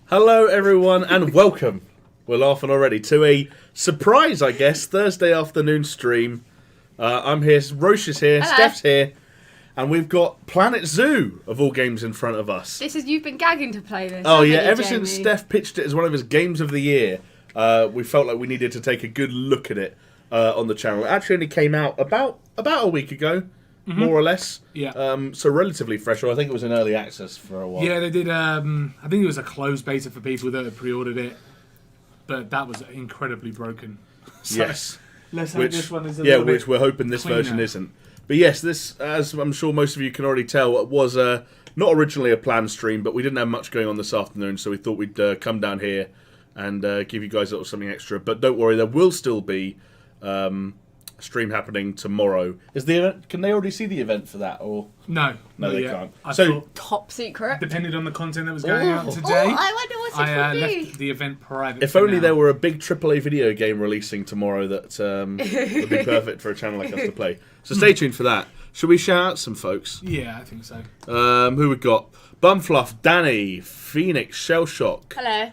Hello, everyone, and welcome. We're laughing already to a surprise, I guess, Thursday afternoon stream. I'm here, Roche is here, Hello. Steph's here, and we've got Planet Zoo of all games in front of us. You've been gagging to play this. Oh yeah, haven't you, ever Jamie? since Steph pitched it as one of his games of the year, we felt like we needed to take a good look at it on the channel. It actually only came out about a week ago. More or less. Yeah. So relatively fresh. Or I think it was in early access for a while. Yeah, they did. I think it was a closed beta for people that had pre-ordered it, but that was incredibly broken. So Yes. let's hope this one is a yeah, little which bit we're hoping this cleaner. version isn't. But yes, this, as I'm sure most of you can already tell, was not originally a planned stream, but we didn't have much going on this afternoon, so we thought we'd come down here and give you guys a little something extra. But don't worry, there will still be stream happening tomorrow. Is the event? Can they already see the event for that? Or No, they yet. can't. I So- thought, Top secret. depending on the content that was going out Oh, today, I wonder what it I would be. left the event private. if for only now. there were a big AAA video game releasing tomorrow that would be perfect for a channel like us to play. So stay tuned for that. Should we shout out some folks? Yeah, I think so. Who we got? Bumfluff, Danny, Phoenix, Shellshock, Hello.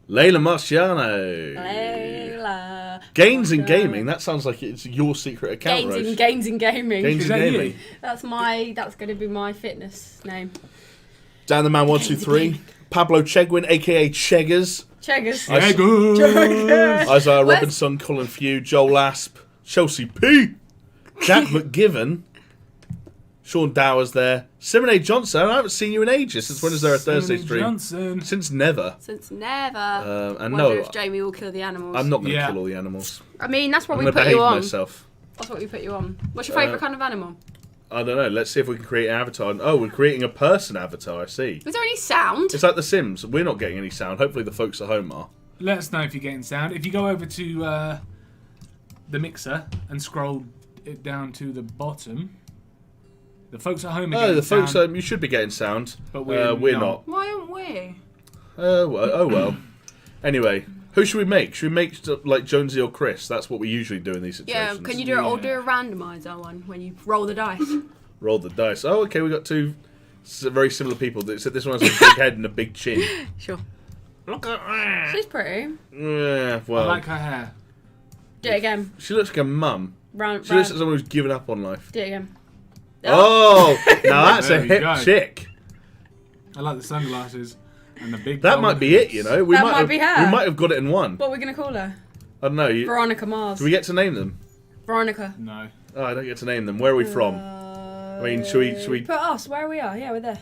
Layla Marciano, Layla. Gains in Gaming. That sounds like it's your secret account, Rose. Gains in gaming. Gains Is in that Gaming. you? That's going to be my fitness name. Dan the Man 123, Pablo Chegwin, aka Cheggers, Cheggers. I- Cheggers. Isaiah Where's- Robinson, Colin Few, Joel Asp, Chelsea P, Jack McGiven, Sean Dowers there, Simone Johnson. I haven't seen you in ages. Since when is there a Thursday Simon stream? Johnson. Since never. Since never. And Wonder no, if Jamie will kill the animals. I'm not going to Yeah. kill all the animals. I mean, that's what I'm we going to put behave you on. myself. That's what we put you on. What's your favourite kind of animal? I don't know. Let's see if we can create an avatar. Oh, we're creating a person avatar. I see. Is there any sound? It's like The Sims. We're not getting any sound. Hopefully the folks at home are. Let us know if you're getting sound. If you go over to the mixer and scroll it down to the bottom, the folks at home are getting Oh, the folks sound, you should be getting sound. but we're not. Why aren't we? Oh well. Anyway, who should we make? Should we make like Jonesy or Chris? That's what we usually do in these Yeah, situations. can you do it or do a randomizer one when you roll the dice? Roll the dice. Oh, okay. We got two very similar people. Except this one has a big head and a big chin. Sure. Look at that. She's pretty. Yeah, I well, like her hair. Do it again. she looks like a mum. Round. She looks like someone who's given up on life. Do it again. Oh, now that's a There we hip go. chick. I like the sunglasses and the big. That gold might be it, you know. We That might might have, be her. We might have got it in one. What are we going to call her? I don't know. Veronica Mars. Do we get to name them? Veronica. No. Oh, I don't get to name them. Where are we from? I mean, should we? Put us where we are. Yeah, we're there.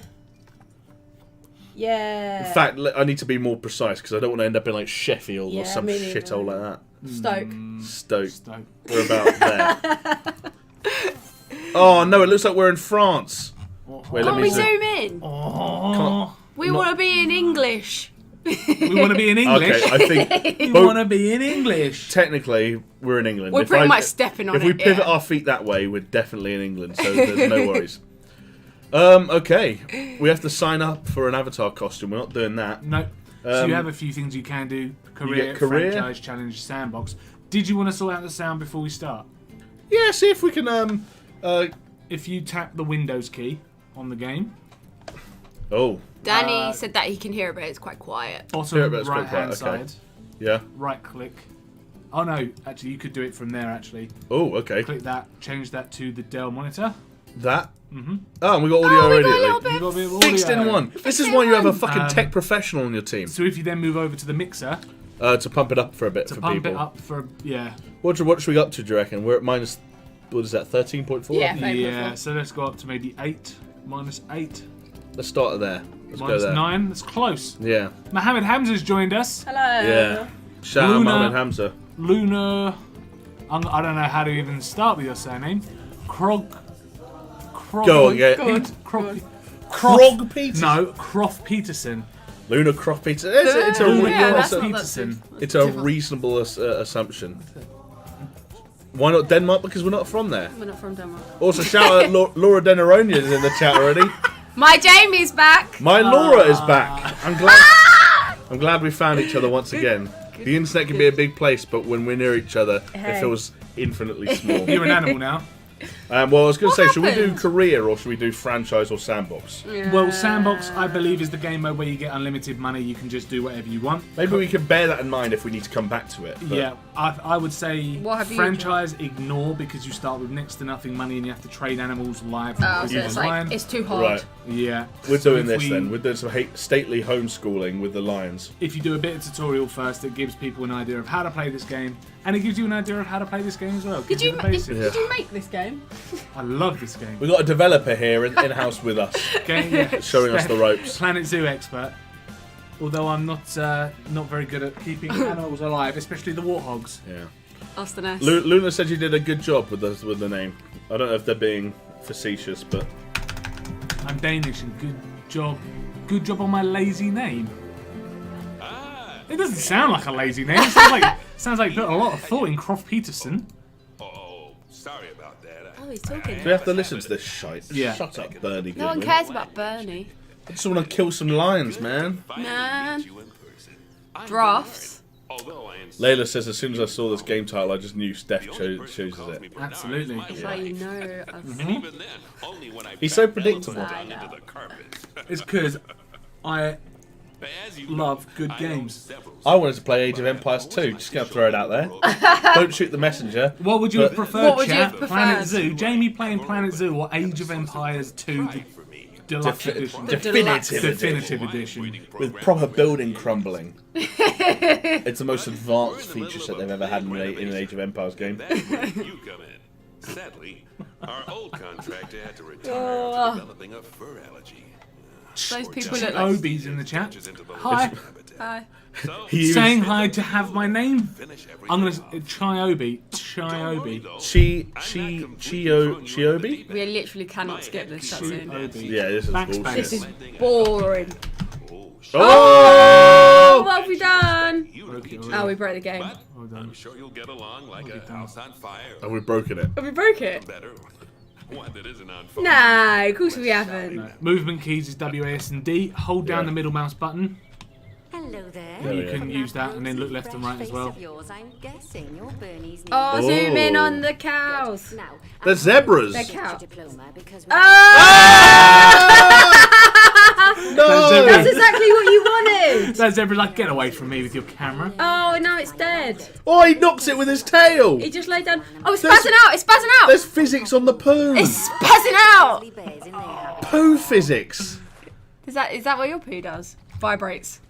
Yeah. In fact, I need to be more precise because I don't want to end up in like Sheffield Yeah, or some me neither. shithole like that. Stoke. Stoke. Stoke. We're about there. Oh no! It looks like we're in France. Wait, let Can't me we zoom. zoom in? Oh, We not- want to be in English. we want to be in English. Okay, I think We both- want to be in English. technically we're in England. We're If pretty I- much stepping on If it. we pivot yeah. our feet that way, we're definitely in England, so there's no worries. Okay, we have to sign up for an avatar costume. We're not doing that. No. So Um, you have a few things you can do. Career, get career. franchise, challenge, sandbox. Did you want to sort out the sound before we start? Yeah, see if we can. If you tap the Windows key on the game, Oh, Danny said that he can hear it, but it's quite quiet. bottom Yeah, but it's quite right hand quiet, okay. side, yeah. right click. Oh no, actually you could do it from there actually. Oh, okay. Click that, change that to the Dell monitor. That. Oh, and we got audio Oh, we radio. got a little bit. You got a bit of audio. Fixed in one. This is in why you have a one. fucking tech professional on your team So if you then move over to the mixer to pump it up for a bit to for pump people. it up for What should we up to? Do you reckon we're at minus? What is that? 13.4. Yeah. yeah. So let's go up to maybe 8, -8, Let's start it there. Let's go there. -9. That's close. Yeah. Mohammed Hamza's joined us. Hello. Yeah. Shout out Luna. Mohammed Hamza. Luna. I don't know how to even start with your surname. Krog. Go again. Go on. Krog. Krog Peterson. No, Croft Peterson. Luna Croft Peterson. It's a Luna yeah, Croft that's not Peterson. that It's a reasonable assumption. Why not Denmark? Because we're not from there. We're not from Denmark. Also, shout out Laura Denaronia is in the chat already. My Jamie's back. My Laura is back. I'm glad. I'm glad we found each other once again. The internet can be a big place, but when we're near each other, it Hey. feels infinitely small. You're an animal now. Well, I was going to say, should we do happened? career or should we do franchise or sandbox? Well, Sandbox, I believe, is the game mode where you get unlimited money. You can just do whatever you want. Maybe we can bear that in mind if we need to come back to it. But Yeah, I would say What have you franchise ignore because you start with next to nothing money and you have to trade animals live from Oh, so people it's online. like it's too hard. Right. Yeah. We're So doing if this then. We're doing some stately homeschooling with the lions. If you do a bit of tutorial first, it gives people an idea of how to play this game, and it gives you an idea of how to play this game as well. It Did gives you the did, basics. did you make this game? I love this game. We've got a developer here in-house with us, Game yeah. showing us the ropes. Planet Zoo expert. Although I'm not very good at keeping animals alive, especially the warthogs. Yeah. Austin S. Luna said you did a good job with the name. I don't know if they're being facetious, but I'm Danish and good job on my lazy name. It doesn't sound like a lazy name. It sounds like you put a lot of thought in Croft Peterson. Oh, sorry about that. Oh, he's talking. we have to listen to this shite. Yeah. Shut up, Bernie. No one Goodwin. cares about Bernie. I just want to kill some lions, man. Man. Drafts. Layla says as soon as I saw this game title, I just knew Steph chooses it. Absolutely. That's how you know. He's so predictable. It's because I love good games. I wanted to play Age of Empires 2. Just gonna throw it out there. Don't shoot the messenger. What would you have preferred, What would you chat? have preferred? Planet Zoo? Jamie playing Planet Zoo or Age of Empires 2 the Deluxe Edition? Definitive Edition. With proper building crumbling. It's the most advanced feature set they've ever had in an Age of Empires game. You come in. Sadly, our old contractor had to retire Oh. after developing a fur allergy. Those people look like. Obi's in the chat. Hi. Hi. He used Saying hi to have my name. I'm gonna Chiobi. Chiobi. Chiobi? We literally cannot skip this cutscene. Chiobi. Yeah, this is Backspace. bullshit. This is boring. Oh! What have we done? Broke it Oh, already. we broke the game. Well done. I'm sure you'll get along like a house on fire. And we've broken it. Have we broke it? Better, one that isn't on fire. No, of course we haven't. Movement keys is W, A, S, and D. Hold down Yeah. the middle mouse button. Hello there. There we You go. can use that and then look left and right as well. I'm guessing you're Bernie's new Oh, zoom in Oh. on the cows. Now, They're zebras. They're cow. diploma because No! That's exactly what you wanted. That zebra's like, get away from me with your camera. Oh, now it's dead. Oh, he knocks it with his tail. He just laid down. Oh, it's There's- spazzing out. It's spazzing out. There's physics on the poo. It's spazzing out. bears in their habit. Poo physics. Is that what your poo does? Vibrates.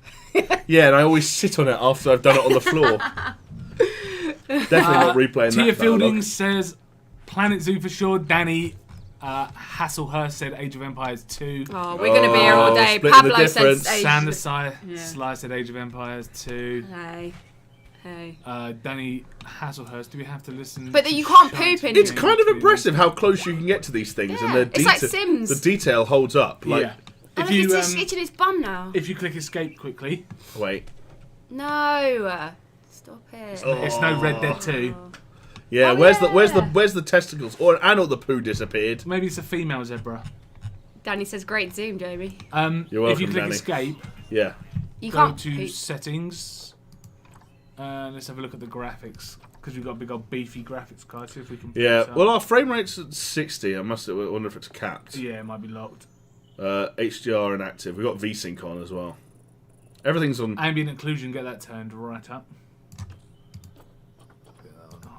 Yeah, and I always sit on it after I've done it on the floor. Definitely not replaying Tia that. Fielding dialogue. says Planet Zoo for sure. Danny Hasselhurst said Age of Empires 2. Oh, we're gonna be here all day. splitting the Pablo said difference. Age. Sander Sly said Age of Empires 2. Hey, hey. Danny Hasselhurst, do we have to listen? But to you can't Shite poop in- It's Game kind of Videos? impressive how close you can get to these things, and Yeah, the it's like detail, Sims. the detail holds up. Like, Yeah. Oh, If look, you it's itching his bum now. if you click escape quickly, wait, No. Stop it. it's no Red Dead 2. yeah. Oh, where's yeah. the testicles? All the poo disappeared. Maybe it's a female zebra. Danny says great zoom, Jamie. You're If you welcome, click Danny. escape, Yeah. You go can't to poop. settings. Let's have a look at the graphics because we've got a big old beefy graphics card. See if we can. pull Yeah. this up. Well, our frame rate's at 60. I wonder if it's capped. yeah, it might be locked. HDR inactive. We've got VSync on as well. Everything's on. Ambient occlusion, get that turned right up.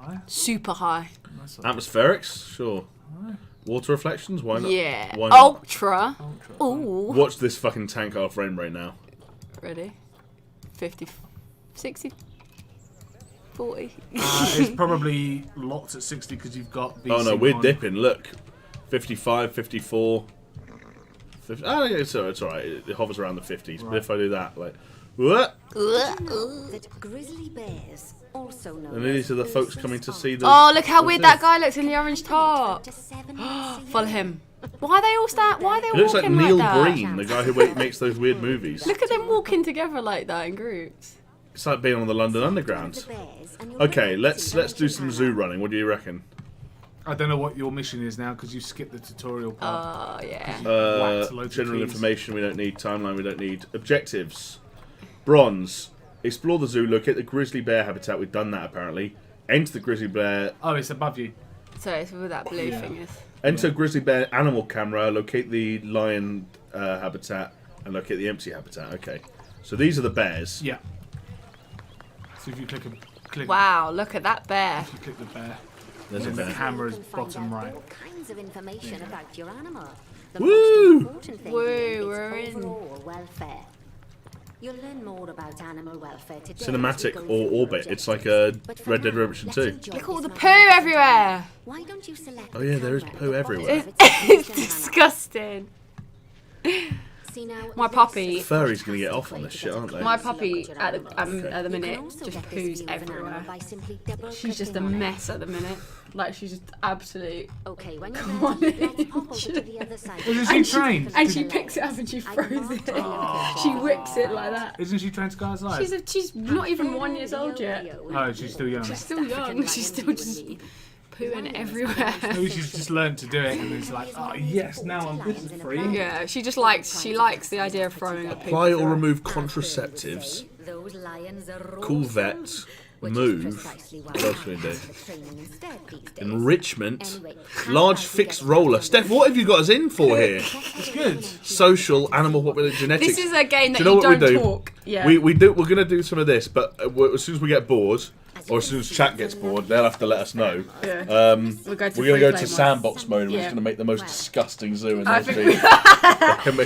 High. Super high. That's all. Atmospherics, sure. Water reflections, why not? Yeah. Why not? Ultra. Ultra. Ooh. Watch this fucking tank our frame rate now. Ready? 50, 60, 40. It's probably locked at 60 because you've got. Oh no, VSync we're on. dipping. Look, 55, 54. 50, oh, yeah, it's alright. It hovers around the 50s. But Right. if I do that, like, what? That grizzly bears, also known And these as are the folks grizzly coming to see the. Oh, look how what's weird this? that guy looks in the orange top. to 7 months a Follow year. him. Why are they all Why are they all It looks like walking Neil like that? Breen, the guy who makes those weird movies. Look at them walking together like that in groups. It's like being on the London Underground. The bears and you'll Okay, never let's see them do if some you zoo have. running. What do you reckon? I don't know what your mission is now because you skipped the tutorial part. Oh, yeah. Whacked loads of General keys. information we don't need. Timeline we don't need. Objectives. Bronze. Explore the zoo. Locate the grizzly bear habitat. We've done that apparently. Enter the grizzly bear. Oh, it's above you. So it's where that blue thing is. Enter grizzly bear animal camera, locate the lion habitat, and locate the empty habitat. Okay. So these are the bears. Yeah. So if you click Wow, look at that bear. if you click the bear, There's a then the bear. camera's You can find bottom out right. all kinds of information about your animal. The Woo! most important thing Woo, here we're is in. overall welfare. You'll learn more about animal welfare today. Cinematic as we go or through the orbit. project. It's like a But for Red Dead now, Redemption let's 2. enjoy Look at all this the magic poo moment. everywhere. Why don't you select Oh yeah, there is the poo camera at the everywhere. bottom of It's description panel? disgusting. See now, My this puppy- is Furry's a gonna get fantastic off on way this to shit, get a aren't they? My closer look puppy at your at animals. the You can minute also just get this poos view of an animal everywhere. by simply double She's just a clicking on it. mess at the minute. Like she's just absolute. Okay, when you're Come ready, on. let's pop over to the other side. Isn't And she trained? And she picks it up and she throws it. She whips it like that. Isn't she trained to go outside? She's not even 1 year old yet. Oh, she's still young. She's still young. She's still just pooing everywhere. Maybe she's just learned to do it and it's like, oh yes, now I'm good for free. Yeah, she likes the idea of throwing a poo. Apply or remove contraceptives. Those lions are Cool vet. Move. What else can we do? Enrichment. Large fixed roller. Steph, what have you got us in for here? It's good. Social, animal population, genetics. This is a game that Do you know what we don't do? talk. Yeah. We're gonna do some of this, but as soon as we get bored, or as soon as chat gets bored, they'll have to let us know. Yeah. We're We'll go to gonna go to free play sandbox mode. We're Yeah. just gonna make the most disgusting zoo in I the think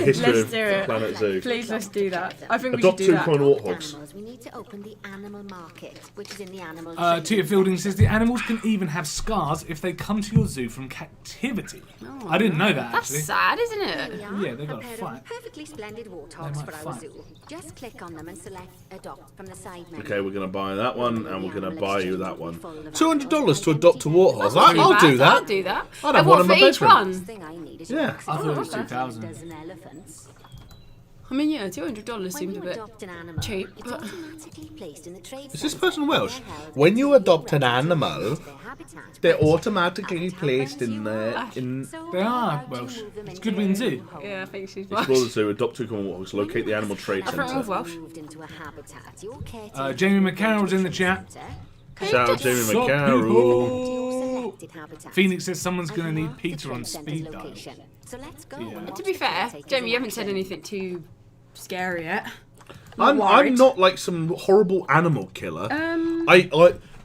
history Let's of do it. Planet Zoo. Please, let's do that. I think we Adopt should do 2 that. coin warthogs. We need to open the animal market, which is in the animal Tia Fielding says the animals can even have scars if they come to your zoo from captivity. I didn't know that That's actually. sad, isn't it? Yeah, they got a pair of fight. perfectly splendid warthogs might for our fight. zoo. Just click on them and select adopt from the side menu. Okay, we're gonna buy that one, and we're gonna buy you that one. $200 $200 to adopt a warthog. Not too I'll bad. do that. I'll do that. I'd And have what one in for my each bedroom. one? Thing I need is Yeah. your I thought it was extra 2,000. dozen elephants. I mean, yeah, $200 When seems a you bit. adopt an animal, cheap, it's but- automatically placed in the trade Is this centre person where Welsh? they're held When you until adopt an ready to animal, use their habitat. they're automatically placed in there. In So They are how do you Welsh. move them It's into good we can their do. new home? Yeah, I think she's explore the Welsh. zoo, adopt 2 coin warthogs, locate the animal trade I think we're centre. Welsh. Moved into a habitat. Your caretaker Jamie McCarroll's in the chat. Shout out Jamie Sup, McCarroll. people? selected habitat. Phoenix says someone's going to And need mark the Peter on trade centre's speed dial. location. So let's go Yeah. and To watch be the fair, caretakers Jamie, in you haven't said action. anything too scary yet. I'm worried. not like some horrible animal killer.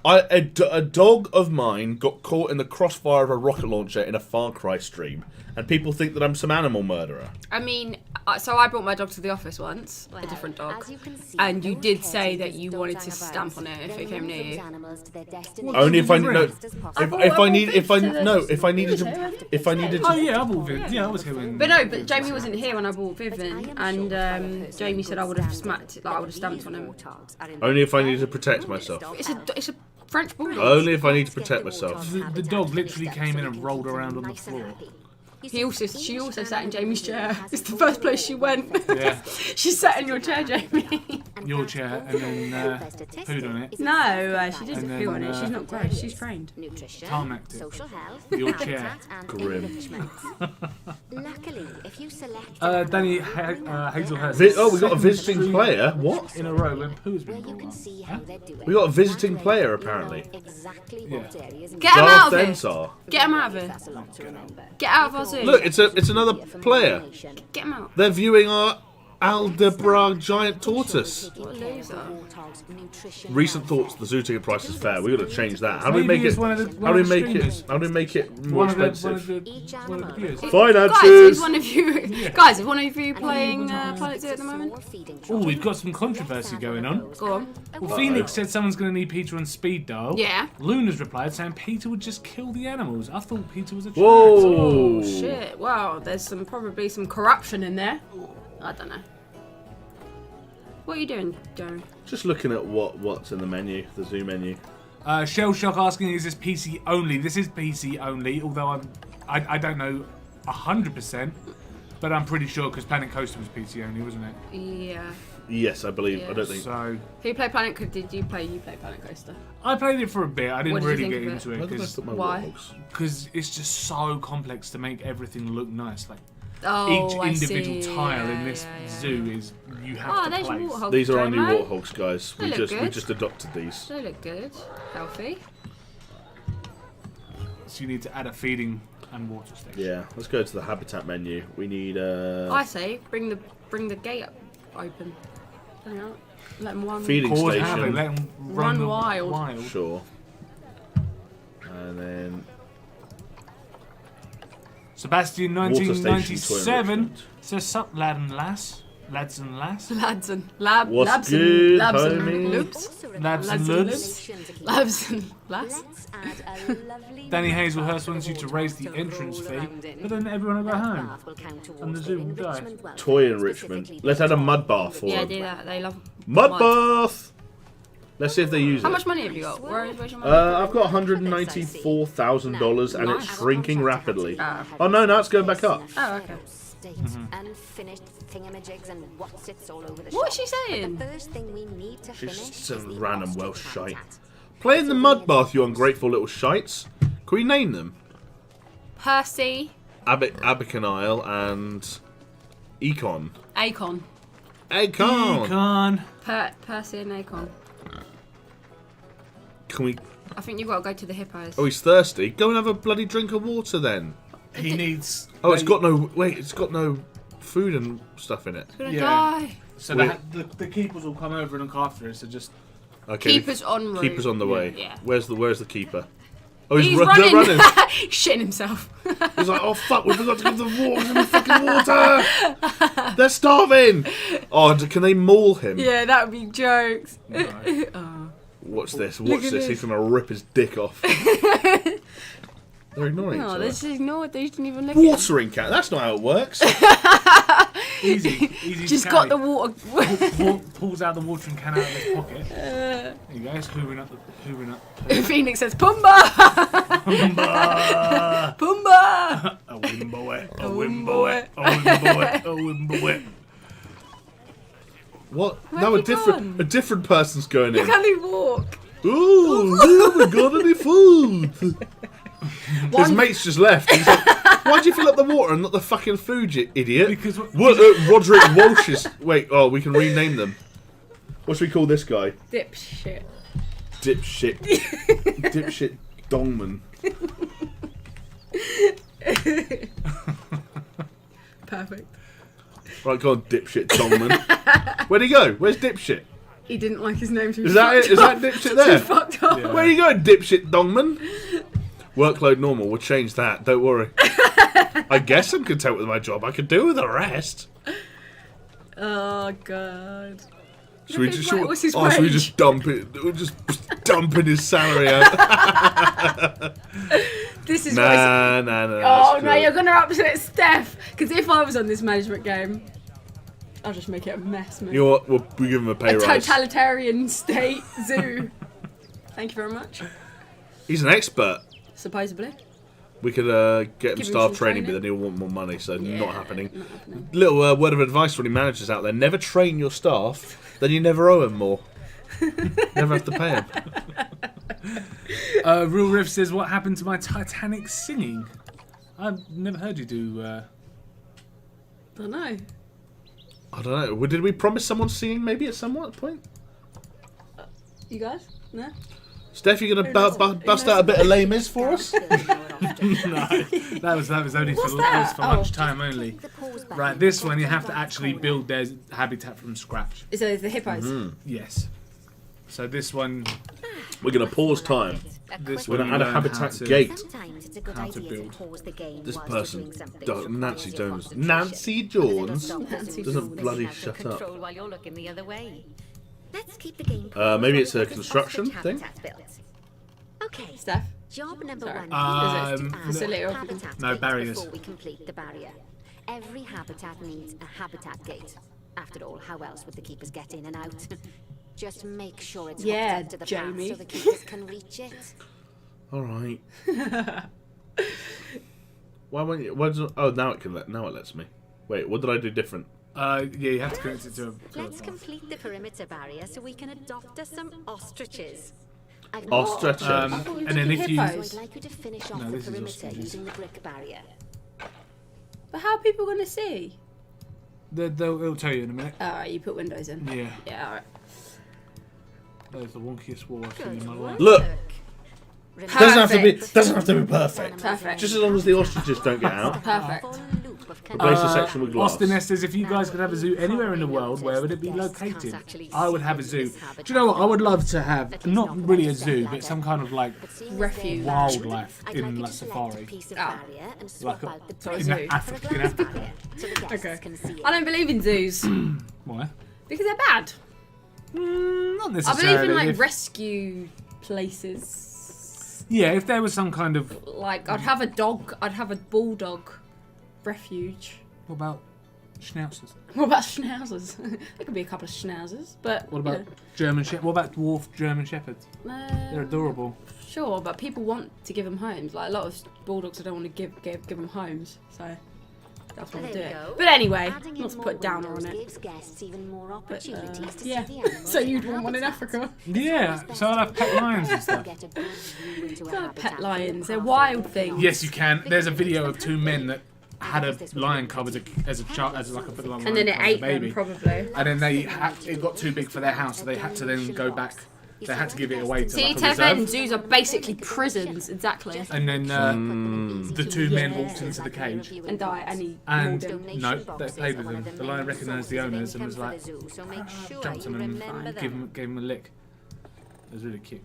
A dog of mine got caught in the crossfire of a rocket launcher in a Far Cry stream, and people think that I'm some animal murderer. I mean, so I brought my dog to the office once, Well, a different dog, as you can see, and you those did say that caretakers you don't wanted hang to about. stamp on it if They it came move near those you. animals to their destination Only if I Right. no, fast as possible. if I needed Oh to, yeah, I bought Viv. Yeah, I was here when. But no, but Jamie wasn't here when I bought Vivian, and Jamie said I would have smacked it, like I would have stamped on him. only if I needed to protect myself. It's a French bulldog. Only if I need to protect myself. The dog literally came in and rolled around on the floor. She also sat in Jamie's chair. It's the first place she went. Yeah. She sat in your chair, Jamie. Your chair and then pooed on it. No, she didn't And then, poo on it. She's not gross. She's trained. Nutrition, Tarmacked it. social health, Your habitat chair. and Grim. enrichment. Luckily, if you select Danny Hazelhurst. We got a visiting player. What? In a row when poo's where been you brought can up. see how they're doing. We got a visiting That player, way, apparently. you'll know exactly Yeah. what areas Get him out Darth of it. Ensar. Get him out of it. That's a lot to remember. Get out of our zoo. Look, it's another player. Get him out. They're viewing our Aldebrag giant tortoise. Recent thoughts: the zoo ticket price is fair. We got to change that. How do we Maybe make it's it? one of the- How do we one of the make it? streamers. How do we make it more expensive? One of the viewers. Guys, is Finances. one of you guys? Is one of you playing Planet Zoo at the moment? Oh, we've got some controversy going on. Go on. Well, Phoenix said someone's going to need Peter on speed dial. Yeah. Luna's replied saying Peter would just kill the animals. I thought Peter was a Whoa! Shit. Wow. There's probably some corruption in there. I don't know. What are you doing, Jeremy? Just looking at what's in the menu, the zoo menu. Shell Shock asking, is this PC only? This is PC only, although I don't know 100%, but I'm pretty sure because Planet Coaster was PC only, wasn't it? Yeah. Yes, I believe. I don't think. So Who played Planet? Did you play? You played Planet Coaster. I played it for a bit. I didn't What did you really think get of into Where it did I put my Why? warthogs? because it's just so complex to make everything look nice. Like Oh, each I individual see. tile in Yeah, this yeah, yeah. zoo is you have Oh, to there's place. warthogs. These are our new Jomo. warthogs, guys. They We look just good. adopted these. They look good. Healthy. So you need to add a feeding and water station. Yeah, let's go to the habitat menu. We need I say bring the gate open. Hang on. Let them run. feeding Cause station. havoc, let them Run the wild. Sure. And then Sebastian, Water station, 1997 enrichment. says sup, lad and lass. Lads and lass. Lads and lab. What's labs good, and labs homie? and loops. Labs and Lads and lubs. Labs and lads. Let's add a lovely Danny Hazelhurst wants you to raise the entrance fee, but then everyone will go home. And the zoo will die. Toy enrichment. Let's add a mud bath for Yeah, them. do that. They love Mud bath! Let's see if they use How it. much money have you got? Where's your money? I've got $194,000 and it's shrinking rapidly. Oh no, now it's going back up. Oh, okay. Unfinished thingamajigs and what's it's all over the What's shop. she saying? The first thing we need to She's finish some is the random ostrich Welsh shite. habitat. Play in the mud bath, you ungrateful little shites. Can we name them? Percy, Abicanile and Econ. Acon. Econ! Percy and Acon. Can we... I think you've got to go to the hippos. Oh, he's thirsty. Go and have a bloody drink of water then. He needs. Oh, it's got no... Wait, it's got no food and stuff in it. It's gonna Yeah. die. So the keepers will come over and look after it. So just Okay. Keeper's en route. Keeper's on the way. Yeah. Where's the keeper? Oh, he's, He's running. running. Shitting himself. He's like, oh fuck, we forgot to give the water some fucking water. They're starving. Oh, can they maul him? Yeah, that would be jokes. Watch this. Look Watch at this. this. He's gonna rip his dick off. They're ignoring each Oh, other. they just ignored. They didn't even look at him. Watering cat. That's not how it works. easy Just to got the carry. water. Pulls out the watering can out of his pocket. There you go. It's hoovering up. Phoenix says, Pumbaa! Pumbaa! Pumbaa! A wimboe. A wimboe. A wimboe. What? Where No, have you gone? a different person's going in. Look how they walk. Ooh, we haven't got any food. His mate's just left. He's like, why'd you fill up the water and not the fucking food, you idiot? Because Roderick Walsh is... Wait, oh, we can rename them. What should we call this guy? Dipshit. Dipshit. Dipshit Dongman. Perfect. Right, go on, Dipshit Dongman. Where'd he go? Where's Dipshit? He didn't like his name to be Is that it? Is that Dipshit there? fucked up. Yeah. Where you going, Dipshit Dongman? Workload normal. We'll change that. Don't worry. I guess I'm content with my job. I could do with the rest. Oh, God. Should we Look at just, his wa- what's his should we wage? just dump it? We're just dumping his salary out. This is what Nah. Oh, that's no, cool. you're going to upset Steph. Because if I was on this management game, I'll just make it a mess, man. You know what? We'll give him a pay A rise. totalitarian state zoo. Thank you very much. He's an expert. Supposedly. We could get him Give him staff some training, but training. then he'll want more money, so Yeah, not happening. not happening. Little word of advice for any managers out there: never train your staff, then you never owe them more. Never have to pay them. Real Riff says, what happened to my Titanic singing? I've never heard you do... Don't know. I don't know. Did we promise someone singing maybe at some point? You guys? No? Steph, you gonna bust out a bit of Les Mis for us? No, that was only What's for that? Oh. lunchtime only. Right, this one you have to actually build their habitat from scratch. So it's the hippos. Yes. So this one, We're gonna pause time. this We're one gonna you add a learn habitat how to- gate. Sometimes it's a good How to idea build. to pause the game This whilst you're person, doing something that Nancy requires your Jones. concentration. Nancy Jones Nancy doesn't Jones. bloody Have shut some up. control while you're looking the other way. Let's keep the game. Maybe it's a with this construction ostrich thing? habitat built. Okay. Steph? Job number Sorry. one. Um, is to add facility or- habitat No, gates barriers. before we complete the barrier. Every habitat needs a habitat gate. After all, how else would the keepers get in and out? Just make sure it's hooked Yeah, up to the Jamie. path so the keepers can reach it. All right. Why won't you? Oh, now it lets me. Wait, what did I do different? yeah, you have to connect it to a Let's complete the perimeter barrier so we can adopt us some ostriches. I've Ostriches. and then if you... So hippos. I'd like you to finish off No, the this is perimeter ostriches. using the brick barrier. But how are people going to see? They'll tell you in a minute. Alright, you put windows in. Yeah, Yeah, alright. that is the wonkiest wall I've seen in my life. Look. Doesn't have to be perfect. Perfect. Just as long as the ostriches don't get out. Perfect. Replace the section with glass. Austin S says, if you guys could have a zoo anywhere in the world, where would it be located? I would have a zoo. Do you know what? I would love to have, not really a zoo, but some kind of like Refuge. wildlife in like safari. Like in Africa. Okay. I don't believe in zoos Why? because they're bad. Not I necessarily. believe in like If- rescue places. yeah, if there was some kind of... Like I'd have a dog. I'd have a bulldog refuge. What about schnauzers? What about schnauzers? There could be a couple of schnauzers, but What about German Shepherd? What about dwarf German Shepherds? They're adorable. Sure, but people want to give them homes. Like a lot of bulldogs, don't want to give them homes, so that's why I do it. But anyway, not to put downer on it. But, yeah, so you'd want one in Africa. Yeah, so I'll have pet lions and stuff. Pet lions, they're wild things. Yes, you can. There's a video of two men that had a lion cub as a child, as like a bit of a And then it lion cub as a ate baby. them, probably. And then it got too big for their house, so they had to then go back. They had to give it away to See, like a Tefen, reserve. zoos are basically prisons, exactly. And then the two men walked into the cage. And die, and he And mauled him. no, they played with them. The lion recognised the owners and was like, jumped on them and gave him a lick. It was really cute.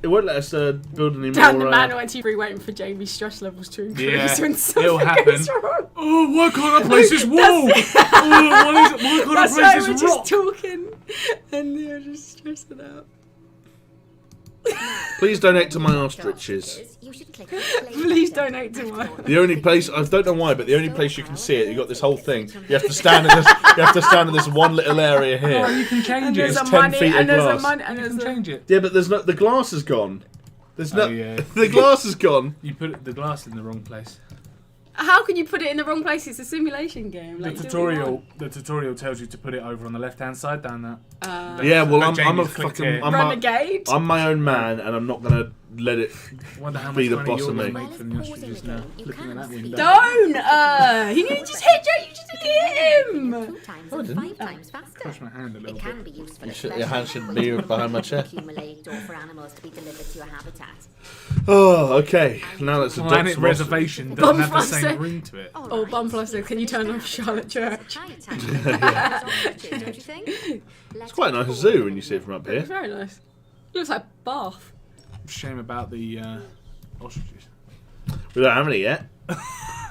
It won't let us build any Down the more. man went to waiting for Jamie's stress levels to increase Yeah, when something it'll happen. goes wrong. Oh, why can't I place this wall? Why can't I That's why place we're this just rock? talking, and you're just stressing out. Please donate to my ostriches. Please donate to my. The only place I don't know why, but the only place you can see it, you got this whole thing. You have to stand in this. You have to stand in this one little area Oh, here. you can change There's it. a 10 money, feet of and there's a glass. money, and You there's can a. change it. Yeah, but there's no. The glass is gone. There's no. Oh, yeah. The glass is gone. You put the glass in the wrong place. How can you put it in the wrong place? It's a simulation game. Like, The do what you want. tutorial tells you to put it over on the left-hand side down that. Yeah, well, Like I'm a Jamie's clicked fucking. here. Renegade. I'm my own man, and I'm not gonna let it. Wonder how Be much the money boss yours of me. made from the ostriches now. Looking at that window. Don't! You just hit Joe. You just hit him. Oh, I didn't. Touch my hand a little bit. Your hand should be behind my chair. Accumulate or for animals to be delivered to a habitat. Oh, okay. Now let's adopt Planet some Reservation doesn't have the Bumfuster. same ring to it. Oh, Bumfuster, can you turn off Charlotte Church? It's quite a nice zoo when you see it from up It's here. very nice. Looks like Bath. Shame about the ostriches. We don't have any yet.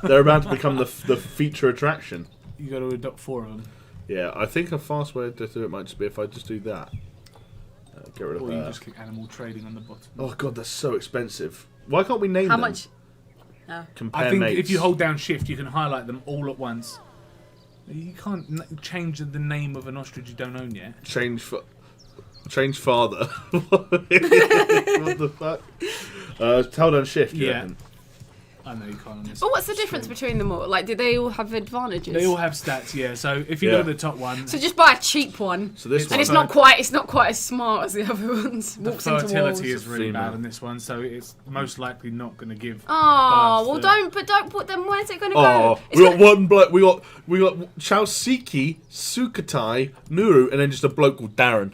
They're about to become the feature attraction. You got to adopt 4 of them. Yeah, I think a fast way to do it might just be if I just do that. Get rid of Or you that. just click animal trading on the bottom. Oh god, that's so expensive. Why can't we name How them? much? Compare I think mates. if you hold down shift, you can highlight them all at once. You can't change the name of an ostrich you don't own yet. change father. What the fuck? Hold on shift. you Yeah. reckon? I know you can't on this. But what's the difference between them all? Like, do they all have advantages? They all have stats, yeah. So if you Yeah. go to the top one, So just buy a cheap one. So this It's- one. And it's not quite as smart as the other ones. the Walks into walls. fertility is really Female. bad on this one, so it's most likely not going to give. Oh, birth well, to- don't put them. Where's it going to Oh, go? we got one bloke. We got Chausiki, Sukatai, Nuru, and then just a bloke called Darren.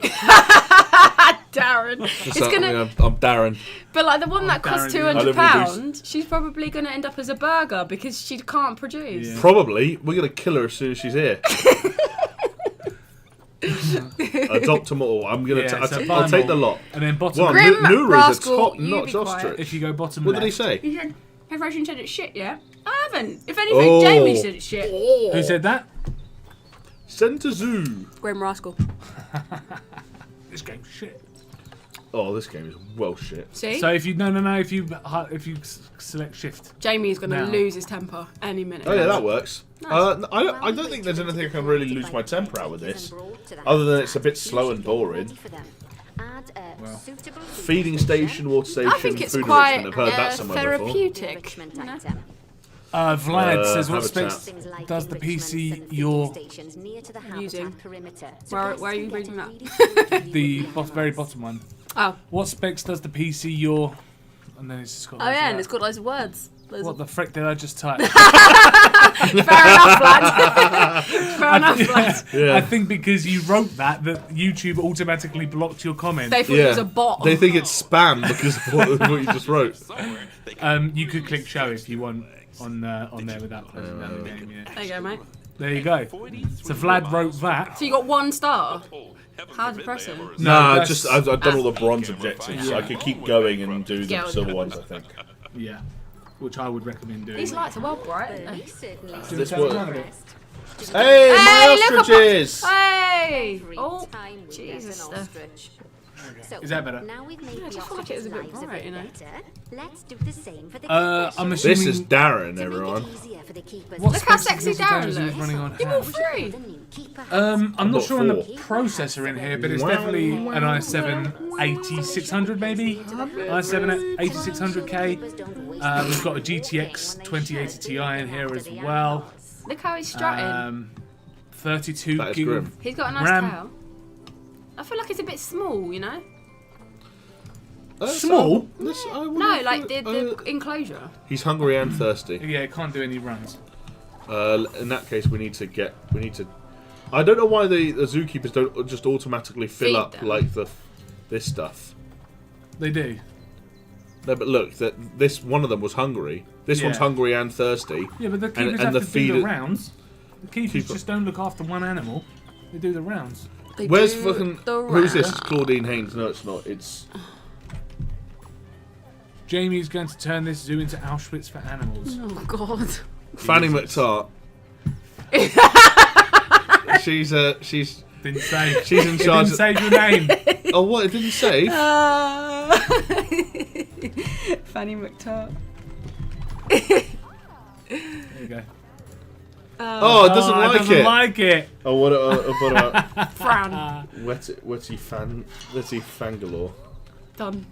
Darren. It's gonna. I'm Darren. But like the one that costs Darren, I don't £200, she's probably gonna end up as a burger because she can't produce. Yeah. Probably we're gonna kill her as soon as she's here. Adopt them all. I'm gonna. Yeah, so buy I'll them take all. the lot. And then bottom. Well, Grim Nuru's rascal, a you top-notch be quiet. ostrich. If you go bottom What left. did he say? He said, Federation said it's shit, yeah? I haven't. If anything, Oh. Jamie said it's shit. Who said that? Centre Zoo. Grim rascal. This game's shit. Oh, this game is well shit. See? So if you if you select shift, Jamie's gonna Now. lose his temper any minute. Oh yeah, that works. I don't think there's anything I can really lose my temper out with this, other than it's a bit slow and boring. Feeding station, water station, I think it's food quite enrichment. I've heard that somewhere before. therapeutic. You know? Vlad says, what habitat. specs does the PC you're Using. Where are you reading that? the very bottom one? Oh. What specs does the PC you're? And then it's just got. Oh loads of yeah, and that. it's got loads of words. What the frick did I just type? enough, lad. Fair enough, lad. Yeah. I think because you wrote that YouTube automatically blocked your comment. They thought it was a bot. They think it's spam because of what you just wrote. You could click show if you want on there without closing down the game. Yeah. There you go, mate. There you go. So Vlad wrote that. So you got 1 star. How depressing. Nah, just I've done all the bronze objectives. So I could keep going and do the silver ones, I think. Yeah, which I would recommend doing. These lights are well bright. This one. Hey, my ostriches! Hey! Oh, Jesus. So, Is that better? Now we've made I the just feel like it was a bit ostriches' lives bright, you know. better. Let's do the same for the I'm keepers. assuming. This is Darren, To make it everyone. easier for the keepers. What Look how specs sexy does Darren Darren looks. running on You're all hand? free. The new keeper I'm not got sure on the 4. processor in here, but it's Wow. definitely an i7 8600 maybe. i7 8600K. We've got a GTX 2080 Ti in here as well. Look how he's strutting. 32 That is gig grim. of He's got a nice RAM. tail. I feel like it's a bit small, you know? Small? No, like the enclosure. He's hungry and thirsty. Yeah, it can't do any runs. In that case, we need to. I don't know why the zookeepers don't just automatically fill Feed up them. like this stuff. They do. No, but look, this one of them was hungry. This one's Yeah. hungry and thirsty. Yeah, but the keepers and have the to do feeder- the rounds. The keepers Keeper- just don't look after one animal. They do the rounds. They Where's do fucking? the Who's this? round. It's Claudine Haynes. No, it's not. It's Jamie's going to turn this zoo into Auschwitz for animals. Oh, God. Fanny McTart. she's Didn't say. she's in It charge. didn't say your name. Oh, what? It didn't say. Fanny McTart. There you go. Oh, it doesn't like doesn't it. like it. Oh, what about Fran. Wetty Fangalore? Done.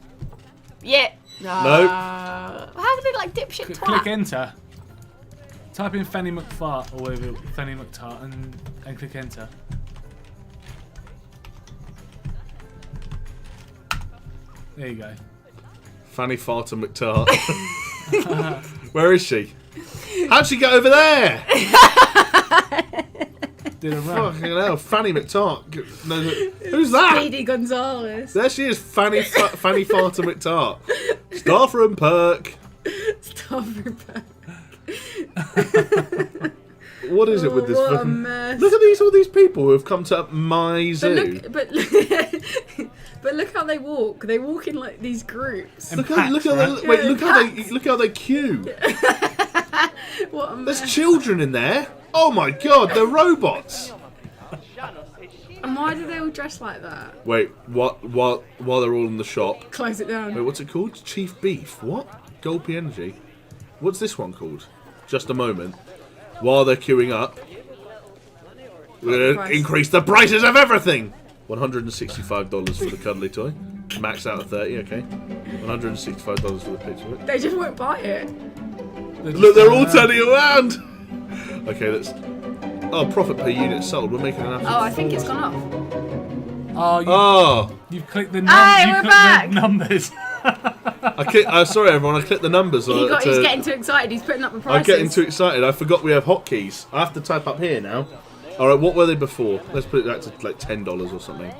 Yeah. Nope. How did it like dipshit twat? Click enter. Type in Fanny McFart or whatever, Fanny McTart, and click enter. There you go. Fanny Farter McTart. Where is she? How'd she get over there? Did a run. Fucking hell, Fanny McTart. No, who's that? Speedy Gonzalez. There she is, Fanny Farter McTart. Staff room perk. Stop her. What is it with this? What a fucking... mess. Look at all these people who have come to my zoo. But look how they walk. They walk in like these groups. Look how they queue. What a mess. There's children in there. Oh my god, they're robots. And why do they all dress like that? Wait, what? While they're all in the shop. Close it down. Wait, what's it called? Chief Beef. What? Gulpy Energy. What's this one called? Just a moment. While they're queuing up, we're going to increase the prices of everything. $165 for the cuddly toy. Max out of 30, okay. $165 for the picture. They just won't buy it. Look, they're all turning around. Okay, let's. Oh, profit per unit sold. We're making an absolute. Oh, I think it's gone up. Oh, you've clicked the Hey, we're back. numbers. Sorry, everyone. I clicked the numbers. He's getting too excited. He's putting up the prices. I'm getting too excited. I forgot we have hotkeys. I have to type up here now. All right, what were they before? Let's put it back to like $10 or something.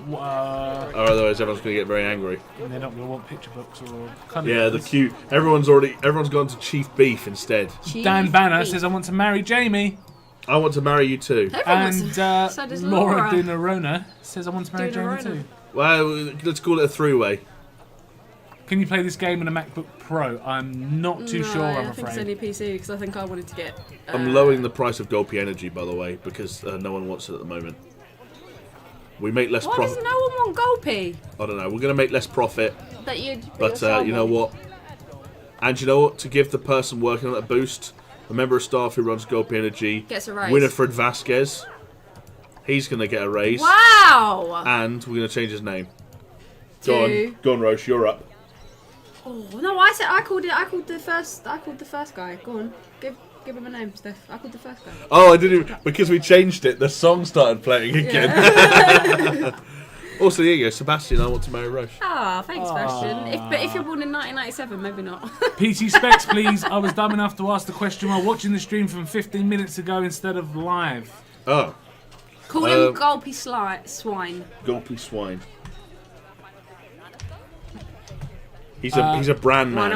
Or otherwise, everyone's going to get very angry. They're not going to want picture books or. Yeah, the queue. Everyone's gone to Chief Beef instead. Dan Banner says, "I want to marry Jamie." I want to marry you too. And so does Laura Laura. Dinarona says, "I want to marry Jamie too." Well, let's call it a three-way. Can you play this game on a MacBook Pro? I'm not too sure, I'm I think it's afraid. only PC because I think I wanted to get. I'm lowering the price of Gulpy Energy, by the way, because no one wants it at the moment. We make less Why profit. does no one want Gulpy? I don't know. We're going to make less profit, But you know what? And you know what? To give the person working on it a boost, a member of staff who runs Gulpy Energy, Gets a raise. Winifred Vasquez, he's going to get a raise. Wow! And we're going to change his name. To- Go on, Roche. You're up. Oh no! I called the first guy. Go on, give him a name, Steph. I called the first guy. Oh, I didn't even, because we changed it. The song started playing again. Also, here you go, Sebastian. I want to marry Roche. Ah, thanks, Sebastian. But if you're born in 1997, maybe not. PT Specs, please. I was dumb enough to ask the question while watching the stream from 15 minutes ago instead of live. Oh. Call him Gulpy Swine. Gulpy Swine. He's a brand man.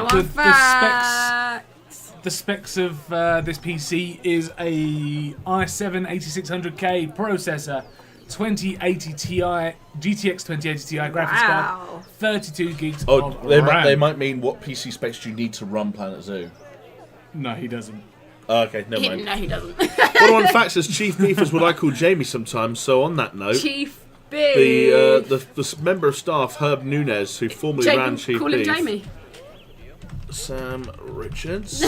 The specs of this PC is a i7-8600K processor, 2080 Ti, GTX 2080 Ti graphics card, 32 gigs of RAM. They might mean what PC specs do you need to run Planet Zoo? No, he doesn't. Oh, okay, never mind. No, he doesn't. One fact says Chief Beef is what I call Jamie sometimes. So on that note, Chief Beef. The member of staff Herb Nunez, who formerly ran Chief call Beef. Call him Jamie. Sam Richards.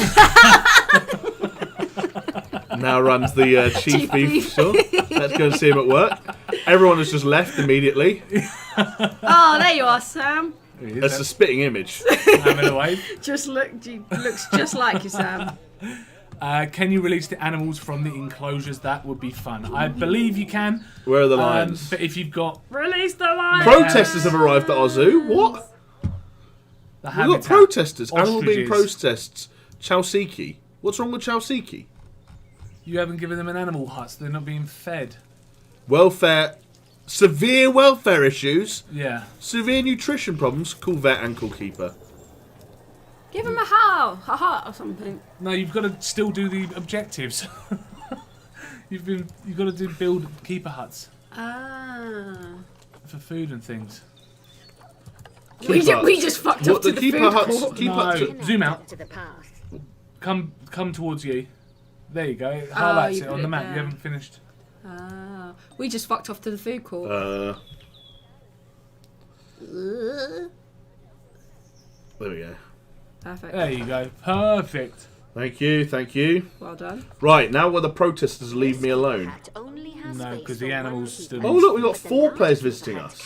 Now runs the Chief Beef store. Let's go and see him at work. Everyone has just left immediately. Oh, there you are, Sam. That's a spitting image. Having a wave. Looks just like you, Sam. Can you release the animals from the enclosures? That would be fun. I believe you can. Where are the lions? But if you've got... Release the lions! Protesters have arrived at our zoo. What? We've got protesters. Animal being protests. Chausiki. What's wrong with Chausiki? You haven't given them an animal hut, so they're not being fed. Welfare. Severe welfare issues. Yeah. Severe nutrition problems. Call vet and call keeper. Give him a hut or something. No, you've got to still do the objectives. You've got to build keeper huts. Ah. For food and things. We just fucked up to the keeper food huts. court. No, zoom out. Come towards you. There you go. It highlights it on the map. You haven't finished. Ah. We just fucked off to the food court. There we go. Perfect. There you go. Perfect. Thank you. Well done. Right, now will the protesters leave me alone? No, because the animals still... Oh look, we've got 4 players visiting us.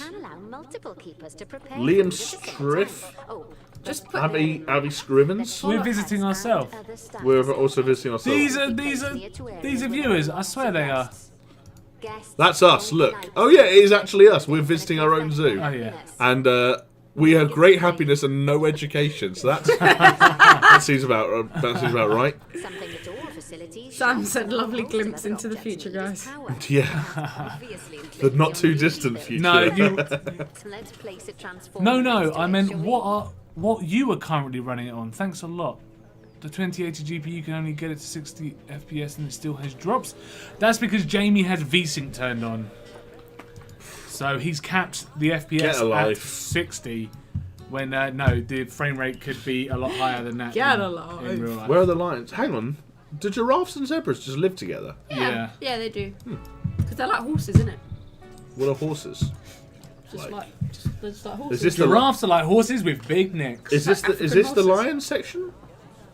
Liam Striff. Just put Abby Scrivens. We're visiting ourselves. We're also visiting ourselves. These are viewers. I swear they are. That's us, look. Oh yeah, it is actually us. We're visiting our own zoo. Oh yeah. And we have great happiness and no education, so that's that seems about right. Sam said lovely glimpse into the future, guys. Yeah. The not too distant future. No, I meant what you are currently running it on. Thanks a lot. The 2080 GPU can only get it to 60 FPS and it still has drops. That's because Jamie has VSync turned on. So he's capped the FPS at 60 when, no, the frame rate could be a lot higher than that in real life. Where are the lions? Hang on. Do giraffes and zebras just live together? Yeah, they do. Because they're like horses, isn't it? What are horses? They're just like horses. Giraffes are like horses with big necks. Is this the lion section?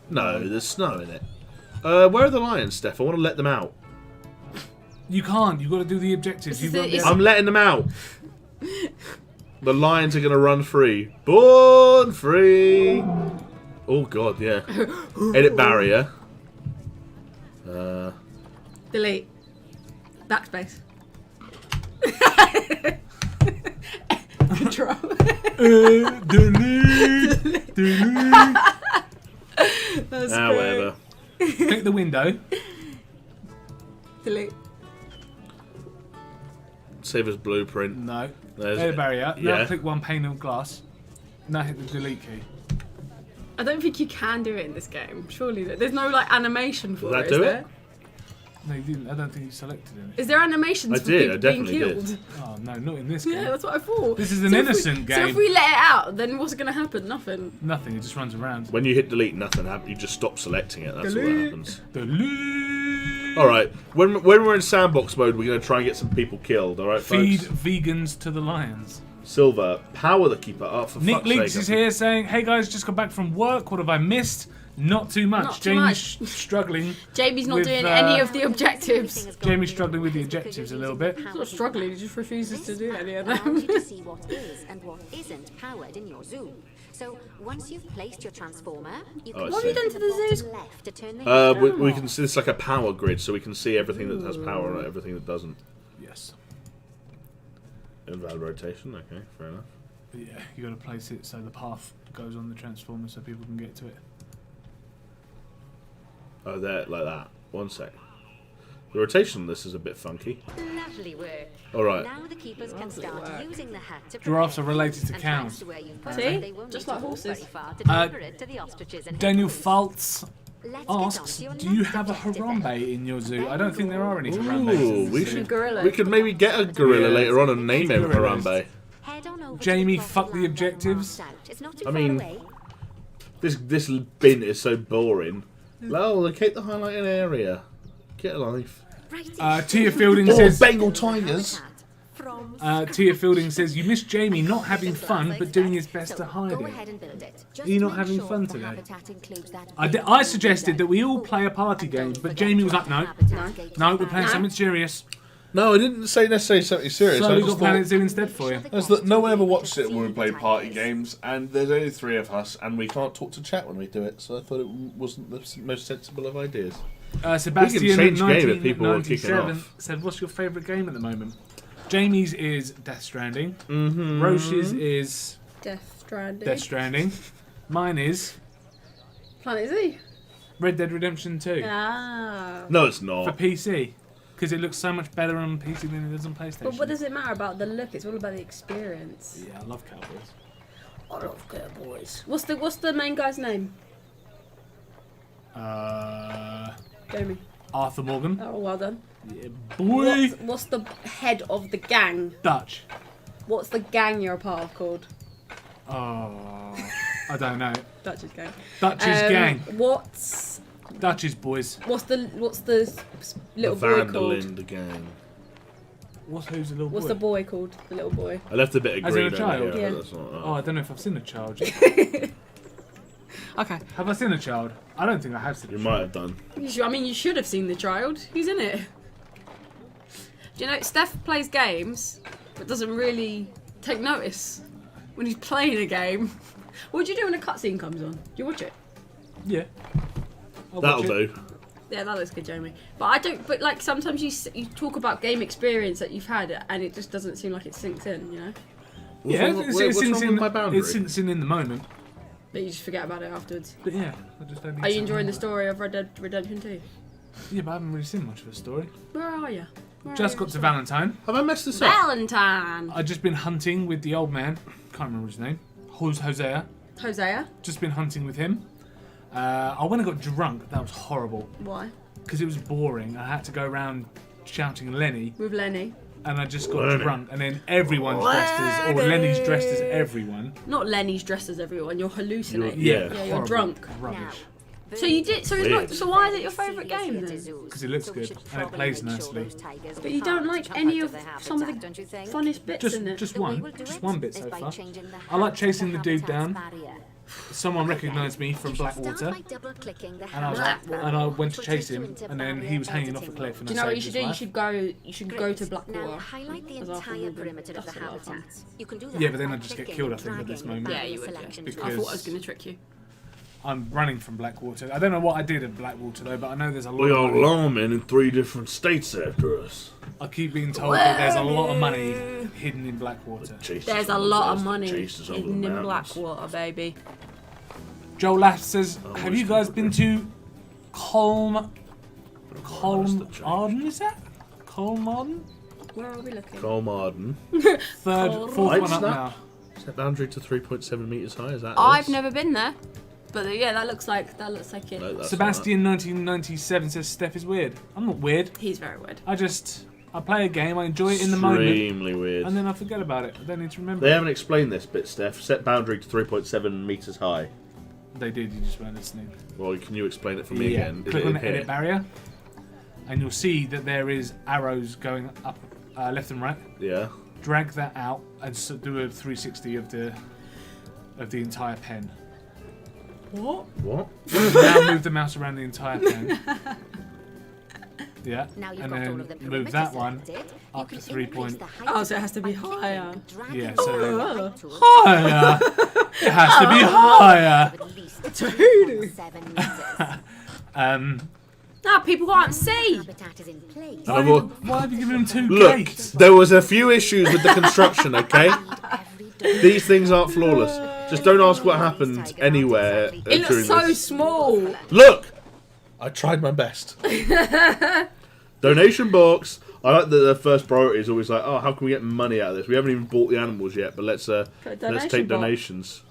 No, there's snow in it. Where are the lions, Steph? I want to let them out. You can't. You've got to do the objectives. I'm letting them out. The lions are going to run free. Born free. Oh, God, yeah. Edit barrier. Delete. Backspace. Control. Delete. That's whatever. Click the window. Delete. Save as blueprint. No. There's Edit barrier. Now Yeah. click one pane of glass. Now hit the delete key. I don't think you can do it in this game. Surely there's no like animation for Will that it. do Is it? there? No, you didn't. I don't think you selected it. Is there animations I for did, people I being definitely killed? did. Oh no, not in this game. Yeah, that's what I thought. This is an So innocent So game. if we let it out, then what's going to happen? Nothing. Nothing. It just runs around. When you hit delete, nothing happens. You just stop selecting it. That's all that happens. Delete. All right. When we're in sandbox mode, we're going to try and get some people killed. All right, Feed folks? vegans to the lions. Silver, power the keeper up for Nick fuck's Leaks sake. is here saying, "Hey guys, just got back from work. What have I missed? Not too much. Not too Jamie's much. struggling. Jamie's not with, doing any of the objectives. Jamie's struggling with the objectives a little bit. He's not struggling, he just refuses to do any of them. allows you to see what is and what isn't powered in your zoo. So once you've placed your transformer, you can I What have you see. done to the zoos? left to turn the We can see it's like a power grid, so we can see everything that has power and everything that doesn't. Yes. Invalid rotation. Okay, fair enough. But yeah, you got to place it so the path goes on the transformer so people can get to it. Oh, there, like that. One sec. The rotation on this is a bit funky. Lovely work. All right. Now the keepers can start using the hat to Giraffes are related to and cows. thanks to where you've put See? it, they won't Just need like to walk horses. very far to deliver it to the ostriches and Daniel hens. Faltz Let's get on asks, to your do you next have a objective Harambe then. in your zoo? I don't think there are any Harambes. Ooh, in we the zoo. should. Gorilla. We could maybe get a gorilla Yeah. later on and name him Gorillas. Harambe. Head on over to Jamie, the plot fuck of the land objectives. marked out. It's not too I far mean, away. This bin is so boring. Lol, locate the highlighted area. Get a life. Right. Tia Fielding Oh, says. Bengal tigers. From Tia Fielding says you miss Jamie not having fun but doing his best to hide go it. ahead and build it. Are you not Make having sure fun the today? habitat includes that I big suggested that we all play a party game, but Jamie was like, no, no, we're playing something serious. No, I didn't say necessarily something serious. So I we just got Planet thought Zoo instead for you. that's that no one ever watches it when we play party games, and there's only 3 of us, and we can't talk to chat when we do it. So I thought it wasn't the most sensible of ideas. Sebastian change at game if people are kicking 1997 off. said, what's your favourite game at the moment? Jamie's is Death Stranding. Mm-hmm. Roche's is Death Stranding. Death Stranding. Mine is Planet Z. Red Dead Redemption 2 Ah. No, it's for not. PC. Because it looks so much better on PC than it does on PlayStation. But what does it matter about the look? It's all about the experience. Yeah, I love Cowboys. I love cowboys. What's the main guy's name? Jamie. Arthur Morgan. Oh, well done. Yeah, boy. What's the head of the gang? Dutch. What's the gang you're a part of called? Oh, I don't know. Dutch's gang. Dutch's gang. What's Dutch's boys. the little The boy Vandal called? in the gang. Who's the little What's boy? the boy called? The little boy. I left a bit of As in green a over child? here, Yeah. but that's not. Oh, I don't know if I've seen a child. Okay. Have I seen a child? I don't think I have seen a You child. might have done. You should have seen the child. Who's in it? Do you know Steph plays games, but doesn't really take notice when he's playing a game? What do you do when a cutscene comes on? Do you watch it? Yeah. I'll That'll watch it. do. Yeah, that looks good, Jamie. But I don't. But like sometimes you talk about game experience that you've had, and it just doesn't seem like it sinks in. You know, Yeah, What's it wrong sinks with in. my boundary? It sinks in the moment. but you just forget about it afterwards. But yeah, I just don't. Need Are you to enjoying the remember. story of Red Dead Redemption 2? Yeah, but I haven't really seen much of the story. Where are you? Just got to Valentine. Have I messed this up? Valentine. I've just been hunting with the old man. Can't remember his name. Hosea. Hosea. Just been hunting with him. I went and got drunk. That was horrible Why? because it was boring. I had to go around shouting Lenny, With Lenny. and I just got Lenny. drunk. And then everyone's dressed as, or Lenny's dressed as everyone. Not Lenny's dressed as everyone. You're hallucinating. Yeah. Yeah, you're horrible. drunk. Rubbish. So you did. So it's Weird. not. So why is it your favourite game then? Because it looks good and it plays nicely. But you don't like any of some of the funnest bits in it. Just one bit so far. I like chasing the dude down. Someone recognised me from Blackwater, and I went to chase him, and then he was hanging off a cliff, and Do you I know what you saved should his do? life. You should go to Now Blackwater. highlight the As Arthur entire Morgan. perimeter of That's the a lot of fun. habitat. You can do that Yeah, but then by I'd just get clicking killed, I and think, at this dragging moment. Yeah, you would. selection Yeah. to I thought I was Because- going to trick you. I'm running from Blackwater. I don't know what I did at Blackwater though, but I know there's a lot We of are money. lawmen in 3 different states after us. I keep being told that there's a lot of money hidden in Blackwater. There's a lot of money Chased us over hidden the in mountains. Blackwater, baby. Joel Laff says, Oh, have you guys been to Colmarden? Is that? Colmarden? Where are we looking? Colmarden. Fourth Right, one up snap. now. Set boundary to 3.7 metres high. Is that? I've us? never been there, but yeah, that looks like it. No, that's Sebastian 1997 says Steph is weird. I'm not weird. He's very weird. I play a game, I enjoy it in the not moment, extremely weird. and then I forget about it. I don't need to remember. They haven't explained this bit, Steph. Set boundary to 3.7 metres high. They did, you just weren't listening. Well, can you explain it for me again? Is Click it on in the edit here? barrier, and you'll see that there is arrows going up, left and right. Yeah. Drag that out and do a 360 of the entire pen. What? What? Now move the mouse around the entire pen. Yeah, Now you've and got all then of the move perimeter that one selected, up you to can 3 increase point. the height Oh, of so it has to be by clicking higher. and dragging Yeah, the so then- height tool Higher. It has to be higher. of at least 7 meters. No, people can't see. Habitat is in place. Why have you given him 2 Look, gates? there was a few issues with the construction, okay? Every door. These things aren't flawless. Just don't ask what happened anywhere It during looks so this. small. Look! I tried my best. Donation box. I like that the first priority is always like, oh, how can we get money out of this? We haven't even bought the animals yet, but let's take donation box. donations.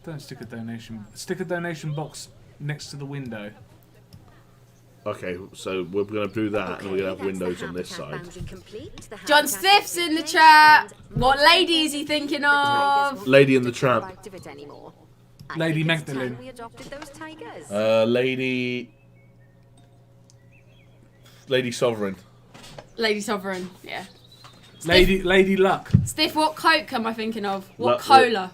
Don't stick a donation. Stick a donation box next to the window. Okay, so we're going to do that, and we're going to have windows on this side. John Stiff's in the chat. What lady is he thinking of? Lady and the Tramp. Lady Magdalene. Lady Sovereign. Lady Sovereign, yeah. Lady Luck. Stiff, what Coke am I thinking of? What Luck- cola?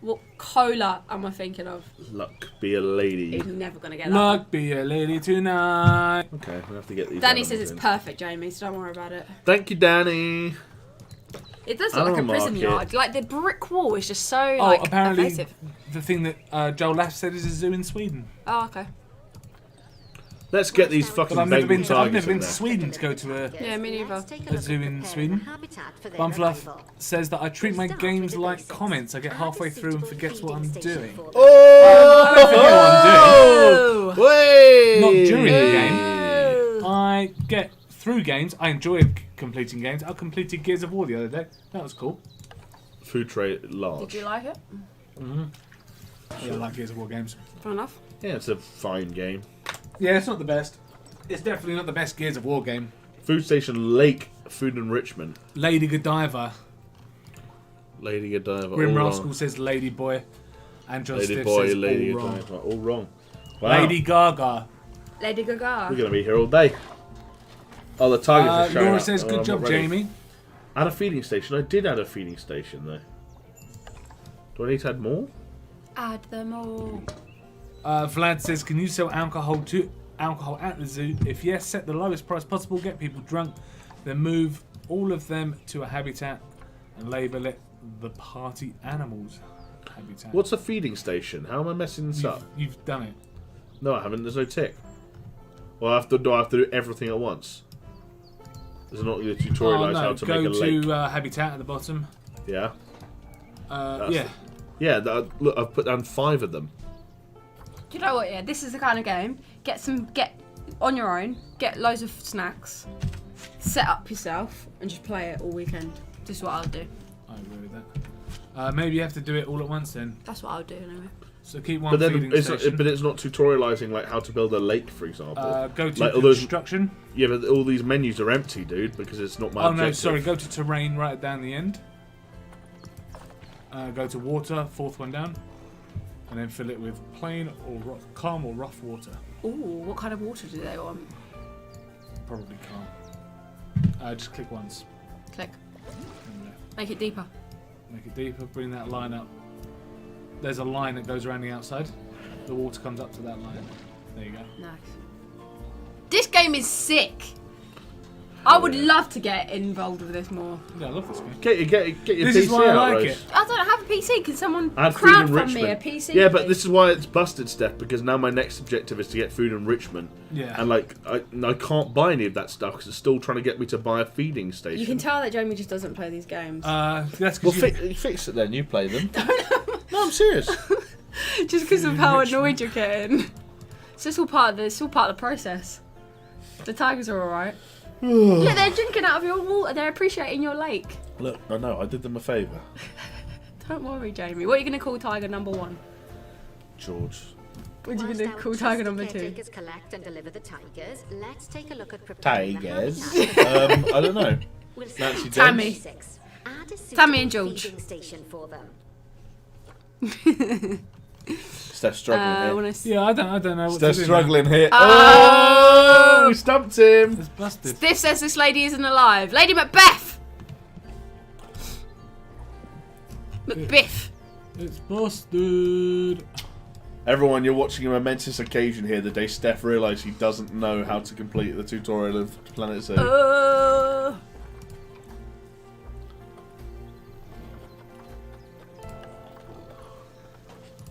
What cola am I thinking of? Luck be a lady. He's never going to get that. Luck be a lady tonight. Okay, we'll have to get these. Danny animals says it's in. perfect, Jamie, so don't worry about it. Thank you, Danny. It does look like a Animal prison market. yard. Like, the brick wall is just so, Oh, like, apparently evasive. the thing that Joel Lash said is a zoo in Sweden. Oh, okay. Let's get these fucking But I've never Bengal been tigers to in there. Sweden to go to Yeah, me neither. a zoo in Sweden. Bumfluff says that I treat my games like comments. I get halfway through and forget what I'm doing. Oh! Oh! Way! Not during the game. I get through games. I enjoy completing games. I completed Gears of War the other day. That was cool. Food tray large. Did you like it? Yeah, I like Gears of War games. Fair enough. Yeah, it's a fine game. Yeah, it's not the best. It's definitely not the best Gears of War game. Food station Lake Food Enrichment. Lady Godiva. Lady Godiva. Grim all Rascal wrong. says Lady Boy. And John Lady Stiff Boy, says Lady all wrong. Godiva. All wrong. Wow. Lady Gaga. Lady Gaga. We're going to be here all day. Oh, the tigers are showing Laura up. says, Oh, good I'm job, not ready. Jamie. Add a feeding station. I did add a feeding station, though. Do I need to add more? Add them all. Vlad says, can you sell alcohol at the zoo? If yes, set the lowest price possible, get people drunk, then move all of them to a habitat and label it the party animals habitat. What's a feeding station? How am I messing this up? You've done it. No, I haven't. There's no tick. Well, do I have to do everything at once? There's not the tutorial how to go make a lake. to habitat at the bottom. Yeah. Yeah. Yeah, look, I've put down 5 of them. Do you know what? Yeah, this is the kind of game. Get on your own. Get loads of snacks. Set up yourself and just play it all weekend. This is what I'll do. I agree with that. Maybe you have to do it all at once then. That's what I'll do anyway. So keep one But then feeding it's station. but it's not tutorializing like how to build a lake, for example. Go to like all those, construction. yeah, but all these menus are empty, dude, because it's not my Oh objective. no, sorry. Go to terrain right down the end. Go to water, 4th one down, and then fill it with plain or calm or rough water. Ooh, what kind of water do they want? Probably calm. Just click once. Click. And, Make it deeper. make it deeper. Bring that line up. There's a line that goes around the outside. The water comes up to that line. There you go. Nice. This game is sick. I would love to get involved with this more. Yeah, I love this game. Get your This PC is why I out, like Rose. it. I don't have a PC. Can someone Add food crowdfund me a enrichment. PC? Yeah, but please? this is why it's busted, Steph, because now my next objective is to get food enrichment. Yeah. And like I can't buy any of that stuff because it's still trying to get me to buy a feeding station. You can tell that Jamie just doesn't play these games. That's Well, because you... fix it then. You play them. No, I'm serious. Just because of how annoyed you're getting. It's just all part of the process. The tigers are alright. Look, they're drinking out of your water. They're appreciating your lake. Look, I know. I did them a favour. Don't worry, Jamie. What are you going to call tiger number 1? George. What are you going to call tiger number 2? Caretakers collect and deliver the tigers. Let's take a look at Tigers. habitat. I don't know. We'll Nancy Tammy. Dents. 6. Add a Tammy and suitable George. feeding station for them. Steph's struggling When here. I s- Yeah, I don't know what Steph's to do struggling here. Oh! Oh, we stumped him. It's busted. Stiff says this lady isn't alive. Lady Macbeth! Macbeth. It's busted. Everyone, you're watching a momentous occasion here the day Steph realised he doesn't know how to complete the tutorial of Planet Zoo.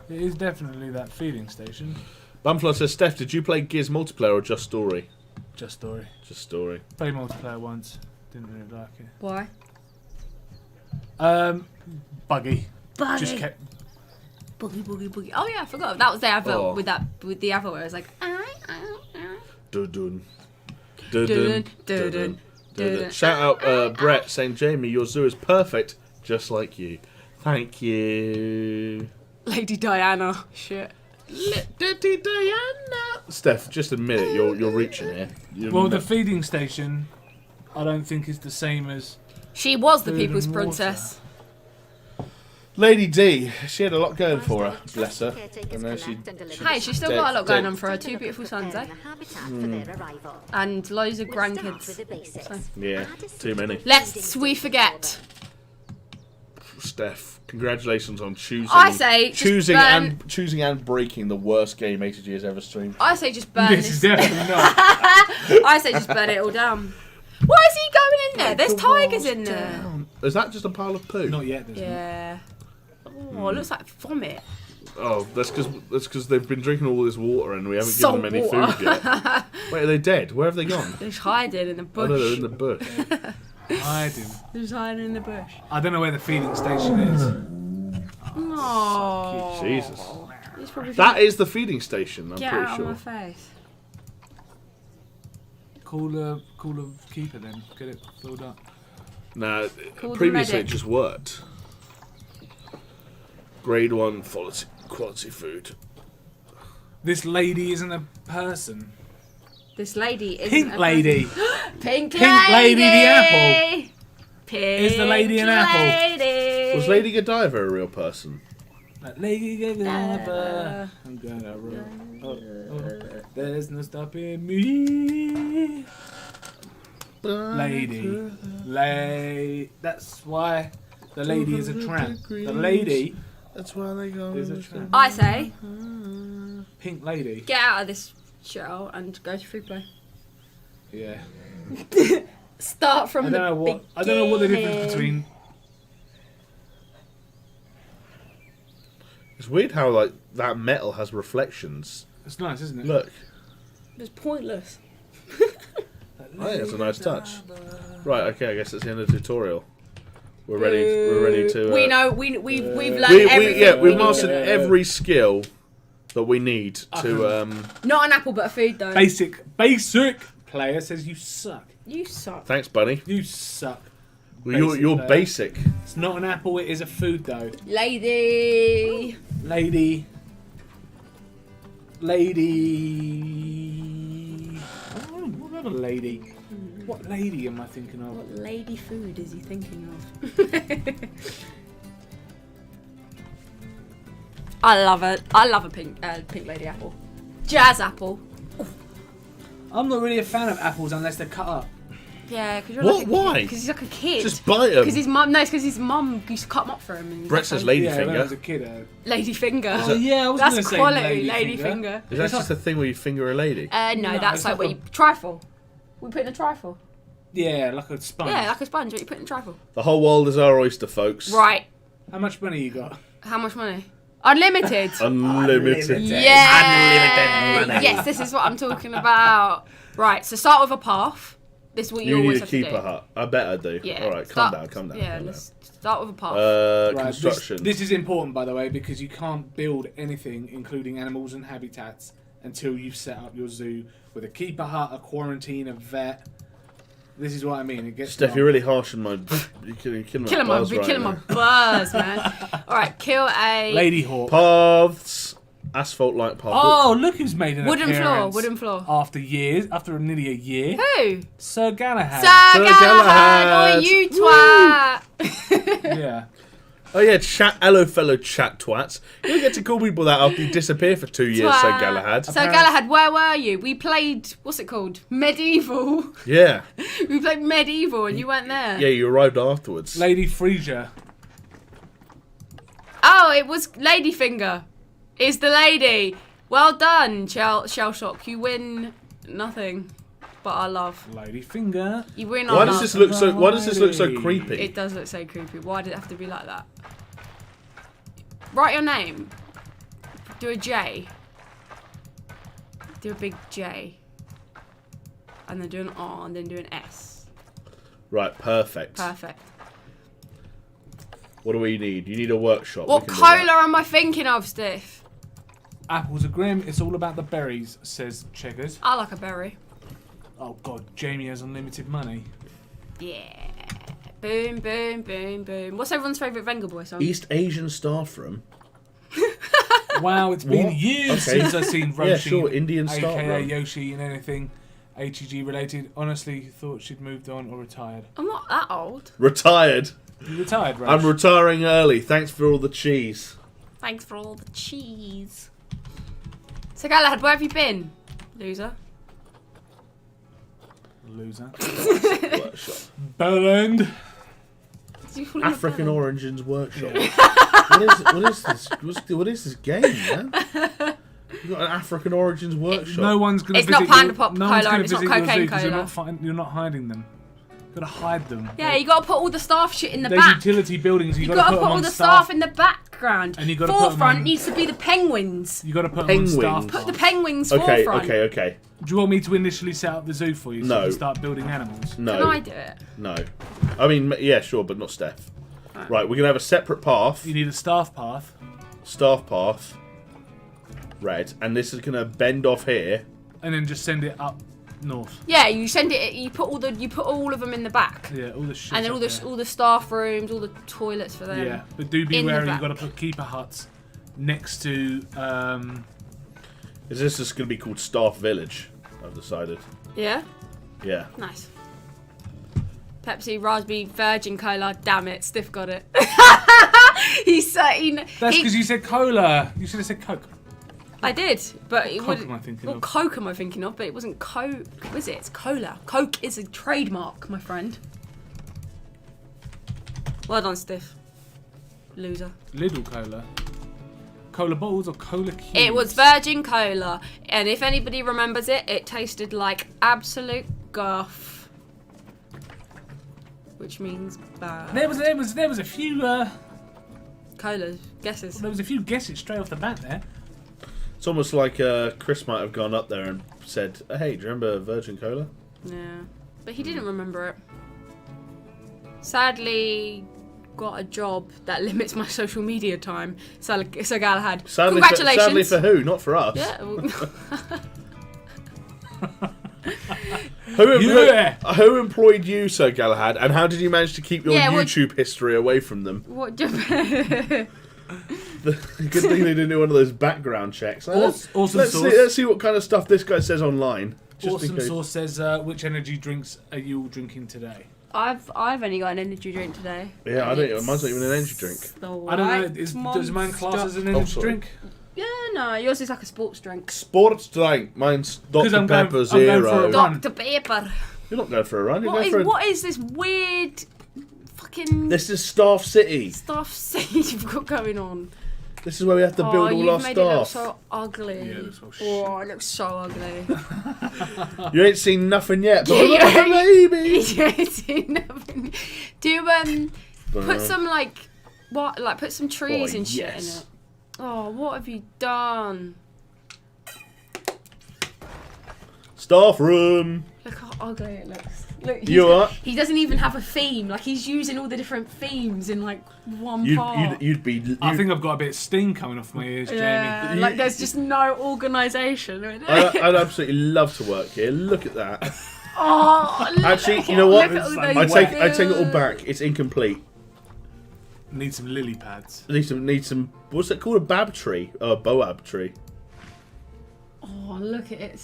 It is definitely that feeding station. Bumfly says, Steph, did you play Gears multiplayer or just story? Just Story. Just Story. Played multiplayer once. Didn't really like it. Why? Buggy. Buggy. Just kept. Boogie. Oh yeah, I forgot. That was the advert with the advert where it was like. Dun-dun. Dun-dun. Dun-dun. Dun-dun. Shout out Brett saying, Jamie, your zoo is perfect, just like you. Thank you. Lady Diana. Shit. Lady Diana. Steph, just admit it. You're reaching here. Well, the feeding station, I don't think is the same as. She was the Food people's and water. princess. Lady D, she had a lot going for her, bless her. And then Hey, she's still got a lot going on for her. 2 beautiful sons, eh? And loads of grandkids. So. Yeah, too many. Lest we forget. Steph, congratulations on choosing. I say just choosing burn- choosing and breaking the worst game ATG has ever streamed. I say just burn This is definitely not. I say just burn it all down. Why is he going in there? There's tigers in there. Is that just a pile of poo? Not yet. There's not. Yeah. Oh, it looks like vomit. Oh, that's because they've been drinking all this water and we haven't Salt given them any water. food yet. Wait, are they dead? Where have they gone? They're just hiding in the Oh bush. no, they're in the bush. Hiding. They're just hiding in the bush. I don't know where the feeding station is. Oh. Jesus. He's probably That is the feeding station, I'm get pretty out sure. of my face. Call a keeper then. Get it filled up. Nah, Call the previously it medic. just worked. Grade 1 quality food. This lady isn't a person. This lady is Pink lady. Pink Lady the apple. Pink Is the lady an apple? lady. Was Lady Godiva a real person? That lady Godiva. I'm gonna run. Oh. There's no stopping me. Lady. That's why the lady is a tramp. The lady That's why they go. is a tramp. I say, Pink lady. get out of this show and go to free play. Yeah. Start from I don't know what. I don't know what the difference between. It's weird how like that metal has reflections. It's nice, isn't it? Look, It's pointless. I think it's a nice touch. Right, okay, I guess that's the end of the tutorial. We're ready. We're ready to. We know. We've learned everything. We've need mastered to know. every skill that we need to. Not an apple, but a food though. Basic player says you suck. You suck. Thanks, buddy. You suck. Well, you're player. basic. It's not an apple. It is a food though. Lady. Lady. What other lady? What lady am I thinking of? What lady food is he thinking of? I love it. I love a pink lady apple. Jazz apple. I'm not really a fan of apples unless they're cut up. Yeah, because you're What? like a Why? Because he's like a kid. Just bite Because them. his mum. No, it's because his mum used to cut them up for him. And he's Brett like, says "Oh, lady Yeah, when I was a finger. kid. lady finger. Oh yeah, I was gonna That's say quality. lady Lady finger. Is that just a thing where you finger a lady? No, No, that's it's like like what a- you trifle. We put in a trifle. Yeah, like a sponge. Yeah, like a sponge. What you put in a trifle. The whole world is our oyster, folks. Right. How much money you got? How much money? Unlimited. Unlimited. Yeah. Unlimited money. Yes, this is what I'm talking about. Right. So start with a path. This is what you You always need a have to do. keeper hut. I bet I do. Yeah. All right, start- calm down. Yeah. calm Let's start with a path. down. Right, Construction. This is important, by the way, because you can't build anything, including animals and habitats, until you've set up your zoo with a keeper hut, a quarantine, a vet. This is what I mean. It gets Steph, long. you're really harsh on my. You're killing killing buzz right killing now. my buzz, man. All right. Kill a Lady Hawk. Paths. Asphalt like path. Oh, look who's made an wooden floor. appearance Wooden floor. After years, after nearly a year. Who? Sir Galahad. Sir Galahad. Galahad. Oh, you twat. Yeah. Oh yeah, chat. Hello, fellow chat twats. You don't get to call people that after you disappear for 2 years, Sir Twat. Galahad. Sir Galahad, where were you? We played, what's it called? Medieval. Yeah. We played Medieval and you weren't there. Yeah, you arrived afterwards. Lady Frasier. Oh, it was Ladyfinger. Is the lady. Well done, Shell Shock. You win nothing but our love. Lady Finger. You win our Why love. does this look so? Why does this look so creepy? It does look so creepy. Why did it have to be like that? Write your name. Do a J. Do a big J. and then do an R, and then do an S. Right, perfect. Perfect. What do we need? You need a workshop. What cola am I thinking of, Steve? Apples are grim. It's all about the berries, says Checkers. I like a berry. Oh God, Jamie has unlimited money. Yeah. Boom, boom, boom, boom. What's everyone's favourite Venga Boy song? East Asian staff room. Wow, it's been What? years since I've seen Roshi, Yeah, sure, Indian staff aka room. Yoshi, and anything HEG related. Honestly, thought she'd moved on or retired. I'm not that old. Retired. You retired, right? I'm retiring early. Thanks for all the cheese. Thanks for all the cheese. So, Galahad, where have you been? Loser. Loser. Workshop. Bellend. Did you call him a African bellend? Origins Workshop. what is this? What is this game, man? You've got an African Origins Workshop. No one's gonna It's visit not Panda your, Pop no one's Cola, gonna it's not visit your Cocaine zoo 'cause Cola. You're not hiding them. You gotta hide them. Yeah, you got to put all the staff shit in the They're back. utility buildings. You You gotta got to put put them all on the staff. staff in the background. And you gotta put 'em forefront on- needs to be the penguins. You gotta put them on staff. Penguins. Put the paths. penguins Okay, forefront. okay. Do you want me to initially set up the zoo for you so No. you can start building animals? No. Can I do it? No. I mean, yeah, sure, but not Steph. Right, we're going to have a separate path. You need a staff path. Staff path. Red. And this is going to bend off here. And then just send it up north. Yeah, you send it. You put all of them in the back, Yeah, all the shit. and then up all the there. all the staff rooms, all the toilets for them. Yeah, but do be in the wary. You back. got to put keeper huts next to. Is this just going to be called Staff Village? I've decided. Yeah. Yeah. Nice. Pepsi, raspberry, virgin cola. Damn it, Stiff got it. He's saying. That's because you said cola. You should have said Coke. I did, but it Coke would. am I thinking What of? Coke am I thinking of? But it wasn't Coke. Was it? It's cola. Coke is a trademark, my friend. Well done, Stiff. Loser. Lidl cola. Cola bottles or cola cubes? It was virgin cola, and if anybody remembers it, it tasted like absolute guff, which means bad. There was a few Colas guesses. there was a few guesses straight off the bat there. It's almost like Chris might have gone up there and said, hey, do you remember Virgin Cola? Yeah, but he didn't remember it. Sadly, got a job that limits my social media time. So Galahad, Sadly congratulations. sadly for who? Not for us. Yeah. Who employed you, Sir Galahad, and how did you manage to keep your Yeah, what- YouTube history away from them? What job? Good thing they didn't do one of those background checks. Awesome let's source. see what kind of stuff this guy says online. Just in Awesome case. source says, which energy drinks are you all drinking today? I've only got an energy drink today. Yeah, I don't. Mine's not even an energy drink. I don't know. Does mine class as an energy sorry. drink? Yeah, no, yours is like a sports drink. Sports drink. Mine's 'Cause Dr I'm going- Pepper I'm going for a Zero. run. Dr. Pepper. You're not going for a run. You're going for a... What is this weird fucking This is Staff City. stuff you've got going on? This is where we have to build all you've our made it look staff. so ugly. Yeah, it looks all Oh, it looks so ugly. You ain't seen nothing yet. But Yeah, look at the baby. Do put some put some trees Oh, and shit yes. in it. Oh, what have you done? Staff room. Look how ugly it looks. Look, he doesn't even have a theme. Like, he's using all the different themes in like one part. I think I've got a bit of steam coming off my ears, Yeah, Jamie. like there's just no organisation. I'd absolutely love to work here. Look at that. Oh, Actually, you know what? look at all those I take it all back. It's incomplete. Need some lily pads. Need some. What's it called? A bab tree? Oh, a boab tree. Oh, look at it.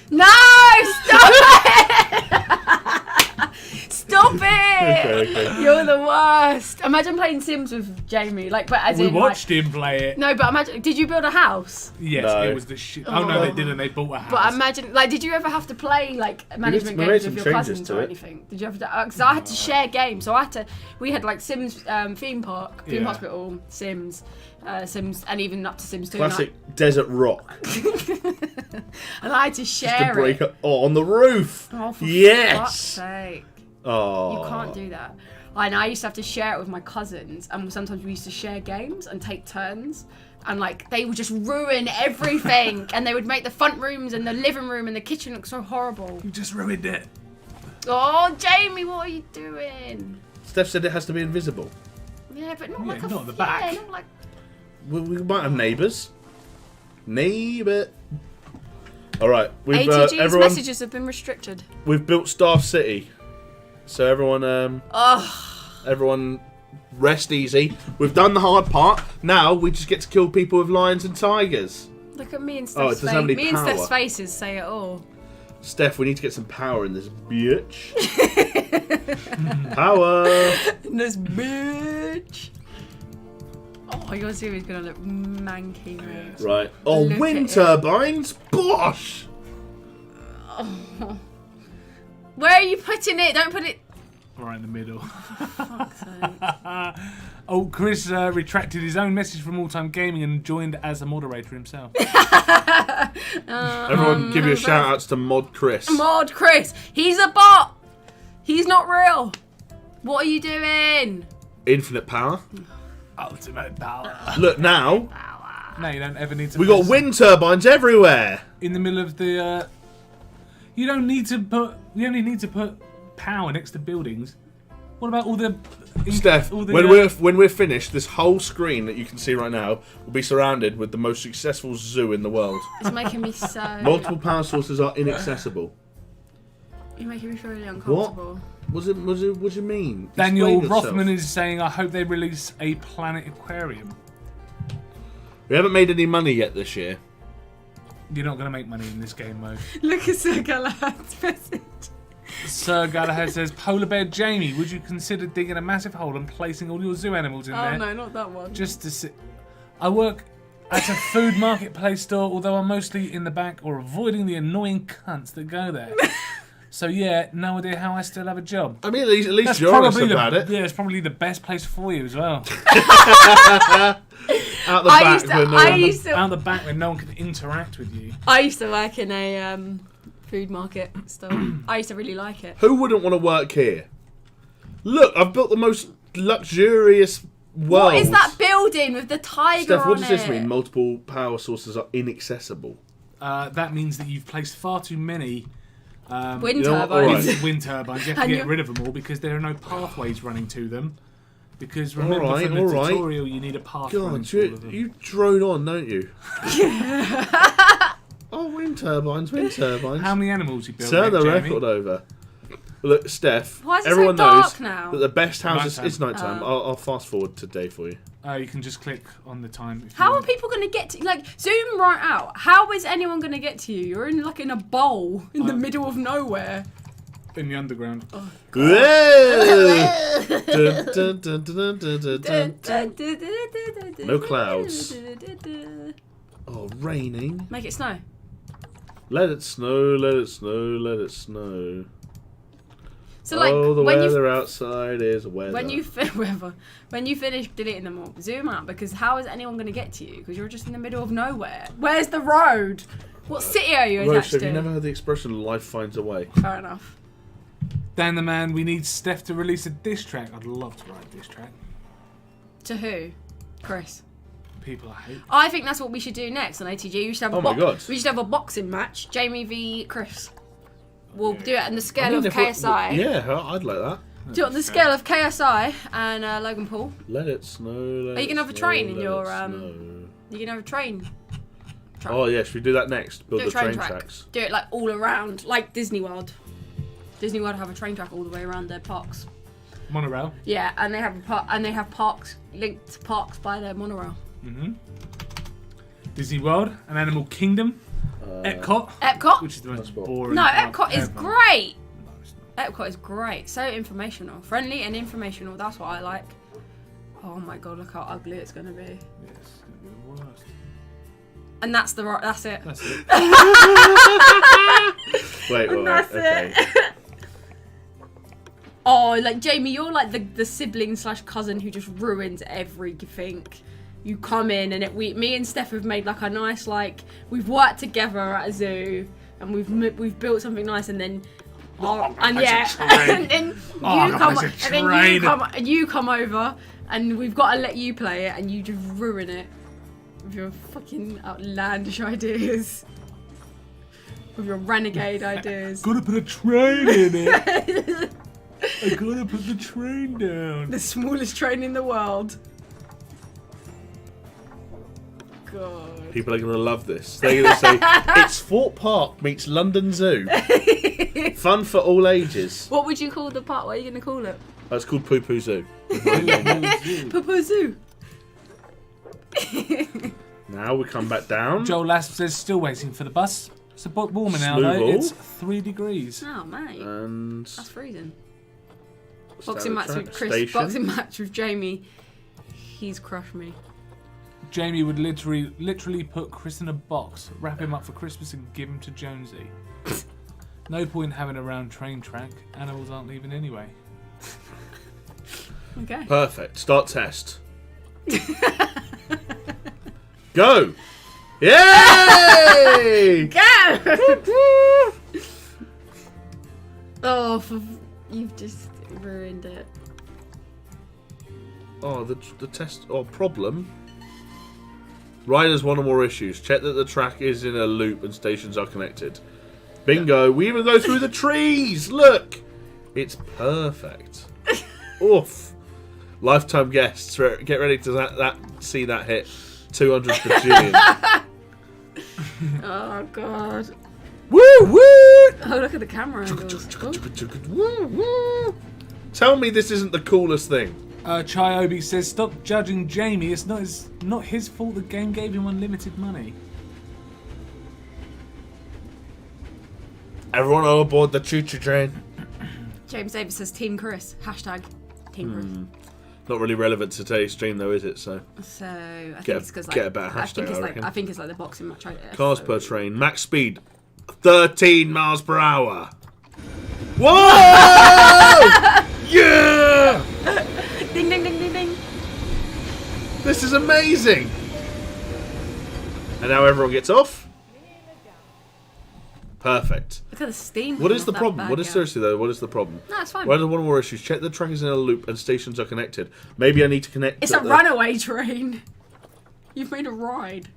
No! Stop it! Stop it! Okay. You're the worst. Imagine playing Sims with Jamie. Like, but as We in, watched him play it. No, but imagine. Did you build a house? Yes, No. it was the shit. Oh no, they didn't. They bought a house. But imagine, like, did you ever have to play like management we made games some with your changes cousins to or it. anything? Did you have to? Because I had to share games, so I had to. We had like Sims theme park, theme Yeah. hospital, Sims, Sims, and even up to Sims 2. Classic desert rock. And I had to Just share to break it. up. Oh, on the roof. Oh, for fuck's Yes. sake. Oh. You can't do that. I know. I used to have to share it with my cousins, and sometimes we used to share games and take turns. And like they would just ruin everything, and they would make the front rooms and the living room and the kitchen look so horrible. You just ruined it. Oh, Jamie, what are you doing? Steph said it has to be invisible. Yeah, but not Yeah, like not at the back. Yeah, not like. We might have neighbours. Neighbour. All right, we've ATG's everyone. messages have been restricted. We've built Staff City, so everyone. Everyone, rest easy. We've done the hard part. Now we just get to kill people with lions and tigers. Look at me and Oh, it Steph's doesn't have any face. Me and Steph's power. faces say it all. Steph, we need to get some power in this bitch. Power. This bitch. Oh, you're serious gonna look manky, mate. Right. Oh, Look wind at it. turbines. Bosh. Where are you putting it? Don't put it. Right in the middle. Fuck's sake. Oh, Chris retracted his own message from AlltimeGaming and joined as a moderator himself. Everyone, give your shout outs to Mod Chris. Mod Chris. He's a bot. He's not real. What are you doing? Infinite power. Ultimate power. Look now, No, you don't ever need to. we got wind turbines everywhere. in the middle of the. You don't need to put. You only need to put power next to buildings. What about all the? Steph, all the, when we're finished, this whole screen that you can see right now will be surrounded with the most successful zoo in the world. It's making me so. Multiple power sources are inaccessible. You're making me feel really uncomfortable. What do you mean? Daniel Explain yourself. Rothman is saying, "I hope they release a Planet Aquarium." We haven't made any money yet this year. You're not going to make money in this game mode. Look at Sir Galahad's message. Sir Galahad says, "Polar Bear Jamie, would you consider digging a massive hole and placing all your zoo animals in Oh there?" no, not that one. Just to sit. I work at a food marketplace store, although I'm mostly in the back or avoiding the annoying cunts that go there. So yeah, no idea how I still have a job. I mean, at least That's you're honest probably about it. Yeah, it's probably the best place for you as well. Out the back. Out the back where no one can interact with you. I used to work in a food market store. I used to really like it. Who wouldn't want to work here? Look, I've built the most luxurious world. What is that building with the tiger Steph, on what does this it? mean? Multiple power sources are inaccessible. That means that you've placed far too many Wind You know what? turbines. Alright. wind turbines. You have to And get you- rid of them all because there are no pathways running to them. Because remember Alright, from the alright. tutorial, you need a path running God, to all of them. you drone on, don't you? Oh, wind turbines. How many animals you built? Turn the Jamie? record over. Look, Steph, Why is it so everyone dark knows now? that the best houses... Nighttime. It's nighttime. I'll fast forward today for you. You can just click on the time. If you How are want. people going to get to like zoom right out? How is anyone going to get to you? You're in a bowl in the middle of nowhere. in the underground? Oh, Whoa! Dun, dun, dun, dun, dun, dun, dun. No clouds. Oh, raining. Make it snow. Let it snow, let it snow, let it snow. So like Oh, the when weather outside is weather. when you finish deleting them all, zoom out because how is anyone going to get to you? Because you're just in the middle of nowhere. Where's the road? What city are you Roche, attached have to? you never heard the expression "life finds a way"? Fair enough. Dan the Man, we need Steph to release a diss track. I'd love to write a diss track. To who? Chris. People I hate. I think that's what we should do next on ATG. We should have Oh my God. We should have a boxing match. Jamie v Chris. We'll do it on the scale I mean, of if we- KSI. Yeah, I'd like that. Do it on the scale of KSI and Logan Paul. Let it snow. Let Are you it gonna have a snow, train in let your, it um, snow. You can have a train. Oh yeah, should we do that next? Build Do a the train track. tracks. Do it like all around, like Disney World. Disney World have a train track all the way around their parks. Monorail. Yeah, and they have parks linked to parks by their monorail. Disney World, an Animal Kingdom, Epcot, Epcot. which is the most That's what- boring. No, park Epcot is ever. great. No, it's not. Epcot is great. So informational, friendly, and informational. That's what I like. Oh my god, look how ugly it's gonna be. Yeah, it's gonna be the worst. And that's the right. That's it. That's it. Wait, That's okay. it. Oh, like Jamie, you're like the sibling / cousin who just ruins everything. You come in and me and Steph have made like a nice we've worked together at a zoo and we've built something nice and then And yeah, and then you come over, and we've got to let you play it, and you just ruin it with your fucking outlandish ideas, with your renegade ideas. Gotta put a train in it. I gotta put the train down. The smallest train in the world. God. People are going to love this. They're going to say, it's Fort Park meets London Zoo. Fun for all ages. What would you call the part? What are you going to call it? It's called Poo Poo Zoo. Poo Zoo. Now we come back down. Joel Lasp says, still waiting for the bus. It's a bit warmer now, Snowball. though. It's 3 degrees. Oh, mate. And That's freezing. Standard Boxing match track with Chris. station. Boxing match with Jamie. He's crushed me. Jamie would literally put Chris in a box, wrap him up for Christmas and give him to Jonesy. No point having a round train track. Animals aren't leaving anyway. Okay. Perfect. Start test. Go! Yay! Go! Oh, you've just ruined it. Oh, the test problem. Riders one or more issues. Check that the track is in a loop and stations are connected. Bingo. We even go through the trees. Look. It's perfect. Oof. Lifetime guests. Get ready to see that hit. 200 bajillion. Oh, God. Woo woo. Oh, look at the camera angles. Oh. Tell me this isn't the coolest thing. Chiobi says, stop judging Jamie. It's not his fault the game gave him unlimited money. Everyone all aboard the choo-choo train. James Davis says Team Chris. Hashtag Team Chris. Not really relevant to today's stream though, is it? So So I think Get a- it's because get a better hashtag, I reckon. I think it's like the boxing match. Right? cars per train. Max speed 13 miles per hour. Whoa! Yeah! Ding ding ding ding ding. This is amazing. And now everyone gets off. Perfect. Look at the steam. What is off the that problem? bag, What is yeah. seriously though? What is the problem? No, it's fine. One or more issues. Check the track is in a loop and stations are connected. Maybe I need to connect. It's a runaway train. You've made a ride.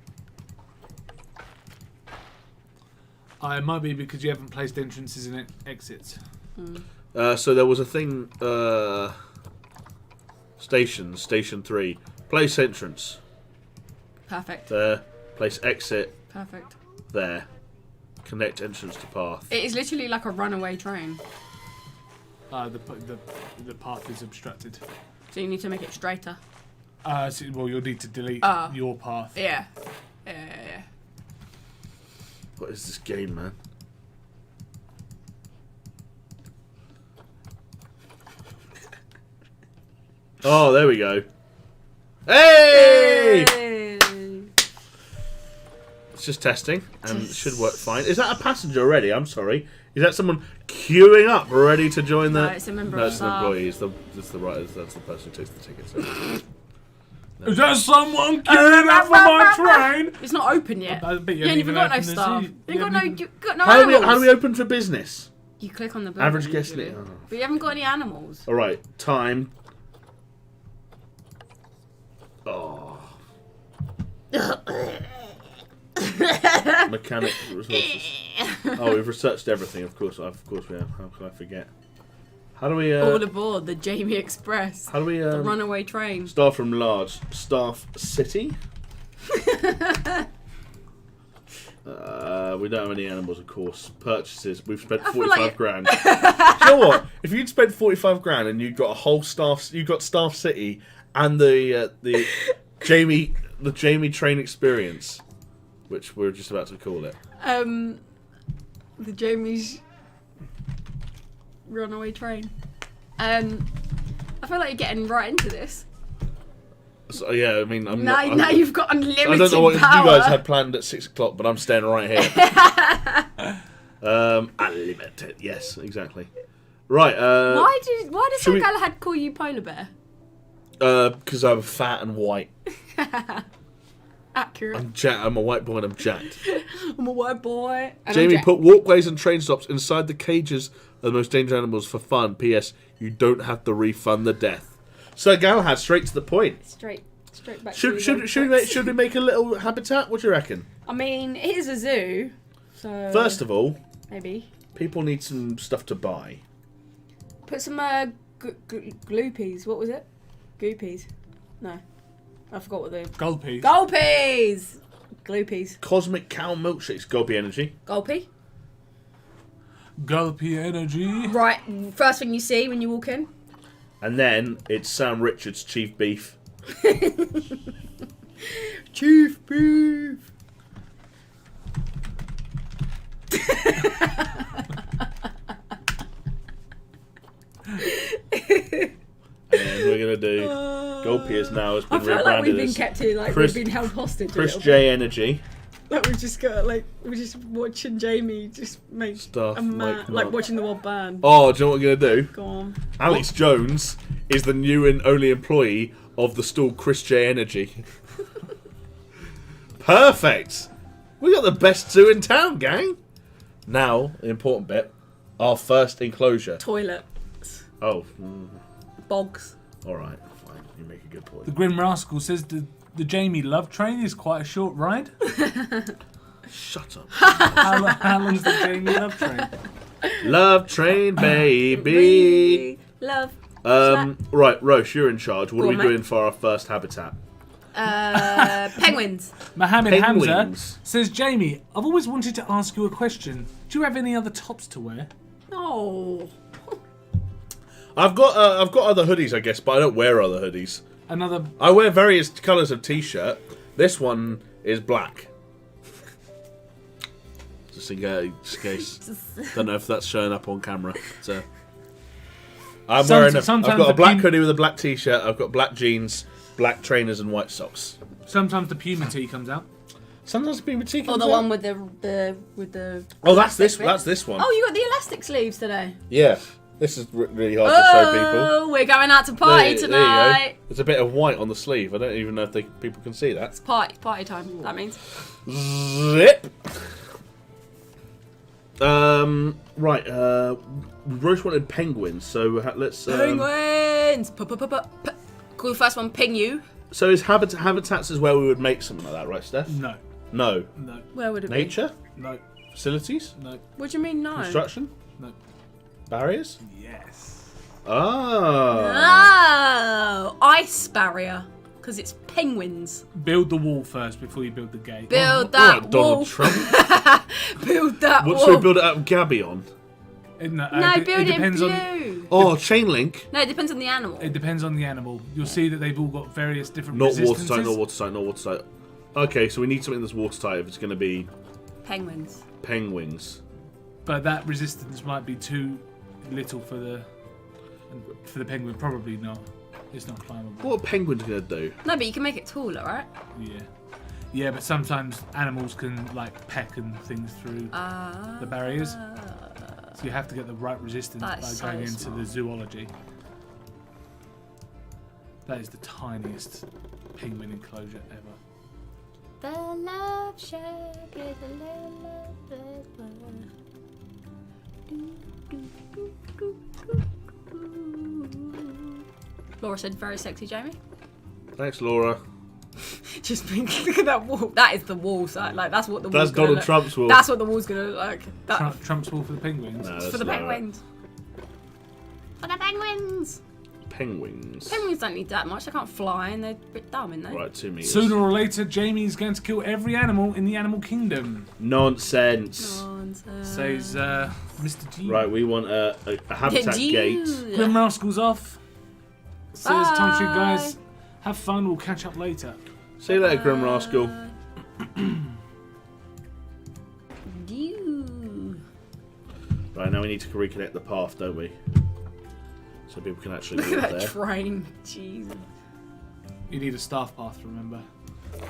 It might be because you haven't placed entrances and exits. So there was a thing. Station 3. Place entrance. Perfect. There. Place exit. Perfect. There. Connect entrance to path. It is literally like a runaway train. The path is obstructed. So you need to make it straighter. Well, you'll need to delete your path. Yeah. Yeah. What is this game, man? Oh, there we go. Hey! It's just testing, and it should work fine. Is that a passenger already? I'm sorry. Is that someone queuing up, ready to join the... No, it's a member No, of it's an staff. employee. That's the person who takes the tickets. Is there someone queuing up for my train? It's not open yet. I bet You ain't even got no staff. You got no How animals. do we open for business? You click on the building. Average guest usually. list. But you haven't got any animals. All right, time. Oh. Mechanic resources. Oh, we've researched everything. Of course we have. How can I forget? How do we? All aboard the Jamie Express. How do we? The runaway train. Staff from large staff city. We don't have any animals, of course. Purchases. We've spent 45 grand. Do you know what? If you'd spent 45 grand and you got a whole staff, you got staff city and the Jamie train experience, which we're just about to call it. The Jamie's runaway train. I feel like you're getting right into this. So yeah, I mean, Now you've got unlimited I don't know what power. you guys had planned at 6 o'clock, but I'm staying right here. Unlimited. Yes, exactly. Right. Why does should we- Galahad call you Polar Bear? Because I'm fat and white. And accurate. I'm a white boy and I'm jacked. I'm a white boy. And Jamie, I'm put walkways and train stops inside the cages of the most dangerous animals for fun. P.S. You don't have to refund the death. So Galahad, straight to the point. Straight back. Should we make a little habitat? What do you reckon? I mean, it is a zoo, so First of all, maybe people need some stuff to buy. put some gloopies. What was it? Goopies? No, I forgot what they. Gulpies. Gulpies. Gloopies. Cosmic cow milkshakes, Gulpy Energy. Gulpy. Gulpy energy. Right. First thing you see when you walk in. And then it's Sam Richards' Chief Beef. Chief Beef. And we're gonna do Gulpy is now has I been feel like rebranded we've been as kept here, like Chris- we've been held hostage. Chris a little J Energy. Like we've just got we're just watching Jamie just make Stuff a man, like that. watching the world burn. Oh, do you know what we're gonna do? Go on. Alex Jones is the new and only employee of the stall Chris J Energy. Perfect. We got the best zoo in town, gang. Now, the important bit, our first enclosure. Toilet. Oh, Bogs. all right, fine. You make a good point. The Grim Rascal says the Jamie love train is quite a short ride. Shut up. How long's the Jamie love train? Love train, baby. Love. Right, Roche, you're in charge. What Go are on, we mate. doing for our first habitat? Penguins. Mohammed Hamza Penguins. says, Jamie, I've always wanted to ask you a question. Do you have any other tops to wear? Oh. I've got other hoodies, I guess, but I don't wear other hoodies. Another. I wear various colours of t-shirt. This one is black. Just in case. Don't know if that's showing up on camera. So I've got a black hoodie with a black t-shirt. I've got black jeans, black trainers, and white socks. Sometimes the Puma tee comes out. Sometimes it's been Or the one with the Oh, that's elastic this. bit. That's this one. Oh, you got the elastic sleeves today. Yeah. This is really hard to show people. Oh, we're going out to party There you tonight. go. There's a bit of white on the sleeve. I don't even know if people can see that. It's party time. That means. Zip. Right. Roche wanted penguins, so let's. Penguins. Call the first one Ping You. So is habitats is where we would make something like that, right, Steph? No. No. No. Where would it Nature? No. Facilities? No. be? What do you mean no? Construction? No. Barriers? Yes. Ah. Oh, ice barrier. Because it's penguins. Build the wall first before you build the gate. Build All right, that Donald wall. Trump. Build that What wall. should we build it up Gabby on? No, Build it in depends on. blue. Oh, chain link. No, it depends on the animal. It depends on the animal. You'll see that they've all got various different Not resistances. watertight, not watertight, not watertight. Okay, so we need something that's watertight if it's going to be Penguins. penguins. But that resistance might be too little for the penguin. Probably not. It's not climbable. What are penguins going to do? No, but you can make it taller, right? Yeah. Yeah, but sometimes animals can like peck and things through the barriers. So you have to get the right resistance by That's going so into smart. the zoology. That is the tiniest penguin enclosure ever. The love shack is a Laura said, very sexy, Jamie. Thanks, Laura. Just look at that wall. That is the wall side. Like, that's what the wall's That's gonna Donald look. Trump's wall. That's what the wall's going to look like. That, Trump's wall for the penguins. No, for that's the not penguins. For the penguins. right. Penguins. Penguins don't need that much. They can't fly and they're a bit dumb, aren't they? Right, 2 meters. Sooner or later, Jamie's going to kill every animal in the animal kingdom, Nonsense. Nonsense. says Mr. G. Right, we want a habitat gate. Grim Rascal's off. Says Bye. Time Street guys, have fun. We'll catch up later. See you later, Grim Rascal. Right, now we need to reconnect the path, don't we? So people can actually Look walk at that there. train. Jesus. You need a staff path, remember,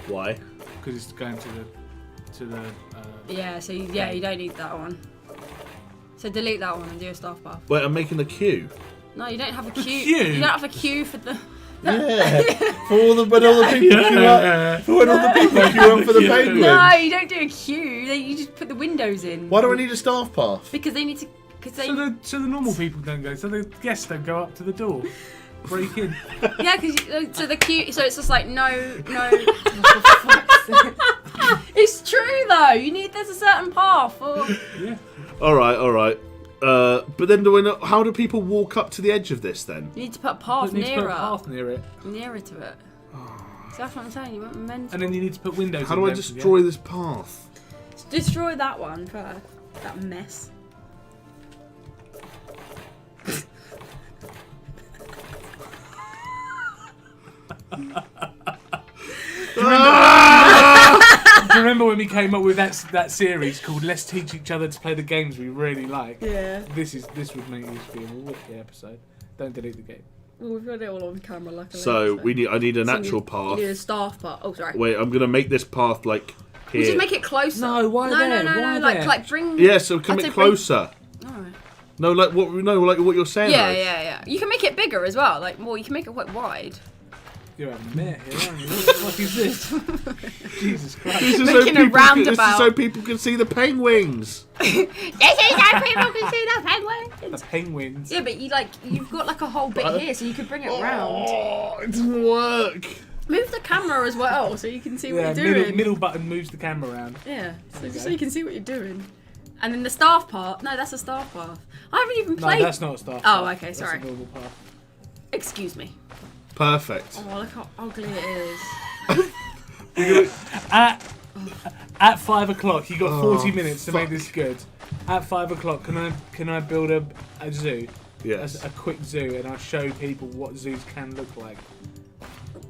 Why? because it's going to the. Yeah, so you don't need that one. So delete that one and do a staff path. Wait, I'm making the queue. No, you don't have a queue. queue? You don't have a queue for the. Yeah. When all the people queue up. For when all the people queue up for the penguins. No, you don't do a queue. You just put the windows in. Why do I need a staff path? Because they need to. So the normal people don't go. So the guests don't go up to the door, break in. Yeah, because so the queue. So it's just like no. It's true though. There's a certain path. Yeah. All right. But then how do people walk up to the edge of this then? You need to put a path You need to put a nearer. path near it. Nearer to it. So that's what I'm saying. You weren't meant to. And then you need to put windows. How in do I them, destroy this path? Destroy that one first. That mess. Do you remember when we came up with that series called "Let's Teach Each Other to Play the Games We Really Like"? Yeah. This would make this be a wicked episode. Don't delete the game. Well, we've got it all on camera, luckily. So I need an actual path. You need a staff path. Oh, sorry. Wait, I'm gonna make this path like here. We just make it closer. No, why there? Why there? Like bring. Yeah, so come it closer. Alright. No, like what? No, like what you're saying. Yeah. You can make it bigger as well. You can make it quite wide. You're a mare here, aren't you? What the fuck is this? Jesus Christ. This is Making a roundabout. This is so people can see the penguins. This is how people can see the penguins. The penguins. Yeah, but you've got like a whole bit here, so you could bring it round. Oh, it doesn't work. Move the camera as well, so you can see what you're doing. Middle button moves the camera around. Yeah, so you can see what you're doing. And then the staff part. No, that's a staff path. I haven't even played. No, that's not a staff Oh, path. okay, sorry. That's a normal path. Excuse me. Perfect. Oh, look how ugly it is. At 5 o'clock, you got 40 minutes to make this good. At 5 o'clock, can I build a zoo? Yes. A quick zoo, and I'll show people what zoos can look like.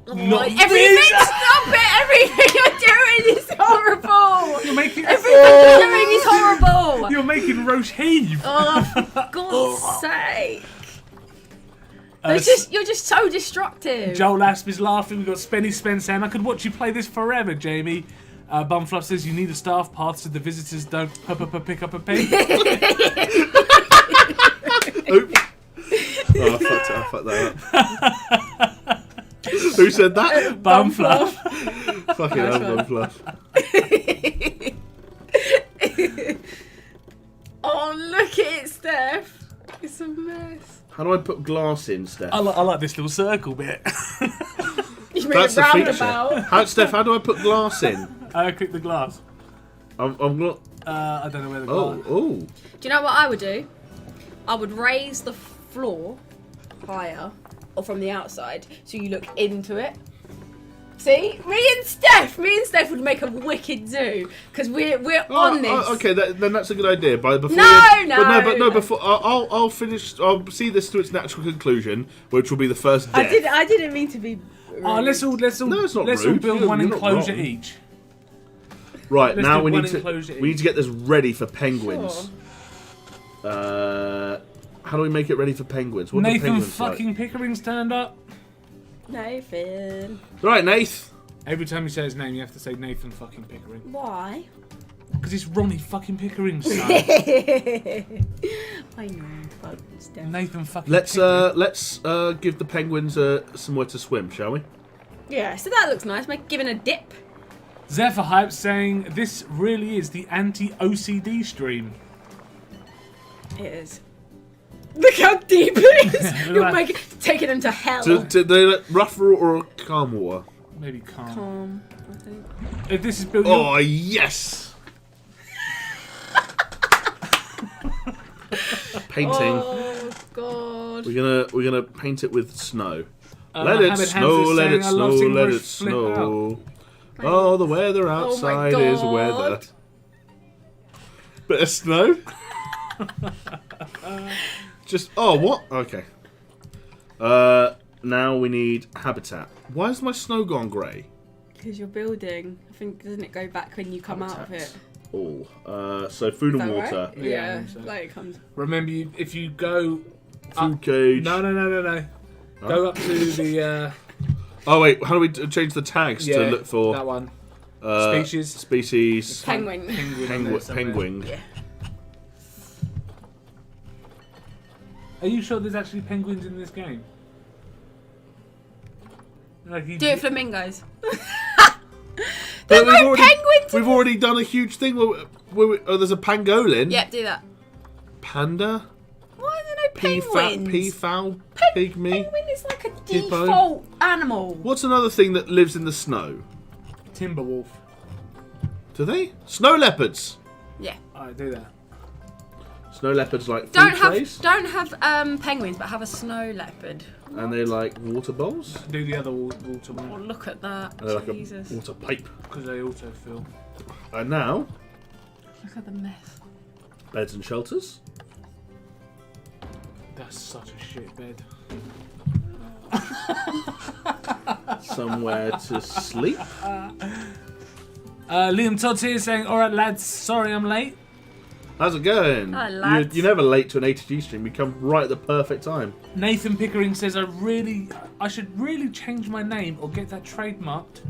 Oh, Not everything! this! Stop it! Everything you're doing is horrible! You're making Everything you're doing is horrible! You're making Roche heave. Oh, for God's sake! You're just so destructive. Joel Asp is laughing. We've got Spenny Spence saying, I could watch you play this forever, Jamie. Bumfluff says, you need a staff path so the visitors don't pick up a pig. Oops. Oh, I fucked that up. Who said that? Bumfluff. Fucking hell, Bumfluff. Oh, look at it, Steph. It's a mess. How do I put glass in, Steph? I like this little circle bit. You made That's a the feature. roundabout. Steph, how do I put glass in? Click the glass. I'm not. I don't know where the glass. Oh. Do you know what I would do? I would raise the floor higher, or from the outside, so you look into it. See, me and Steph would make a wicked zoo because we're on this. Okay, then that's a good idea. Before I'll finish. I'll see this to its natural conclusion, which will be the first death. I didn't mean to be. Rude. Let's all No, it's not let's all rude. build one You're not enclosure wrong. each. Right, Let's now do we one need enclosure to get this ready for penguins. Sure. How do we make it ready for penguins? What do Nathan penguins fucking Pickering's turned up. Nathan. Right, Nath. Every time you say his name, you have to say Nathan fucking Pickering. Why? Because it's Ronnie fucking Pickering's son. I know, but Steph. Nathan fucking Let's Pickering. give the penguins somewhere to swim, shall we? Yeah, so that looks nice. Giving a dip. Zephyr Hype saying, this really is the anti-OCD stream. It is. Look how deep it is. You're taking them to hell. Do they let rough or calm water? Maybe calm. Calm, I think. If this is built... Oh, yes! Painting. Oh God. We're gonna paint it with snow. Let Mohammed it Hamza snow, is let saying, it "I love snow, seeing let Roche it flip snow. Oh, the weather outside is God. weather. Bit of snow? What? Okay. Now we need habitat. Why is my snow gone grey? Because you're building. I think, doesn't it go back when you come out of it? All. So food and Is that water. right? Yeah, I Yeah, think so. like it comes. Remember, if you go... Food cage. No. Go up to the... Oh wait, how do we change the tags to look for that one. species? Species. Penguin. Penguin. Yeah. Are you sure there's actually penguins in this game? Like Do it, flamingos. But penguins. We've already done a huge thing. Oh, there's a pangolin. Yep, do that. Panda. Why are there no penguins? Peafowl. Pygmy. Penguin is like a Hippo. default animal. What's another thing that lives in the snow? Timberwolf. Do they? Snow leopards. Yeah. Alright, do that. Snow leopards like Don't food trays. have penguins, but have a snow leopard. And they like water bowls. Do the other water Oh, one. look at that. And they're like Jesus. a water pipe. Because they autofill. And now, Look at the mess. beds and shelters. That's such a shit bed. Somewhere to sleep. Liam Todd's here saying, alright lads, sorry I'm late. How's it going? Hi, lads. You're never late to an ATG stream. You come right at the perfect time. Nathan Pickering says, I should really change my name or get that trademarked.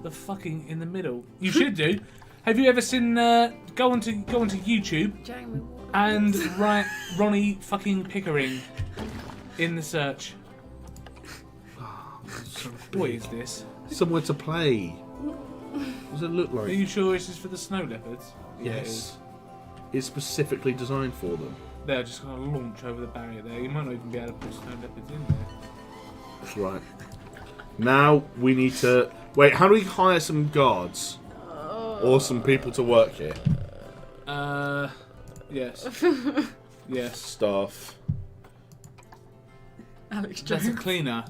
The fucking in the middle. You should do. Have you ever seen, go onto YouTube Jamie, and write Ronnie fucking Pickering in the search. What is this? Somewhere to play. What does it look Are like? you sure this is for the snow leopards? Yeah, it is. Yes. It's specifically designed for them. They're just going to launch over the barrier there. You might not even be able to put snow leopards in there. Right. Now we need to... Wait, how do we hire some guards? Or some people to work here? Yes. Yes. Staff. Alex That's a Jones. cleaner.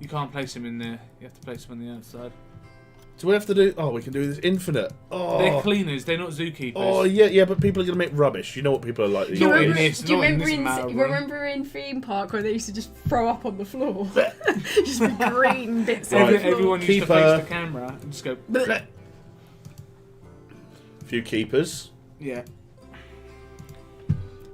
You can't place him in there. You have to place him on the outside. Do we have to do... Oh, we can do this infinite. Oh, They're cleaners. They're not zookeepers. oh yeah, but people are going to make rubbish. You know what people are like. Do you Not in remember, this- do you not in remember this in, matter, you right? remember in theme park where they used to just throw up on the floor? Just be green bits Right. on the floor. Everyone used to Keeper. face the camera and just go. Blech. A few keepers. Yeah.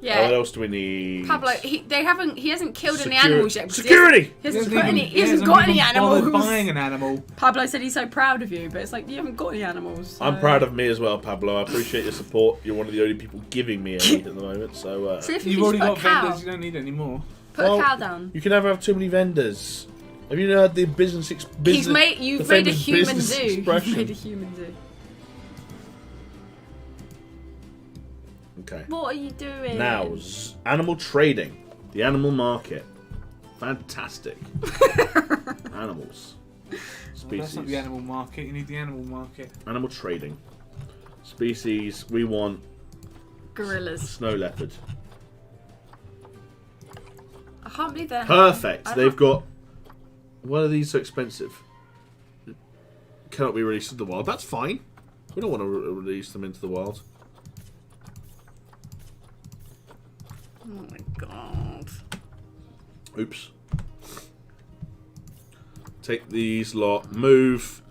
Yeah. What else do we need? Pablo, he hasn't killed any Secu- animals yet. because Security! He hasn't even got any bothered animals. buying an animal. Pablo said he's so proud of you, but it's like you haven't got any animals. So. I'm proud of me as well, Pablo. I appreciate your support. You're one of the only people giving me anything at the moment. So See if you You've can already just got put a cow. vendors. You don't need any more. Put Well, a cow down. you can never have too many vendors. Have you heard the business? You've the made a famous human business zoo. You've expression? made a human zoo. Okay. What are you doing? Now, animal trading, the animal market, fantastic. Animals, Well, species. that's not the animal market. You need the animal market. Animal trading, species. We want Gorillas. snow leopard. I can't believe that. Perfect. I They've don't- got. Why are these so expensive? Cannot be released to the wild. That's fine. We don't want to release them into the wild. Oh my god. Oops. Take these lot. Move.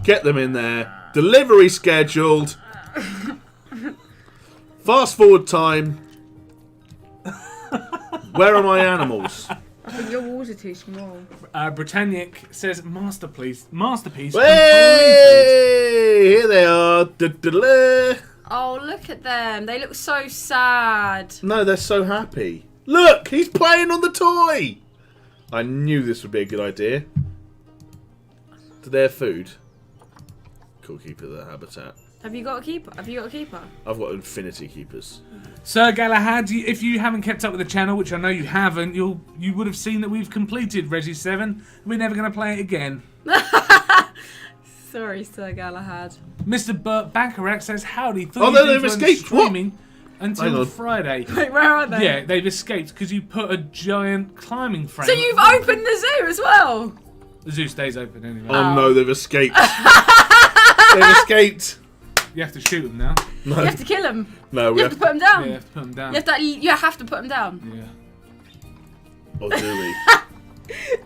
Get them in there. Delivery scheduled. Fast forward time. Where are my animals? I think your walls are too small. Britannic says masterpiece. Masterpiece. completed. Hey! Here they are. Da-da-da. Oh, look at them. They look so sad. No, they're so happy. Look, he's playing on the toy. I knew this would be a good idea. To their food. Cool, keeper their habitat. Have you got a keeper? Have you got a keeper? I've got infinity keepers. Sir Galahad, if you haven't kept up with the channel, which I know you haven't, you would have seen that we've completed Resi 7. We're never going to play it again. Sorry, Sir Galahad. Mr. Burt Bacharach says, howdy. Oh, Thought no, you they've weren't escaped. What? streaming Hang until on. Friday. Wait, where are they? Yeah, they've escaped because you put a giant climbing frame. So you've opened the zoo as well? The zoo stays open anyway. Oh no, they've escaped. They've escaped. You have to shoot them now. No, You have to kill them. no, we You have to put them down. Yeah, you have to put them down. You have to put them down. Yeah. Oh, do we?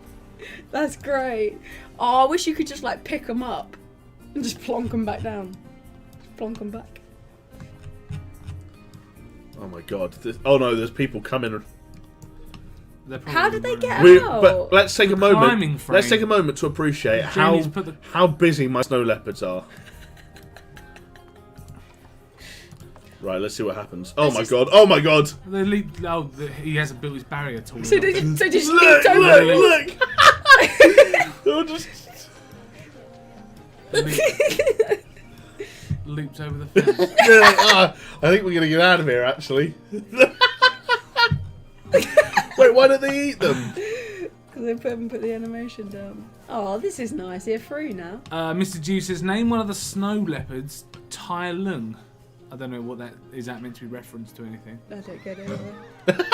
That's great. Oh, I wish you could just like pick them up and just plonk them back down. Just plonk them back. Oh my god. Oh no, there's people coming. They're probably How did they get We, out? but let's take a climbing moment. frame. Let's take a moment to appreciate Jamie's put the- how busy my snow leopards are. Right, let's see what happens. Oh my god! Oh my god! They leap, he hasn't built his barrier tall So enough. did you Look! leap over Look! the wall? Look! They'll just... Leaps over the fence. They're like, I think we're going to get out of here, actually. Wait, why don't they eat them? Because they put the animation down. Oh, this is nice. They're free now. Mr. G says, name one of the snow leopards, Tai Lung. I don't know what that is. That meant to be referenced to anything? I don't get it.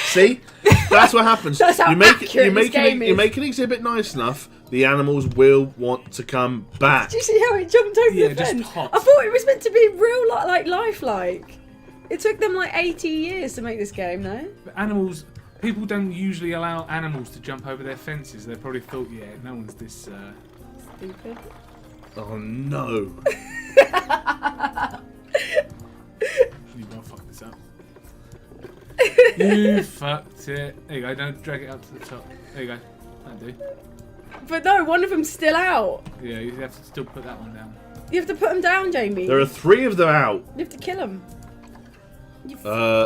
See? That's what happens. That's how you make accurate this game you is. make an exhibit nice enough, the animals will want to come back. Do you see how it jumped over the just fence? hopped. I thought it was meant to be real, like lifelike. It took them like 80 years to make this game, no? But animals, people don't usually allow animals to jump over their fences. They probably thought, yeah, no one's this. Stupid. Oh no. You gotta fuck this up. You fucked it. There you go. Don't drag it up to the top. There you go. That'll do. But no, one of them's still out. Yeah, you have to still put that one down. You have to put them down, Jamie. There are 3 of them out. You have to kill them.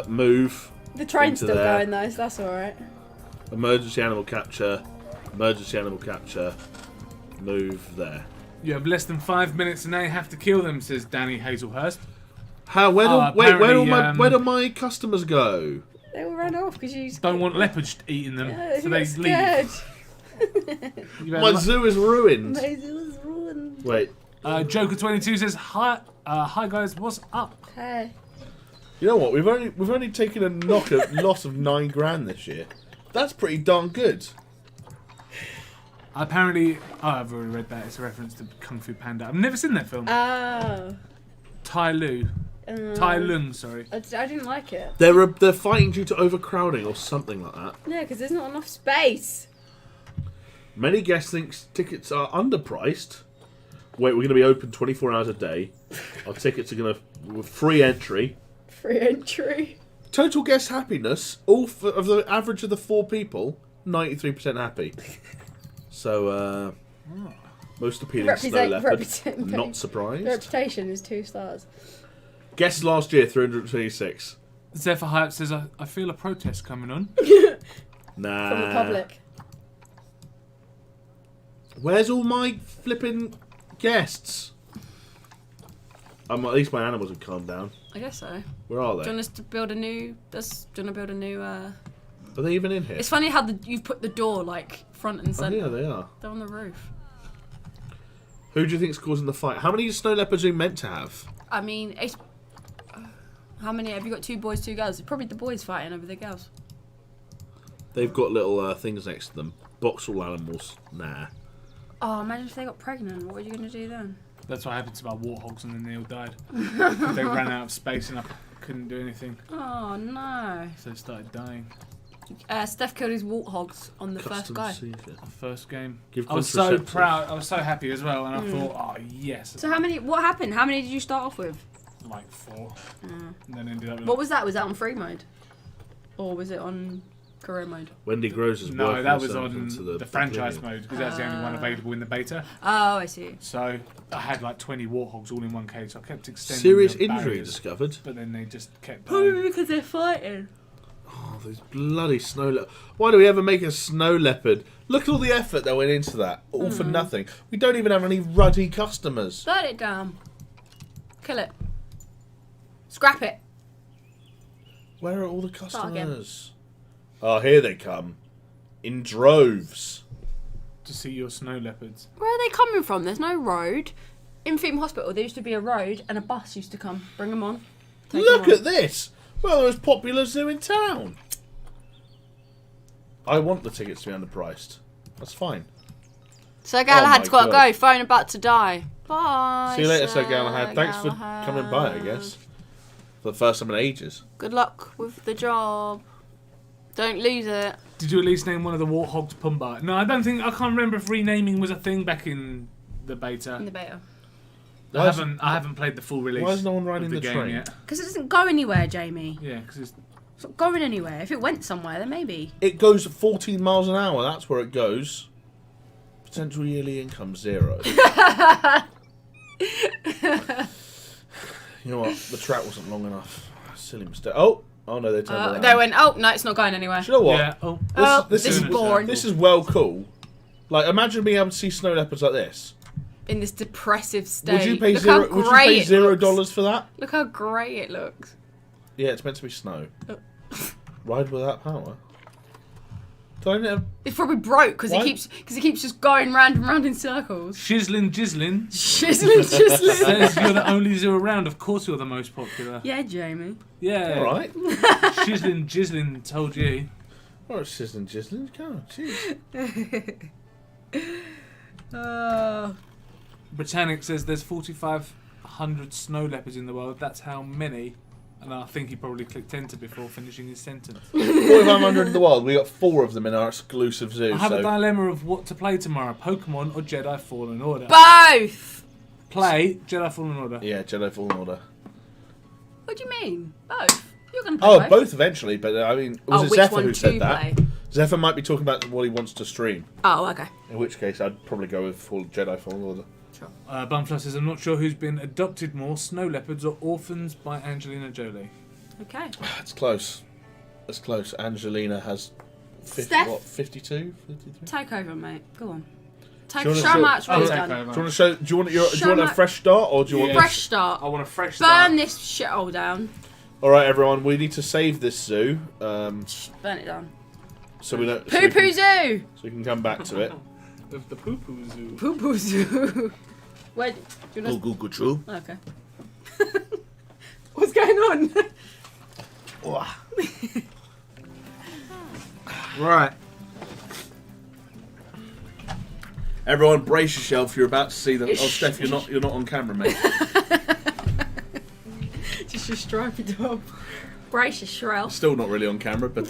Move. The train's into still there. going though, so that's alright. Emergency animal capture. Emergency animal capture. Move there. You have less than 5 minutes and now you have to kill them, says Danny Hazelhurst. How? Where do apparently, where do my customers go? They all ran off because you Don't want leopards eating them, Yeah, so you they got leave. scared. My zoo is ruined. It was ruined. Wait. Joker22 says, hi guys, what's up? Hey. You know what? We've only taken a loss of $9,000 this year. That's pretty darn good. Apparently, I've already read that. It's a reference to Kung Fu Panda. I've never seen that film. Oh. Tai Lung, sorry. I didn't like it. They're fighting due to overcrowding or something like that. Yeah, because there's not enough space. Many guests think tickets are underpriced. Wait, we're going to be open 24 hours a day. Our tickets are going to with free entry. Free entry. Total guest happiness. Of the average of the 4 people, 93% happy. So, most appealing snow leopard. Not surprised. The reputation is 2 stars. Guests last year 326. Zephyr Hype says, I feel a protest coming on. Nah. From the public. Where's all my flipping guests? At least my animals have calmed down. I guess so. Where are Do you they? want us to build a new... Do you want to build a new... Are they even in here? It's funny how you've put the door, like, front and Oh, centre. yeah, they are. They're on the roof. Who do you think's causing the fight? How many snow leopards are you meant to have? I mean, it's... How many? Have you got 2 boys, 2 girls? It's probably the boys fighting over the girls. They've got little things next to them. Boxall animals. Nah. Oh, imagine if they got pregnant. What are you going to do then? That's what happened to my warthogs and then they all died. They ran out of space and I couldn't do anything. Oh, no. So they started dying. Steph killed his warthogs on the first Custom guy. secret. The first game. Give I was so contraceptive. proud. I was so happy as well. And I thought, oh, yes. So what happened? How many did you start off with? Like 4. And then ended up with What was that? Was that on free mode? Or was it on career mode? Wendy Grows is No, working that was herself on into the franchise oblivion. mode because that's the only one available in the beta. Oh, I see. So I had like 20 warthogs all in one cage. So I kept extending Serious the injury barriers, discovered. but then they just kept Probably dying. because they're fighting. Oh, those bloody snow leopards. Why do we ever make a snow leopard? Look at all the effort that went into that. All for nothing. We don't even have any ruddy customers. Burn it down. Kill it. Scrap it. Where are all the Start again. customers? Oh, here they come. In droves. To see your snow leopards. Where are they coming from? There's no road. In Theme Hospital, there used to be a road and a bus used to come. Bring them on. Take Look them on. at this. Well, the most popular zoo in town. I want the tickets to be underpriced. That's fine. Sir Galahad's Oh got my to God. go. Phone about to die. Bye. See you later, Sir Galahad. Thanks for coming by, I guess. For the first time in ages. Good luck with the job. Don't lose it. Did you at least name one of the warthogs Pumbaa? No, I can't remember if renaming was a thing back in the beta. In the beta. I haven't played the full release. Why is no one riding of the the game train? yet. Because it doesn't go anywhere, Jamie. Yeah, because it's It's not going anywhere. If it went somewhere, then maybe. It goes 14 miles an hour. That's where it goes. Potential yearly income 0. You know what? The track wasn't long enough. Silly mistake. Oh no, they turned around. They went, oh, no, it's not going anywhere. Do you know what? yeah. Oh, Oh, this is is boring. This is well cool, Like, imagine being able to see snow leopards like this. In this depressive state. Would you pay Look how $0 for that? Look how grey it looks. Yeah, it's meant to be snow. Ride without power. It's probably broke because it keeps just going round and round in circles. Shizzlin' Jizzlin. Shizzlin' Jizzlin. Says you're the only zoo around. Of course you're the most popular. Yeah, Jamie. Yeah. All right. Shizzlin' Jizzlin told you. Oh, it's Shizzlin' Jizzlin. Come on, jeez. Britannic says there's 4,500 snow leopards in the world. That's how many. And I think he probably clicked enter before finishing his sentence. 4,500 in the world. We got 4 of them in our exclusive zoo. I have a dilemma of what to play tomorrow: Pokemon or Jedi Fallen Order. Both. Play Jedi Fallen Order. Yeah, Jedi Fallen Order. What do you mean? Both. You're gonna play both eventually. But I mean, was it which Zephyr one who to said that? play? Zephyr might be talking about what he wants to stream. Oh, okay. In which case, I'd probably go with Jedi Fallen Order. Sure. Bumfluff says, I'm not sure who's been adopted more, snow leopards or orphans by Angelina Jolie. Okay. It's close. It's close. Angelina has 52? 53? Take over, mate. Go on. Do you Show much I'll what take done. over. want to show? Do you want a fresh start or do you want? Fresh start. I want a fresh start. Burn this shithole down. All right, everyone. We need to save this zoo. Burn it down. So we don't. Poo poo zoo. So we can come back to it. The poo-poo zoo. Poo poo zoo. Where? Do you know? Good, true. Okay. What's going on? Right. Everyone, brace yourself. You're about to see them. Oh, Steph, you're not on camera, mate. Just your stripy dog. Brace yourself. Still not really on camera, but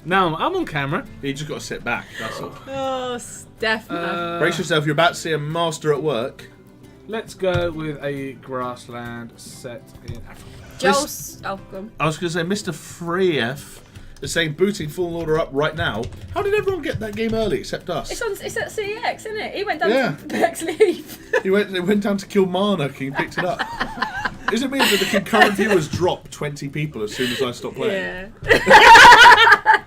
Now I'm on camera. you just got to sit back. That's all. Oh, Steph. Brace yourself. You're about to see a master at work. Let's go with a grassland set in Africa. Joel's. Oh, go on. I was going to say, Mr. Freef is saying booting Fallen Order up right now. How did everyone get that game early except us? It's at CEX, isn't it? He went down Yeah. to Bexley. He went down to Kilmarnock and picked it up. Is it me that the concurrent viewers drop 20 people as soon as I stop playing? Yeah.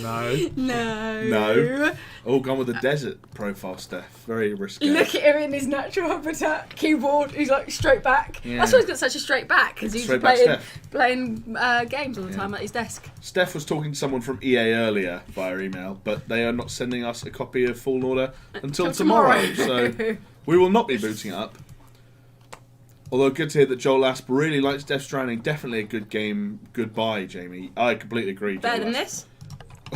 No. No. All gone with the desert profile, Steph. Very risky. Look at him in his natural habitat. Keyboard. He's like straight back. Yeah. That's why he's got such a straight back because he's Straight back playing games all the time at his desk. Steph was talking to someone from EA earlier via email, but they are not sending us a copy of Fallen Order until tomorrow. So we will not be booting it up. Although good to hear that Joel Asp really likes Death Stranding. Definitely a good game. Goodbye, Jamie. I completely agree. Better Joel than Asp. this?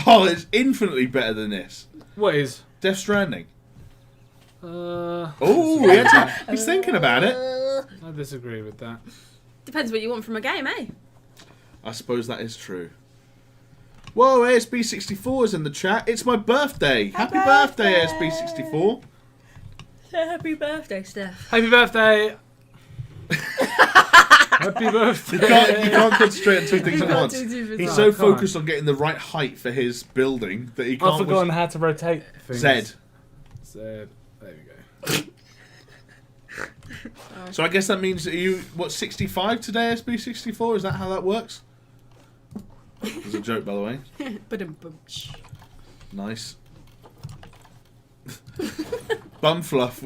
Oh, it's infinitely better than this. What is? Death Stranding. I Oh, he's thinking about it. disagree with that. Depends what you want from a game, eh? I suppose that is true. Whoa, ASB64 is in the chat. It's my birthday. Happy birthday, ASB64. Happy birthday, Steph. Happy birthday! Happy birthday! You can't concentrate on two things at once. He's He's so so focused on getting the right height for his building that he can't. I've forgotten how to rotate things. Z. There we go. So I guess that means that you 65 today, SB64? Is that how that works? It was a joke, by the way. Nice. Bumfluff,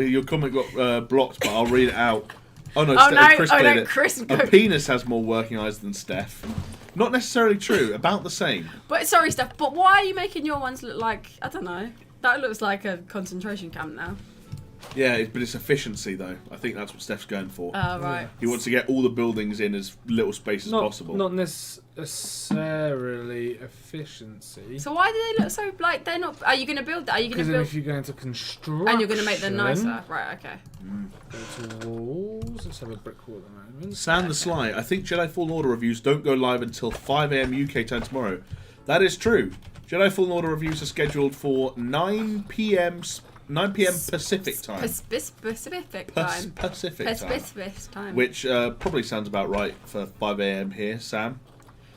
your comment got blocked, but I'll read it out. Oh no, Chris played it. Chris. A penis has more working eyes than Steph. Not necessarily true. About the same. But sorry, Steph. But why are you making your ones look like I don't know? That looks like a concentration camp now. Yeah, but it's efficiency though. I think that's what Steph's going for. Oh right. He wants to get all the buildings in as little space as possible. Not necessarily efficiency. So why do they look so like they're not? Are you going to build that? Are you going Because to then build? if you go into construction... And you're going to make them nicer, right? Okay. Go to walls. Let's have a brick wall at the moment. Sam the Sly, I think Jedi Fallen Order reviews don't go live until 5 AM UK time tomorrow. That is true. Jedi Fallen Order reviews are scheduled for 9 PM Pacific time. Pacific time. Pacific time. Time. Which probably sounds about right for 5 AM here, Sam.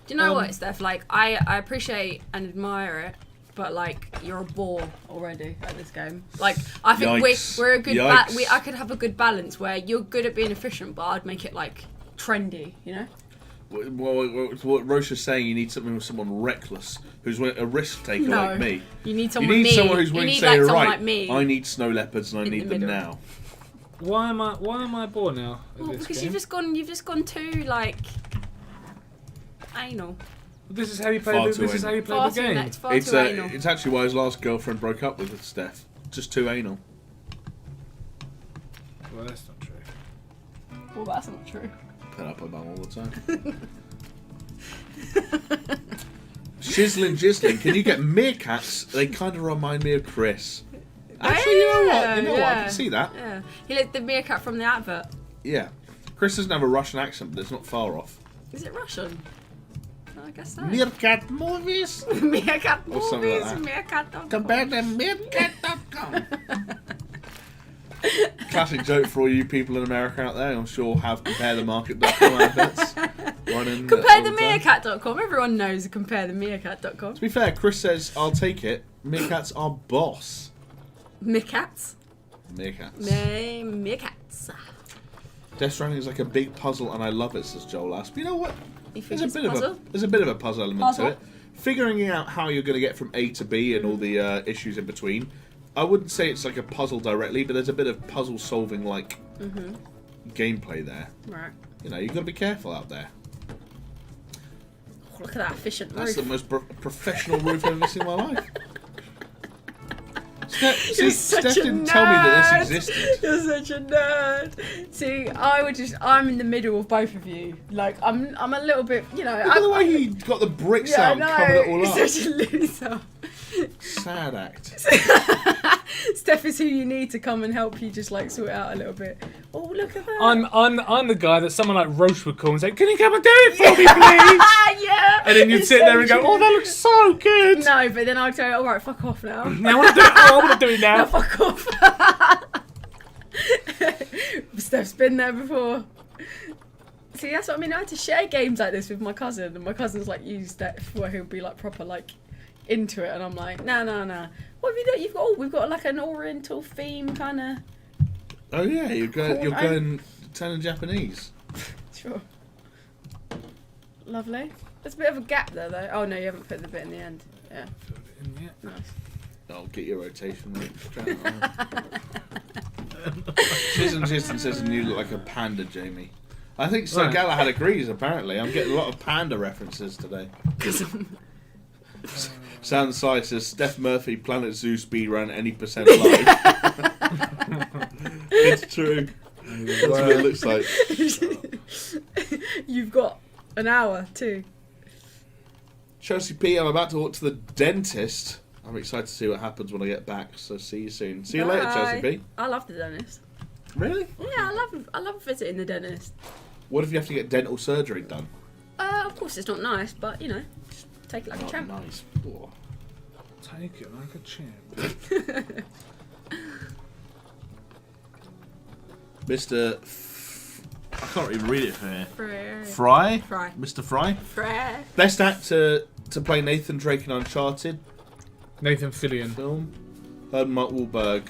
Do you know what, Steph? Like, I appreciate and admire it, but like, you're a bore already at this game. Like, I think we're a good. I could have a good balance where you're good at being efficient, but I'd make it like trendy. You know. what Roche is saying, you need something with someone reckless, who's a risk taker like me. You need someone. You need someone who's willing to say, right, like me. I need snow leopards and I need them now. Why am I bored now? Well, because you've just gone too like anal. This is how you play. This is how you play the game. It's actually why his last girlfriend broke up with Steph. Just too anal. Well, that's not true. Well, that's not true. Put up with mum all the time. Shizzling. Can you get meerkats? They kind of remind me of Chris. Actually, you know what? I can see that. Yeah, he looked the meerkat from the advert. Yeah. Chris doesn't have a Russian accent, but it's not far off. Is it Russian? Oh, I guess so. Meerkat movies? Meerkat Or something like movies, that. meerkat.com. Compare them meerkat.com. Classic joke for all you people in America out there. I'm sure have comparethemarket.com adverts running. Comparethemeerkat.com. Everyone knows comparethemeerkat.com. To be fair, Chris says, I'll take it. Meerkats are boss. Meerkats? Meerkats. Meerkats. Death Stranding is like a big puzzle and I love it, says Joel Asp. You know what? You think There's it's a puzzle? there's a bit of a puzzle element to it. Figuring out how you're going to get from A to B and all the issues in between. I wouldn't say it's like a puzzle directly, but there's a bit of puzzle solving like gameplay there. Right. You know, you've got to be careful out there. Oh, look at that efficient That's roof. the most professional roof I've ever seen in my life. You're such Steph a didn't nerd. tell me that this existed. You're such a nerd. See, I'm in the middle of both of you. Like, I'm a little bit, you know. Look at the way he got the bricks yeah, out and covered it all up. You're such a loser. Sad act. Steph is who you need to come and help you just like sort it out a little bit. Oh, look at that. I'm the guy that someone like Roche would call and say, "Can you come and do it for me, please?" Yeah. And then you'd sit there and go, "Oh, that looks so good." No, but then I'd go, all right, fuck off now. Now I want to do it. Oh, I want to do it now. Now fuck off. Steph's been there before. See, that's what I mean. I had to share games like this with my cousin, and my cousin's like used Steph where he'll be like proper like into it, and I'm like, no. What have you done? We've got like an Oriental theme kind of. Oh yeah, you're going turning Japanese. Sure. Lovely. There's a bit of a gap there though. Oh no, you haven't put the bit in the end. Yeah. Nice. I'll get your rotation right. Jisden says you look like a panda, Jamie. I think Sir Right. Galahad agrees, apparently. I'm getting a lot of panda references today. Sam Sai says, Steph Murphy, Planet Zoo speedrun, any % live. It's true. That's what it looks like. You've got an hour too. Chelsea P, I'm about to walk to the dentist. I'm excited to see what happens when I get back, so see you soon. See you later, Chelsea P. I love the dentist. Really? Yeah, I love visiting the dentist. What if you have to get dental surgery done? Of course it's not nice, but you know, just take it like a Oh, champ. nice. Oh. Take it like a champ. Mr. I can't even read it from here. Fry. Fry? Mr. Fry? Fry. Best actor to play Nathan Drake in Uncharted Nathan Fillion. film. Heard Mark Wahlberg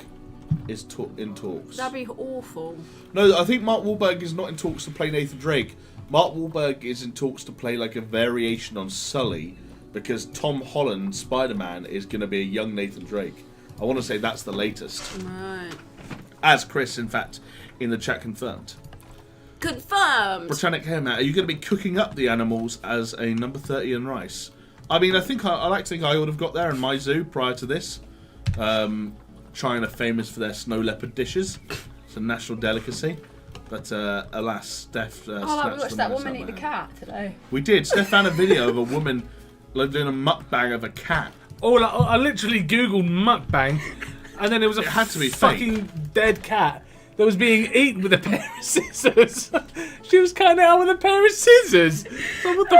is in talks. That'd be awful. No, I think Mark Wahlberg is not in talks to play Nathan Drake. Mark Wahlberg is in talks to play like a variation on Sully, because Tom Holland, Spider-Man, is going to be a young Nathan Drake. I want to say that's the latest. Right. As Chris, in fact, in the chat confirmed. Confirmed. Britannic Hair Matt, are you going to be cooking up the animals as a number 30 in rice? I mean, I like to think I would have got there in my zoo prior to this. China famous for their snow leopard dishes. It's a national delicacy. But alas, Steph we snatched watched the that mice woman out eat the my hand. cat today. We did. Steph found a video of a woman like, doing a mukbang of a cat. Oh, I literally googled mukbang, and then it was a It had to be fucking dead cat that was being eaten with a pair of scissors. She was cutting it out with a pair of scissors. Like, what the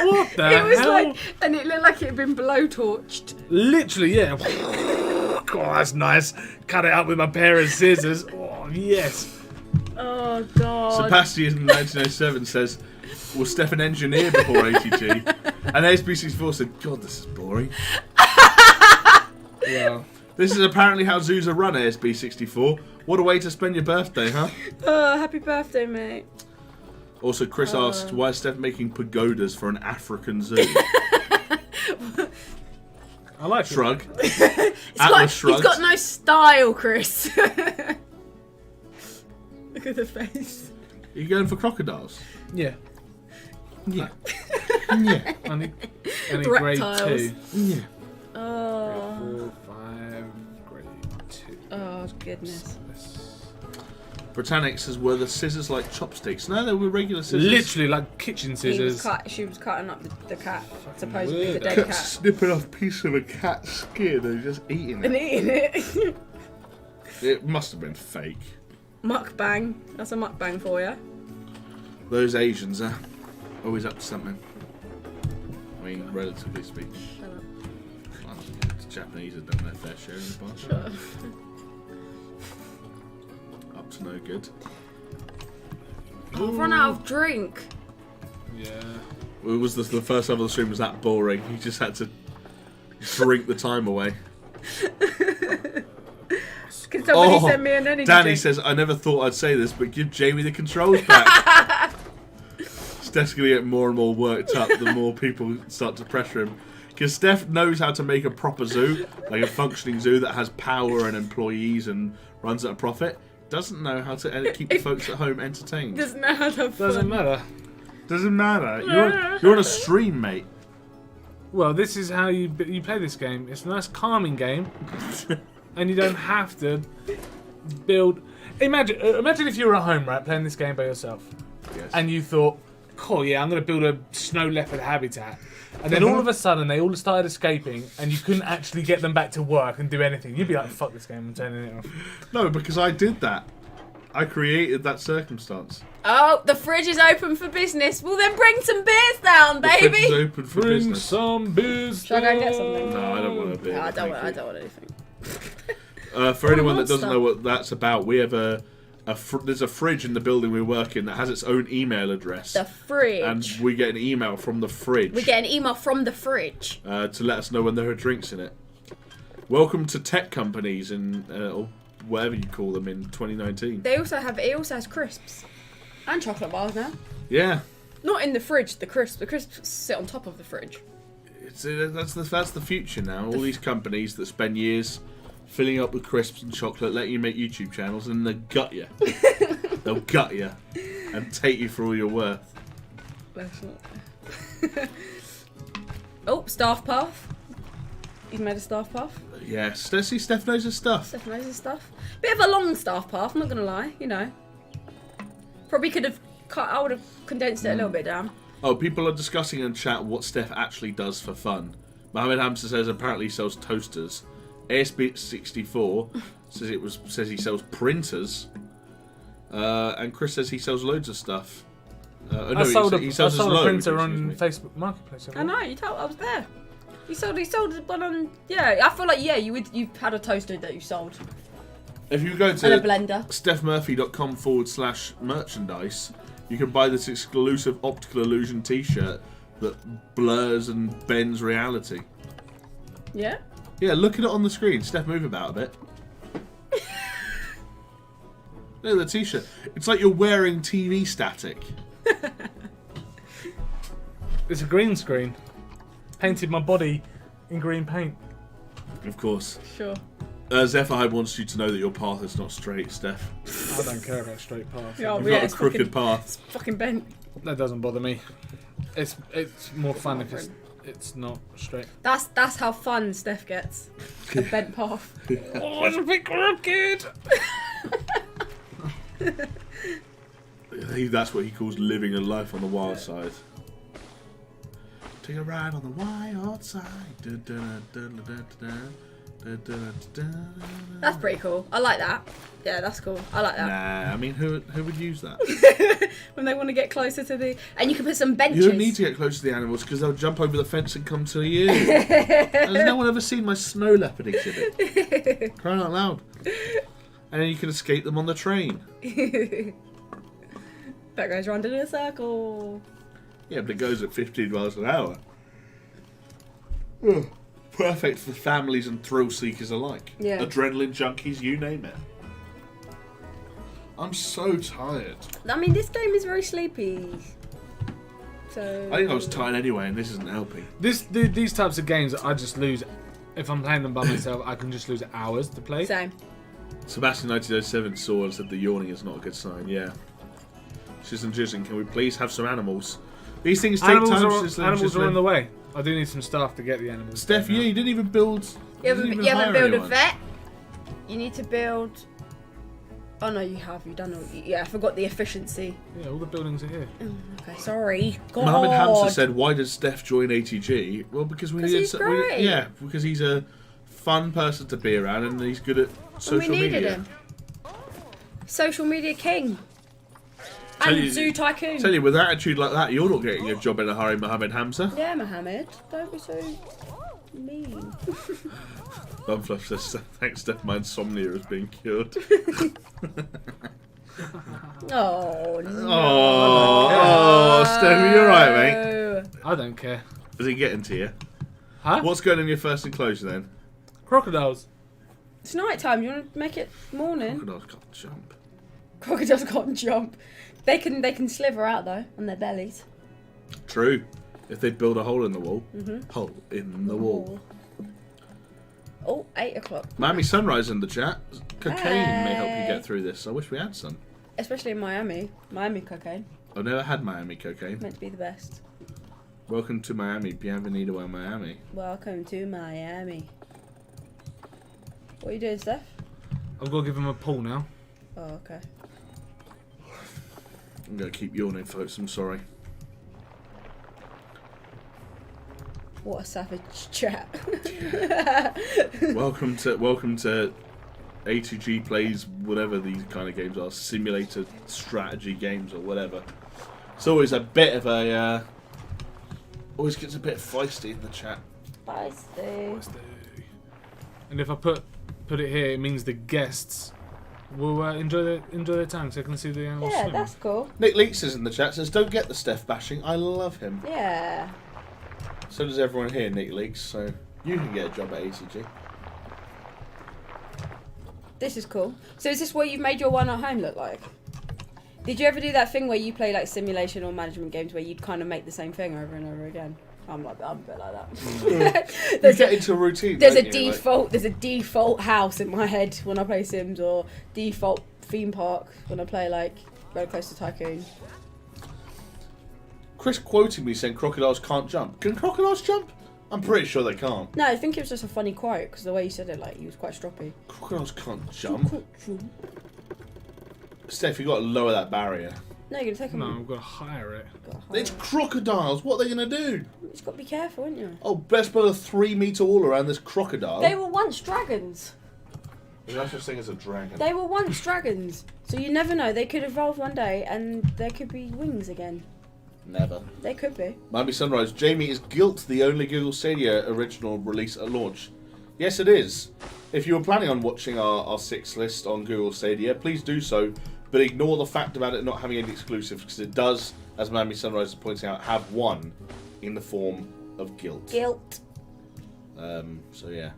what the It was hell? like, and it looked like it had been blowtorched. Literally, yeah. Oh, that's nice. Cut it out with my pair of scissors. Oh, yes. Oh god. Sebastian in 1907 says, was Steph an engineer before ATG? And SB64 said, God, this is boring. Well, This is apparently how zoos are run, ASB64. What a way to spend your birthday, huh? Oh, happy birthday, mate. Also, Chris asked, why is Steph making pagodas for an African zoo? I like Shrug. He's got no style, Chris. Look at the face. Are you going for crocodiles? Yeah. Yeah. Yeah. Only grade Reptiles. 2. Yeah. Oh. 4, 5, grade 2. Oh, goodness. Britannic says, were the scissors like chopsticks? No, they were regular scissors. Literally like kitchen scissors. She was cutting up the cat, supposedly the weird. dead cat. Snipping off a piece of a cat's skin and just eating And it. eating it. It must have been fake. Mukbang. That's a mukbang for you. Those Asians are always up to something. I mean, relatively speaking. Well, the Japanese have done their fair share in the past. Sure. Up to no good. I've run out of drink. Yeah. It was the first time on the stream was that boring. You just had to drink the time away. Can somebody send me an energy Danny drink? says, I never thought I'd say this, but give Jamie the controls back. Steph's going to get more and more worked up the more people start to pressure him. Because Steph knows how to make a proper zoo, like a functioning zoo that has power and employees and runs at a profit. Doesn't know how to keep the folks at home entertained. Doesn't know how to have fun. Doesn't matter. Doesn't matter. You're on a stream, mate. Well, this is how you play this game. It's a nice calming game. And you don't have to build... Imagine if you were at home, right, playing this game by yourself. Yes. And you thought, cool, yeah, I'm going to build a snow leopard habitat. And then all of a sudden, they all started escaping, and you couldn't actually get them back to work and do anything. You'd be like, fuck this game, I'm turning it off. No, because I did that. I created that circumstance. Oh, the fridge is open for business. Well, then bring some beers down, The fridge is baby. open for Bring business. some beers. Shall I go and get something? No, I don't want a beer. No, I don't thank want you. anything. For anyone that doesn't monster. know what that's about, we have there's a fridge in the building we work in that has its own email address. The fridge. And we get an email from the fridge. We get an email from the fridge. To let us know when there are drinks in it. Welcome to tech companies or whatever you call them in 2019. It also has crisps and chocolate bars now. Yeah, Not in the fridge. The crisps sit on top of the fridge. that's the future now. All these companies that spend years filling up with crisps and chocolate, letting you make YouTube channels, and they gut you. They'll gut you and take you for all you're worth. That's not. Oh, staff path. He's made a staff path. Yes, see, Steph knows her stuff. Steph knows his stuff. Bit of a long staff path, I'm not gonna lie, you know. Probably could have I would have condensed it a little bit down. Oh, people are discussing in chat what Steph actually does for fun. Mohammed Hamster says apparently he sells toasters. ASB64 says he sells printers. And Chris says he sells loads of stuff. I sold a load, printer excuse on me. Facebook Marketplace. I know, you told I was there. He sold one on I feel like you've had a toaster that you sold. If you go And to a blender. stephmurphy.com/merchandise, you can buy this exclusive optical illusion t-shirt that blurs and bends reality. Yeah? Yeah, look at it on the screen. Steph, move about a bit. Look at the t-shirt. It's like you're wearing TV static. It's a green screen. Painted my body in green paint. Of course. Sure. Zephyr wants you to know that your path is not straight, Steph. I don't care about straight paths. Yeah, You've yeah, got a it's crooked path. It's fucking bent. That doesn't bother me. It's more fun if it's not straight. That's how fun Steph gets. A bent path. Oh, it's a bit crooked! That's what he calls living a life on the wild side. Take a ride on the wild side. That's pretty cool. I like that. Yeah, that's cool. I like that. Nah, I mean, who would use that? When they want to get closer to the... And you can put some benches. You don't need to get close to the animals because they'll jump over the fence and come to you. Has no one ever seen my snow leopard exhibit? Crying out loud. And then you can escape them on the train. That goes round in a circle. Yeah, but it goes at 15 miles an hour. Ugh. Perfect for families and thrill seekers alike. Yeah. Adrenaline junkies, you name it. I'm so tired. I mean, this game is very sleepy. So I think I was tired anyway, and this isn't helping. These types of games, I just lose. If I'm playing them by myself, I can just lose hours to play. Same. Sebastian 1907 saw and said the yawning is not a good sign. Yeah. Shizzle Jizzing, can we please have some animals? These things take time. Animals are on the way. I do need some staff to get the animals. Steph, you didn't even build. You haven't built a vet. You need to build. Oh no, you have. You've done all. Yeah, I forgot the efficiency. Yeah, all the buildings are here. Okay, sorry. God. Mohammed Hamza said, "Why did Steph join ATG?" Well, because we needed. He's great. Because he's a fun person to be around, and he's good at social we needed media. him. Social media king. Tell And you- zoo tycoon. Tell you, with an attitude like that, you're not getting a job in a hurry, Mohammed Hamza. Yeah, Mohammed. Don't be so mean. Bumfluff says, "Thanks, Steph. My insomnia is being cured." Oh no. Oh, Steph, you're right, mate. I don't care. Is he getting to you? Huh? What's going in your first enclosure then? Crocodiles. It's night time. You want to make it morning? Crocodiles can't jump. Crocodiles can't jump. They can slither out though on their bellies. True. If they build a hole in the wall. Hole in the wall. Oh, 8 o'clock. Miami Sunrise in the chat. Cocaine may help you get through this. I wish we had some. Especially in Miami. Miami cocaine. I've never had Miami cocaine. Meant to be the best. Welcome to Miami. Bienvenido a Miami. Welcome to Miami. What are you doing, Steph? I've got to give him a pull now. Oh, okay. I'm going to keep yawning, folks. I'm sorry. What a savage chat. welcome to ATG plays whatever these kind of games are. Simulator strategy games or whatever. It's always a bit of a... always gets a bit feisty in the chat. Feisty. And if I put it here, it means the guests will enjoy their time, so they can see the animals Yeah, swim. that's cool. Nick Leaks is in the chat, says, "Don't get the Steph bashing. I love him." Yeah. So does everyone here, Nick Leaks, so you can get a job at ATG. This is cool. So is this what you've made your one at home look like? Did you ever do that thing where you play like simulation or management games where you'd kind of make the same thing over and over again? I'm a bit like that. You get into a routine. There's a don't you? there's a default house in my head when I play Sims, or default theme park when I play like Roller Coaster Tycoon. Chris quoting me saying crocodiles can't jump. Can crocodiles jump? I'm pretty sure they can't. No, I think it was just a funny quote because the way you said it, like, he was quite stroppy. Crocodiles can't jump. Steph, you got to lower that barrier. No, you're gonna take them. No, I've got to hire it. It's crocodiles. What are they going to do? You just got to be careful, haven't you? Oh, best build a 3-meter wall around this crocodile. They were once dragons. There's no such thing as a dragon. They were once dragons. So you never know. They could evolve one day and there could be wings again. Never. They could be. Miami Sunrise. Jamie, is Guilt the only Google Stadia original release at launch? Yes, it is. If you were planning on watching our 6 list on Google Stadia, please do so. But ignore the fact about it not having any exclusives, because it does, as Miami Sunrise is pointing out, have one in the form of Guilt. Guilt. So yeah.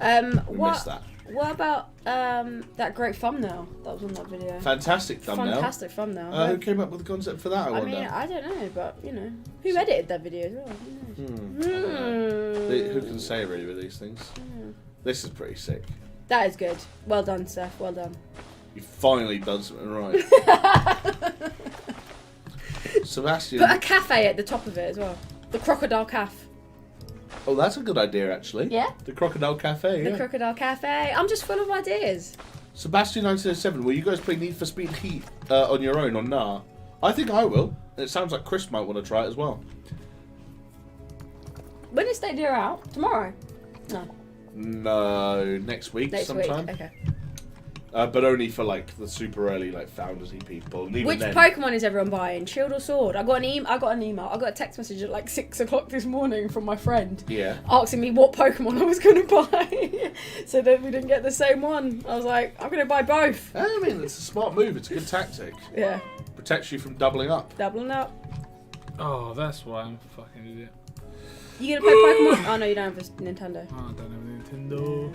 We What? missed that. What about that great thumbnail that was on that video? Fantastic thumbnail. Fantastic thumbnail. Who came up with the concept for that? I I wonder. mean, I don't know, but you know, who edited that video as well? Who knows? Who can say really with these things? This is pretty sick. That is good. Well done, Steph. Well done. You finally done something right. Sebastian. Put a cafe at the top of it as well. The Crocodile Cafe. Oh, that's a good idea, actually. Yeah? The Crocodile Cafe, The yeah. Crocodile Cafe. I'm just full of ideas. Sebastian 1907, will you guys play Need for Speed Heat on your own on NAR? I think I will. It sounds like Chris might want to try it as well. When is Stadia out? Tomorrow? No. No, next week sometime. Week. Okay. But only for like the super early like foundersy people. And even Which then, Pokemon is everyone buying? Shield or Sword? I got an email. I got a text message at like 6 o'clock this morning from my friend. Yeah. Asking me what Pokemon I was going to buy, so that we didn't get the same one. I was like, I'm going to buy both. I mean, it's a smart move. It's a good tactic. Yeah. Protects you from doubling up. Doubling up. Oh, that's why I'm a fucking idiot. You gonna play Pokemon? Oh no, you don't have a Nintendo. Oh, I don't have a Nintendo.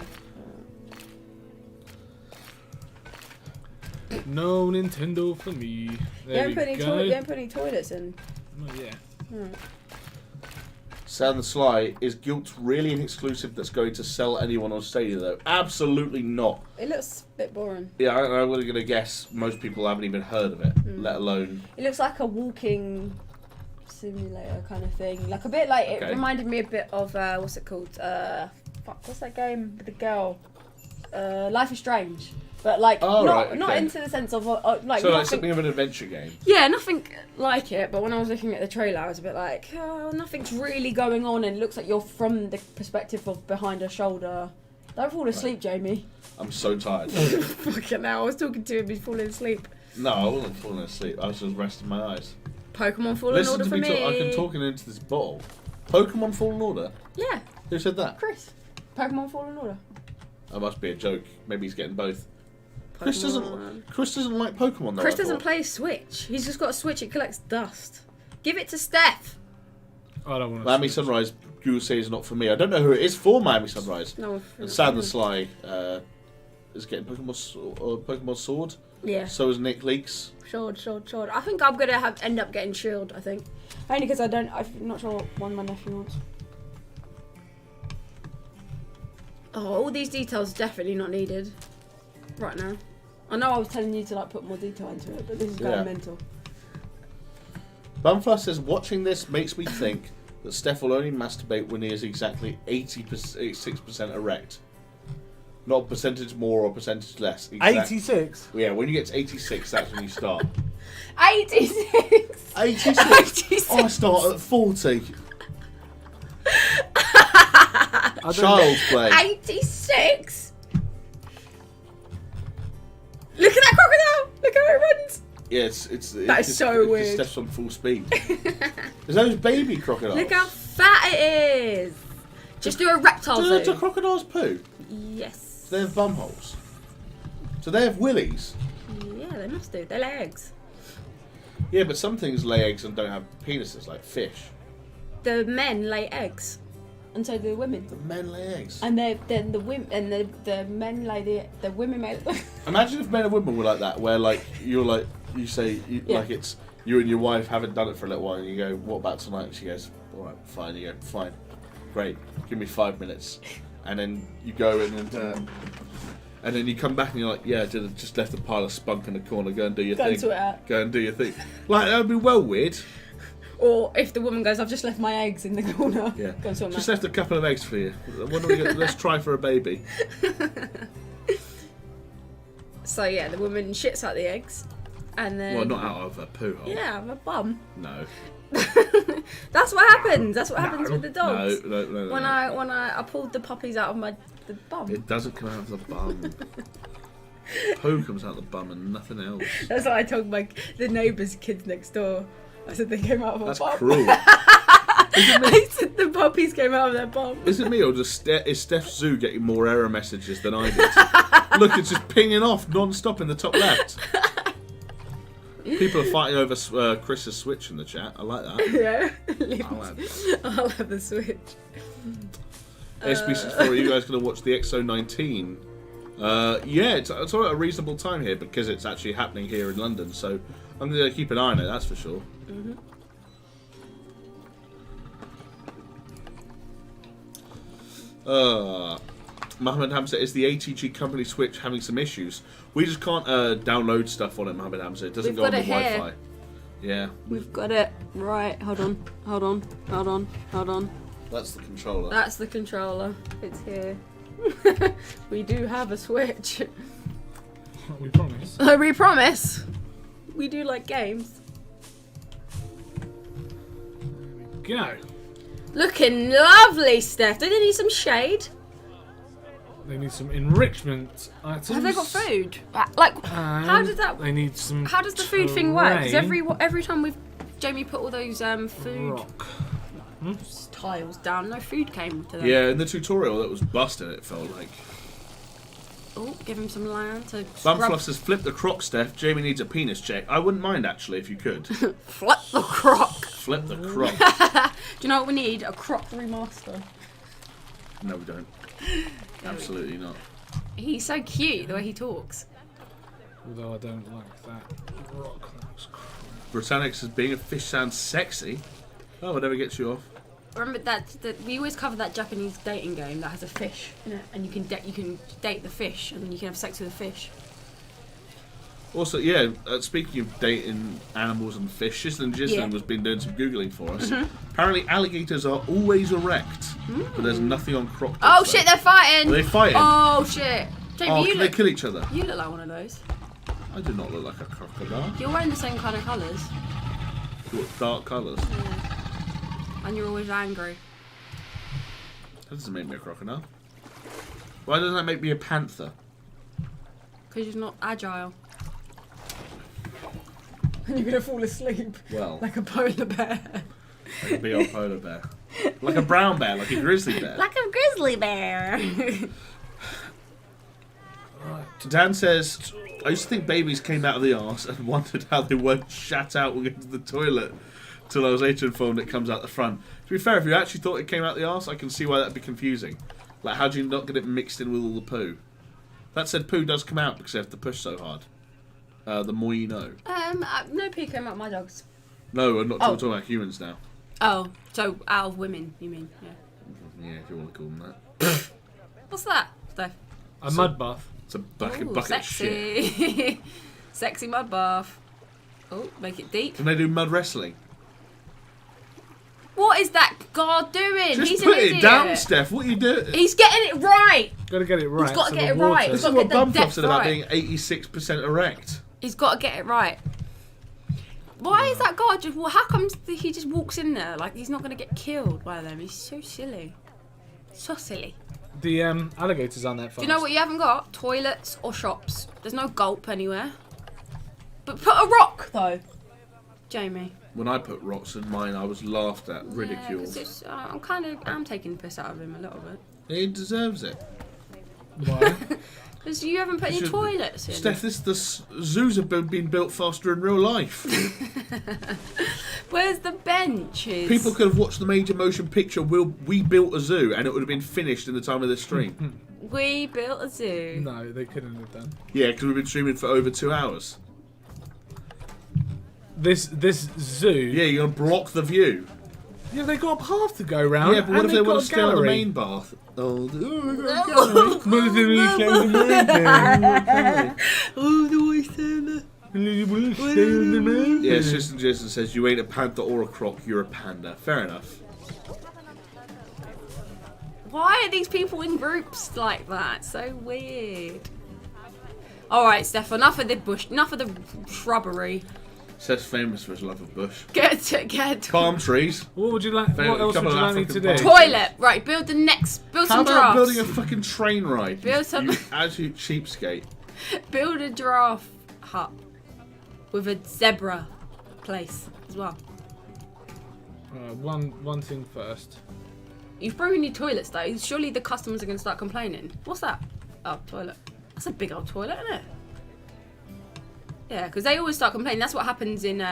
No Nintendo for me. You There haven't we put go. any, you haven't put any toilets in. Oh, yeah. Sound the Sly, is Guilt really an exclusive that's going to sell anyone on Stadia though? Absolutely not. It looks a bit boring. Yeah, I'm going to guess most people haven't even heard of it, let alone... It looks like a walking simulator kind of thing. Like a bit like, it reminded me a bit of, what's it called? What's that game with the girl? Life is Strange. But like, not into the sense of like. So like something of an adventure game. Yeah, nothing like it. But when I was looking at the trailer, I was a bit like, oh, nothing's really going on, and it looks like you're from the perspective of behind her shoulder. Don't fall asleep, Jamie. I'm so tired. Fucking hell, I was talking to him, he's falling asleep. No, I wasn't falling asleep. I was just resting my eyes. Pokemon Fallen Listen Order to for me me. talk. I've been talking into this bottle. Pokemon Fallen Order? Yeah, Who said that? Chris. Pokemon Fallen Order. That must be a joke. Maybe he's getting both. Pokemon. Chris doesn't like Pokemon though. Chris I doesn't thought. play Switch. He's just got a Switch, it collects dust. Give it to Steph. I don't want to. Miami Sunrise, Google says is not for me. I don't know who it is for Miami Sunrise. No. And Sad and Sly is getting Pokemon Sword. Yeah. So is Nick Leaks. Sword. I think I'm gonna end up getting Shield. I think, only because I'm not sure what one my nephew wants. Oh, all these details are definitely not needed right now. I know I was telling you to like put more detail into it, but this is kind of mental. Bumfluff says watching this makes me think that Steph will only masturbate when he is exactly 86% erect. Not a percentage more or a percentage less. 86. Yeah, when you get to 86, that's when you start. 86. 86? I start at 40. Child's play. 86. Look at that crocodile! Look how it runs! Yeah, it's That is so weird. Steph's on full speed. There's those baby crocodiles. Look how fat it is! Just do a reptile Do zoom. crocodiles poo? Yes. Do they have bum holes? Do they have willies? Yeah, they must do. They lay eggs. Yeah, but some things lay eggs and don't have penises, like fish. The men lay eggs, and so do the women. The men lay eggs. And then the women and the men lay the women lay. Imagine if men and women were like that, where like you say like it's you and your wife haven't done it for a little while, and you go, "What about tonight?" And she goes, "All right, fine." You go, "Fine, great. Give me 5 minutes," and then you go and then you come back and you're like, "Yeah, I just left a pile of spunk in the corner. Go and do your thing. Sort it out. Go and do your thing." Like that would be well weird. Or if the woman goes, "I've just left my eggs in the corner." Yeah. Go and sort them Just out. left a couple of eggs for you. What do we get? Let's try for a baby. So yeah, the woman shits out the eggs, and then Well, not out of a poo hole. yeah, I'm a bum. No. That's what happens. That's what happens with the dogs. No. When I pulled the puppies out of the bum. It doesn't come out of the bum. Poo comes out of the bum and nothing else. That's what I told the neighbours' kids next door. I said they came out of a That's bum. cruel. I said the puppies came out of their bum. Is it me or is Steph Zoo getting more error messages than I did? Look, it's just pinging off non-stop in the top left. People are fighting over Chris's Switch in the chat. I like that. Yeah. I'll have the Switch. SB64, are you guys going to watch the XO19? Yeah, it's all at a reasonable time here because it's actually happening here in London. So I'm going to keep an eye on it, that's for sure. Mm-hmm. Mohammed Hamza, is the ATG company Switch having some issues? We just can't download stuff on it, Mohammed Hamza. It doesn't We've go on got the it here. Wi-Fi. Yeah. We've got it. Right, hold on. That's the controller. That's the controller. It's here. We do have a Switch. We promise. We promise. We do like games. Go. Looking lovely, Steph. Do they need some shade? They need some enrichment items. Have they got food? Like, how does that? They need some. How does the food thing work? Because terrain. every time Jamie put all those food Rock. tiles down, no food came to them. Yeah, in the tutorial that was busting, it felt like. Oh, give him some land to Bumfluff says, flip the croc, Steph. Jamie needs a penis check. I wouldn't mind, actually, if you could. flip the croc. Flip the croc. Do you know what we need? A croc remaster. No, we don't. Absolutely not. He's so cute the way he talks. Although I don't like that rock. That's Britannics says being a fish sounds sexy. Oh, whatever gets you off. Remember that we always cover that Japanese dating game that has a fish in it, and you can date the fish, and then you can have sex with a fish. Also, yeah, speaking of dating animals and fish, Shislin Gislin has been doing some Googling for us. Apparently, alligators are always erect, but there's nothing on crocodiles. Oh shit, they're fighting! Are they fighting? Oh shit! Jamie, Can they kill each other? You look like one of those. I do not look like a crocodile. You're wearing the same kind of colours. What, dark colours? Yeah. And you're always angry. That doesn't make me a crocodile. Why doesn't that make me a panther? Because you're not agile. And you're going to fall asleep. Well, like a polar bear. like a big old polar bear. Like a brown bear, like a grizzly bear. Like a grizzly bear. Dan says, I used to think babies came out of the arse and wondered how they weren't shat out when getting to the toilet till I was later informed it comes out the front. To be fair, if you actually thought it came out the arse, I can see why that'd be confusing. Like, how do you not get it mixed in with all the poo? That said, poo does come out because they have to push so hard. The more you know. No pee came out my dogs. No, I'm not talking about humans now. Oh, so out of women, you mean? Yeah. Yeah, if you want to call them that. What's that, Steph? A mud bath. It's a bucket of sexy. shit. Sexy mud bath. Oh, make it deep. Can they do mud wrestling? What is that guard doing? Just He's put an it idiot. down, Steph. What are you doing? He's getting it right. Got to get it right. He's got to so get the it right. water- He's This got is to what get the Bumpuff depth said about right. being 86% erect. He's got to get it right. Why is that guard just? How comes he just walks in there like he's not going to get killed by them? He's so silly. So silly. The alligators aren't that fast. Do you know what you haven't got? Toilets or shops. There's no gulp anywhere. But put a rock though, Jamie. When I put rocks in mine, I was laughed at, ridiculed. Yeah, 'cause I'm taking the piss out of him a little bit. He deserves it. Why? Because you haven't put any Should- toilets in. Steph, the zoos have been built faster in real life. Where's the benches? People could have watched the major motion picture We Built a Zoo and it would have been finished in the time of this stream. We built a zoo. No, they couldn't have done. Yeah, because we've been streaming for over 2 hours. This zoo. Yeah, you're going to block the view. Yeah, they got a path to go round. Yeah, but what if they want to stay on the gallery? main bath? Oh, yeah, Sister Jason says, you ain't a panther or a croc, you're a panda. Fair enough. Why are these people in groups like that? So weird. Alright, Steph, enough of the bush, enough of the shrubbery. Seth's famous for his love of bush. Get Palm trees. What would you like? Favorite What else would couple you of like me to do? African palm toilet. Right, build some How drafts. about building a fucking train ride? Build some- You absolute cheapskate. Build a giraffe hut with a zebra place as well. One thing first. You've probably need toilets though. Surely the customers are going to start complaining. What's that? Oh, toilet. That's a big old toilet, isn't it? Yeah, because they always start complaining. That's what happens in. Do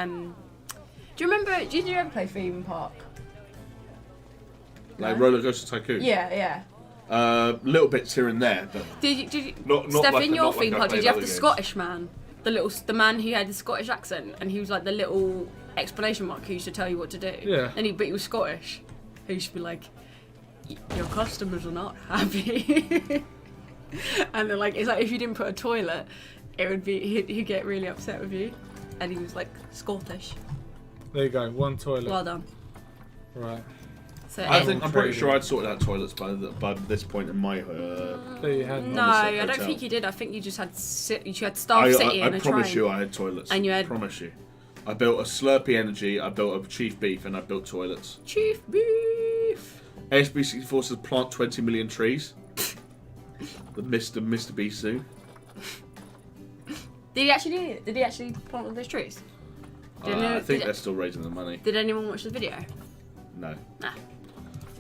you remember? Did you ever play Theme Park? Like Roller Coaster Tycoon. Yeah. Little bits here and there, but Did you Not Steph, like in a- your not like theme I park, did played you have other the games. Scottish man? The man who had the Scottish accent, and he was like the little explanation mark who used to tell you what to do. Yeah. But he was Scottish. He used to be like, your customers are not happy. And they're like, it's like if you didn't put a toilet, it would be he'd get really upset with you. And he was like Scottish. There you go. One toilet. Well done. Right. So I'm pretty sure I'd sorted out toilets by this point in my. There you had. no, on the I don't hotel. think you did. I think you just had Star City I and a promise train. you, I had toilets. And you had- I promise you. I built a Slurpee Energy. I built a Chief Beef, and I built toilets. Chief Beef. SB64 says plant 20 million trees. The Mr. Beast Zoo. Did he actually do it? Did he actually plant all those trees? I think they're still raising the money. Did anyone watch the video? No. Nah.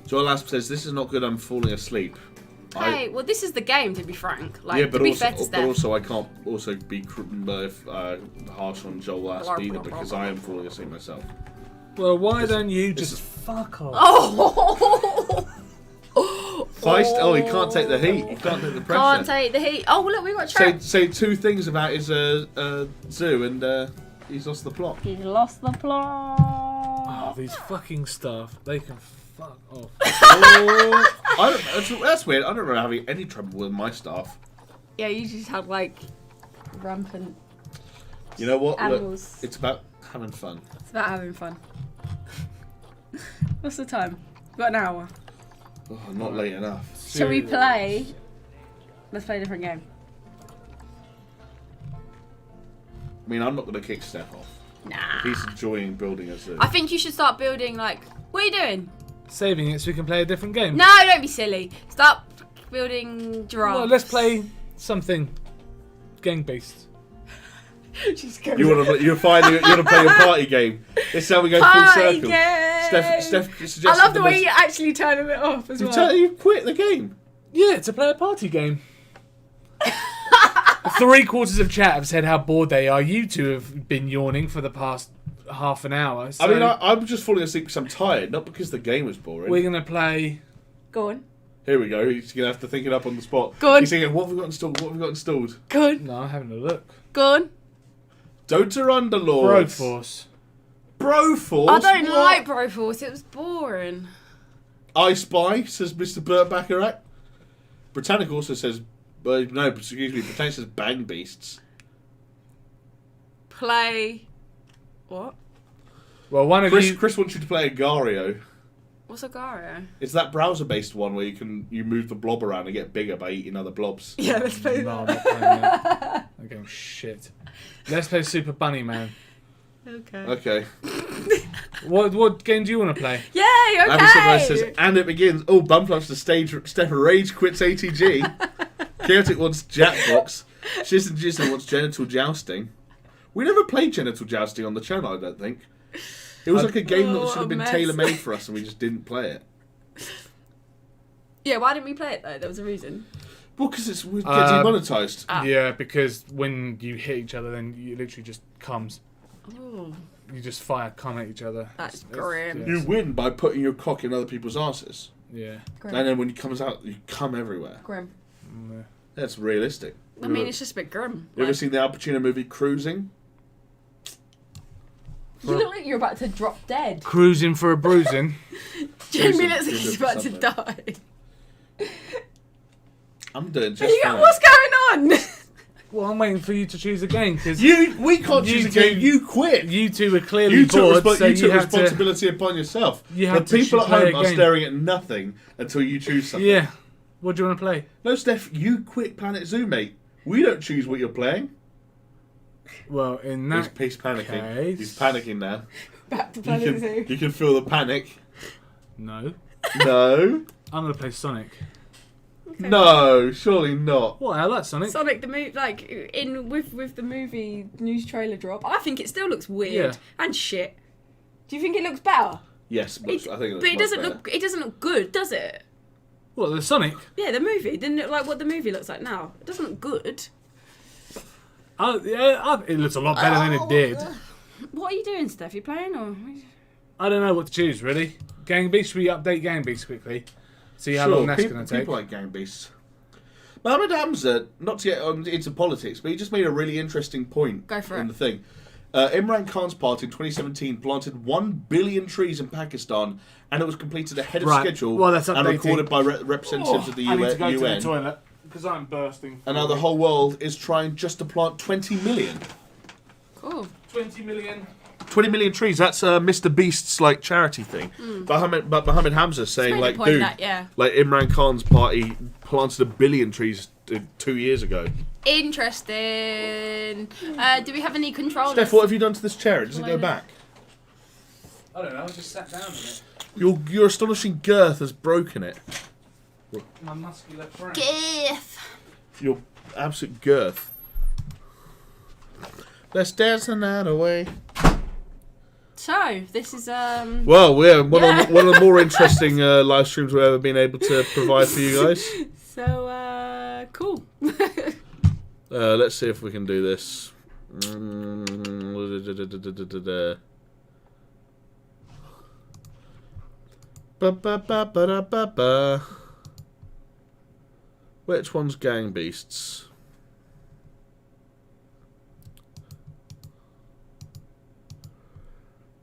Joel Asp says, this is not good, I'm falling asleep. Hey, well, this is the game, to be frank. Like, Yeah, but to be also, fair to but Steph. also I can't also be harsh on Joel Asp either because I am falling asleep myself. Well, why don't you just fuck off? Oh! Feist. Oh, he can't take the heat. He can't take the pressure. Can't take the heat. Oh, look, we got trapped. Say two things about his zoo, and he's lost the plot. He's lost the plot. Oh, these fucking staff. They can fuck off. That's weird. I don't remember having any trouble with my staff. Yeah, you just had like rampant. You know what? Animals. Look, it's about having fun. It's about having fun. What's the time? We've got an hour. Oh, not late enough. Shall we play? Let's play a different game. I mean, I'm not going to kick Steph off. Nah. He's enjoying building a zoo. I think you should start building like. What are you doing? Saving it so we can play a different game. No, don't be silly. Start building giraffes. Well, let's play something gang-based. You want to play your party game? This is how we go full circle. Game. Steph suggested I love the way you actually turn it off as well. You quit the game. Yeah, to play a party game. 3/4 of chat have said how bored they are. You two have been yawning for the past half an hour. So I mean, I'm just falling asleep because I'm tired, not because the game was boring. we're gonna play. Go on. Here we go. He's gonna have to think it up on the spot. Go on. He's thinking, what have we got installed? What have we got installed? Go on. No, I'm having a look. Go on. Dota Underlords. Broforce. Broforce? I don't What? like Broforce. It was boring. I Spy, says Mr. Burt Baccarat. Britannic also says, no, excuse me, Britannic says Bang Beasts. Play. What? Well, one of you. Chris wants you to play Agario. What's Agario? It's that browser-based one where you move the blob around and get bigger by eating other blobs. Yeah, let's play No, I'm that. not playing that. Okay, shit. Let's play Super Bunny Man. Okay. Okay. What game do you want to play? Yay, okay. Abby says, and it begins. Oh, bump ups the stage. Steph Rage quits ATG. Chaotic wants Jackbox. Shiz and Jizzle wants Genital Jousting. We never played Genital Jousting on the channel, I don't think. It was like a game that should have been mess. tailor-made for us and we just didn't play it. Yeah, why didn't we play it though? There was a reason. Well, because it's getting demonetised. Yeah, because when you hit each other, then you literally just comes. Oh, You just fire cum at each other. that's It's- grim. yeah. You win by putting your cock in other people's asses. Yeah. Grim. And then when it comes out, you come everywhere. Grim. That's realistic. I mean, it's just a bit grim. You ever Like, seen the Al Pacino movie Cruising? you look like you're about to drop dead. Cruising for a bruising. Jamie looks like Cruising he's for about to something. die. I'm doing just fine. What's going on? Well, I'm waiting for you to choose a game because We can't You choose a two- game. You quit. you two are clearly You took, bored, so you took you have to. responsibility upon yourself. You The have to people at play a home are game. staring at nothing until you choose something. Yeah. What do you want to play? No, Steph, you quit Planet Zoo, mate. We don't choose what you're playing. Well, in He's that panicking. case- He's panicking now. Back to You Planet Zoo. you can feel the panic. no, No. I'm gonna play Sonic. No, surely not. What? I like Sonic. Sonic the movie, like with the movie news trailer drop, I think it still looks weird Yeah. and shit. Do you think it looks better? Yes, but I think it looks But it much doesn't better. look. It doesn't look good, does it? What? The Sonic? Yeah, the movie didn't look like what the movie looks like now. It doesn't look good. It looks a lot better than it did. What are you doing, Steph? You playing or? I don't know what to choose really. Gang Beast. Should we update Gang Beast quickly? See how long that's gonna take. People like gang beasts. Mohammed Hamza, not to get into politics, but he just made a really interesting point. Go for in it. the thing. Imran Khan's party in 2017 planted 1 billion trees in Pakistan, and it was completed ahead of Right. schedule Well, that's and updating. recorded by representatives of the I need to go to the UN. toilet because I'm bursting. And now the whole world is trying just to plant 20 million. Cool. 20 million. 20 million trees, that's Mr. Beast's like charity thing. But Mohammed Hamza saying Made a like, point dude, that, yeah. like Imran Khan's party planted 1 billion trees 2 years ago. Interesting. Do we have any controllers? Steph, what have you done to this chair? It doesn't go Later. back. I don't know. I just sat down on it. Your astonishing girth has broken it. My muscular frame. Gif. Your absolute girth. Let's dance the night away. So this is Well, we're one of the more interesting live streams we've ever been able to provide for you guys. so cool. Let's see if we can do this. Ba ba ba ba da ba ba. Which one's Gang Beasts?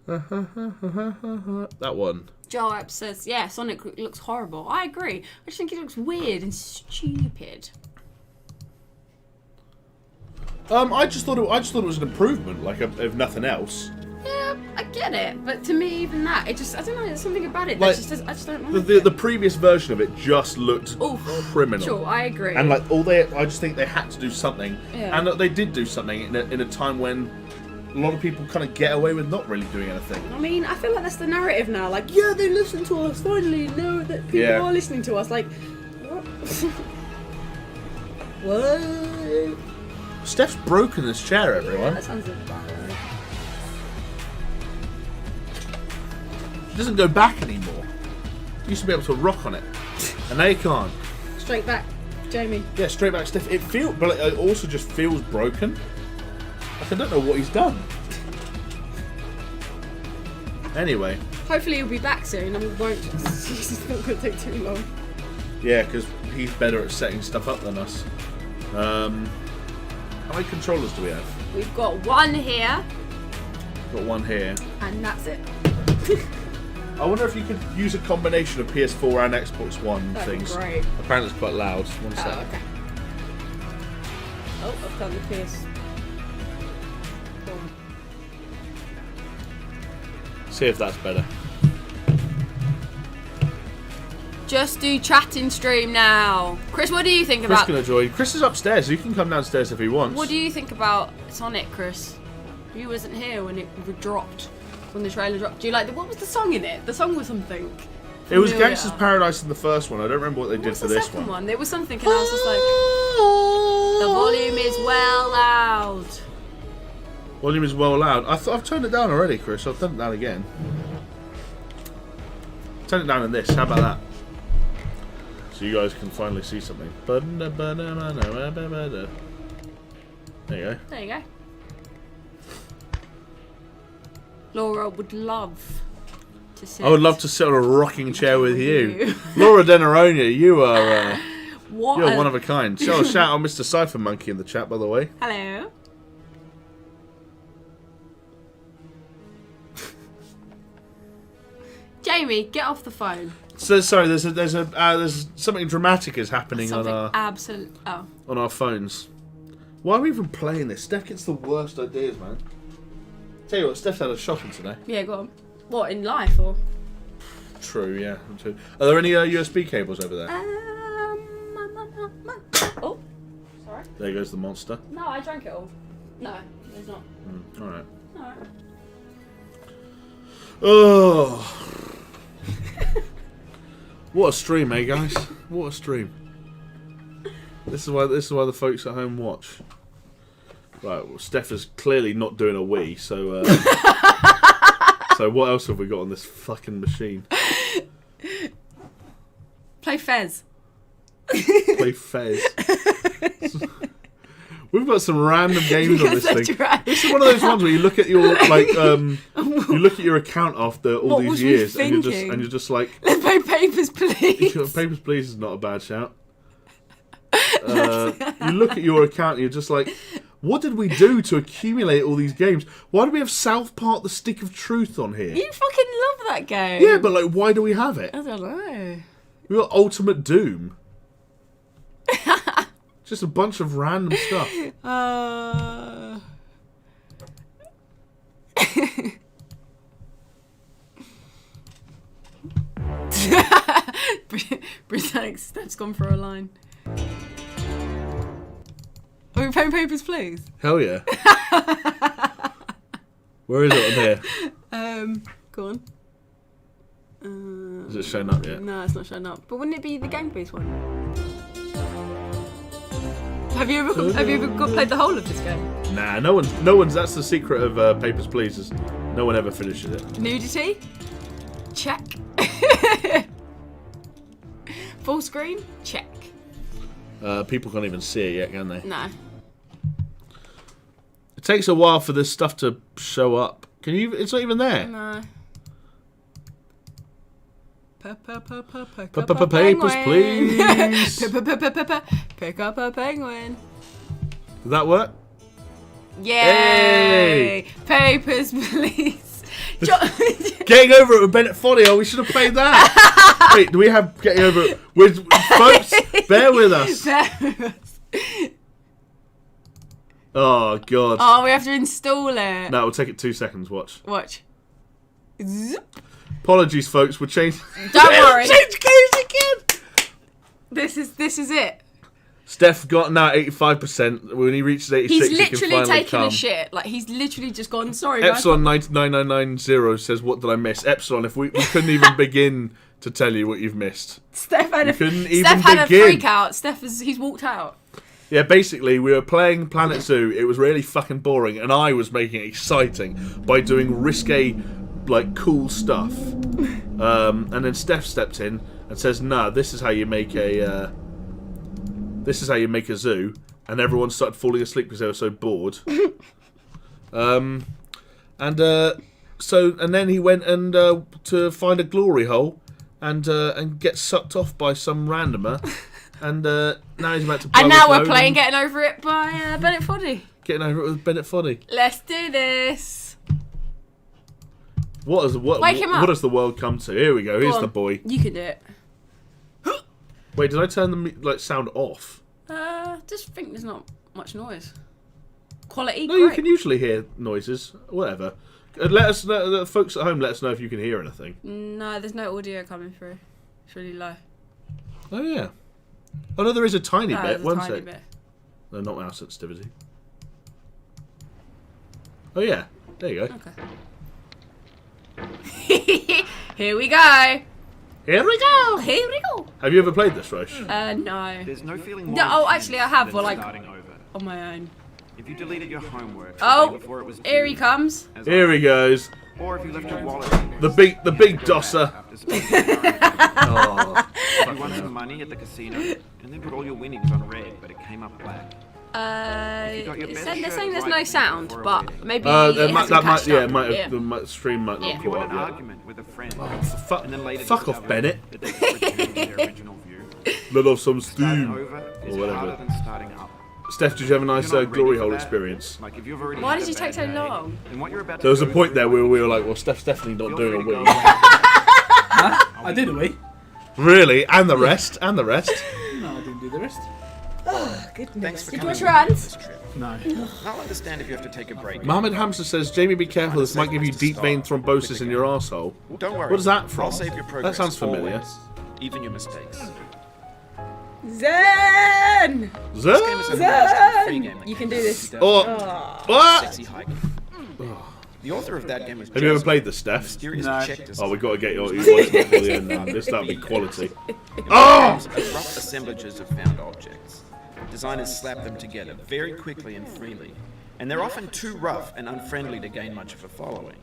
That one. Joel Epps says, yeah, Sonic looks horrible. I agree. I just think it looks weird and stupid. I just thought it was an improvement, like if nothing else. Yeah, I get it, but to me, even that, it just, I don't know, there's something about it that Like, I just don't like the previous version of it just looked criminal. Sure, I agree. And like I just think they had to do something, and they did do something in a time when a lot of people kind of get away with not really doing anything. I mean, I feel like that's the narrative now. Like, yeah, they listen to us. Finally, know that people are listening to us. Like, what? What? Steph's broken this chair, everyone. That sounds about right. It doesn't go back anymore. You used to be able to rock on it, and now you can't. Straight back, Jamie. Yeah, straight back, Steph. But it also just feels broken. Like, I don't know what he's done. Anyway. Hopefully he'll be back soon and we won't. It's not going to take too long. Yeah, because he's better at setting stuff up than us. How many controllers do we have? We've got one here. Got one here. And that's it. I wonder if you could use a combination of PS4 and Xbox One That'd things. be great. Apparently it's quite loud. One sec. Oh, okay. Oh, I've done the PS. See if that's better. Just do chatting stream now. Chris, what do you think Chris about... can join. Chris is upstairs. You can come downstairs if he wants. What do you think about Sonic, Chris? You wasn't here when it dropped. When the trailer dropped. Do you like... What was the song in it? The song was something. It was familiar. Gangster's Paradise in the first one. I don't remember what they did for this second one. There was something and I was just like... The volume is well loud. Volume is well loud. I've turned it down already, Chris. I've turned it down again. Turn it down in this. How about that? So you guys can finally see something. There you go. There you go. Laura would love to sit. I would love to sit on a rocking chair with you. Laura Denaronia, you are you're one of a kind. Shout out Mr. Cypher Monkey in the chat, by the way. Hello. Jamie, get off the phone. So sorry, there's something dramatic is happening Something on our phones. Why are we even playing this? Steph gets the worst ideas, man. Tell you what, Steph's had a shopping today. Yeah, go on. What, in life or? True, yeah. True. Are there any USB cables over there? Oh, sorry. There goes the monster. No, I drank it all. No, there's not. Alright. Alright. Oh. What a stream, eh, guys? What a stream. This is why the folks at home watch. Right, well, Steph is clearly not doing a Wii, so so what else have we got on this fucking machine? Play Fez. Play Fez. We've got some random games on this thing. Right. This is one of those ones where you look at your you look at your account after all these years, and you're just like, let's play Papers, Please. Papers, Please is not a bad shout. You look at your account, and you're just like, what did we do to accumulate all these games? Why do we have South Park: The Stick of Truth on here? You fucking love that game. Yeah, but like, why do we have it? I don't know. We got Ultimate Doom. Just a bunch of random stuff. Britannic's Steph's gone for a line. Are we playing Papers, Please? Hell yeah. Where is it on here? Go on. Is it showing up yet? No, it's not showing up. But wouldn't it be the gang-based one? Have you ever played the whole of this game? Nah, no one's. That's the secret of Papers, Please. Is no one ever finishes it. Nudity? Check. Full screen? Check. People can't even see it yet, can they? No. It takes a while for this stuff to show up. Can you? It's not even there. No. Papers, please. Pick up a penguin. Did that work? Yay! Hey! Papers, please. Getting Over It with Bennett Foddy. Oh, we should have played that. Wait, do we have Getting Over It with folks? Bear with us. Oh god. Oh, we have to install it. No, it'll take it 2 seconds. Watch. Zip. Apologies, folks. We're changing. Don't worry. Change games again. This is it. Steph got now 85%. When he reaches 86, He's he can literally finally taking come. a shit. Like he's literally just gone. Sorry, guys. Epsilon 99990 says, "What did I miss?" Epsilon, if we couldn't even begin to tell you what you've missed. Steph had a couldn't even Steph had begin. a freak out. He's walked out. Yeah, basically, we were playing Planet Zoo. It was really fucking boring, and I was making it exciting by doing risque, like, cool stuff. And then Steph stepped in and says, "Nah, this is how you make a zoo." And everyone started falling asleep because they were so bored. And then he went and to find a glory hole and get sucked off by some randomer. And now he's about to. And now we're playing Getting Over It by Bennett Foddy. Getting Over It with Bennett Foddy. Let's do this. What Wake him up. does the world come to? Here we go. Here's the boy. You can do it. Wait, did I turn the sound off? Just think there's not much noise. Quality. No, great. you can usually hear noises. Whatever. Let us know, folks at home. Let us know if you can hear anything. No, there's no audio coming through. It's really low. Oh yeah. Oh no, there is a tiny bit. There's a One tiny sec. bit. No, not mouse sensitivity. Oh yeah. There you go. Okay. Here we go. Here we go. Here we go. Have you ever played this, Roche? No. There's no feeling more No, oh, intense actually, I have, than but, like, starting over. on my own. If you deleted your homework the Oh, day before it was here due, he comes. as Here I- he goes. Or if you left your wallet. The big dosser. After spending your Oh. you won some money at the casino and then put all your winnings on red, but it came up black. You got your best They're shirt saying there's right no before sound, a but wedding. maybe That it might, hasn't that might, catched yeah, up. it might have, Yeah. the stream might not Yeah. If you caught had up an yet. argument with a friend, Fuck, and then later fuck off, discovered Bennett. that they could return to their original view. Let off some Starting steam. over is Or whatever. harder than starting up. Steph, did you have a nice If you're not ready glory for hole that, experience? Like if you've already Why had did a you take bad so day, long? then what you're about to There was a go point there through where we were like, well, Steph's definitely not feel doing a free to wee. go Huh? I did a wee. Really? And the rest? And the rest? No, I didn't do the rest. Thanks for Did you coming wash your hands? this trip. No. I'll understand if you have to take a break. Mohammed Hamster says, Jamie, be careful, this might give you deep vein thrombosis in your arsehole. Don't worry. What is that from? I'll save your progress. That sounds familiar. always, even your mistakes. Zen! This game is a fantastic free game that You can do this. Oh, what? Sexy hike. The author of that game was Have you ever played this, Steph? mysterious No. checked us. Oh, we've got to get your voice before the end now. This that'll be quality. Oh! Rough assemblages of found objects. Designers slap them together very quickly and freely, and they're often too rough and unfriendly to gain much of a following.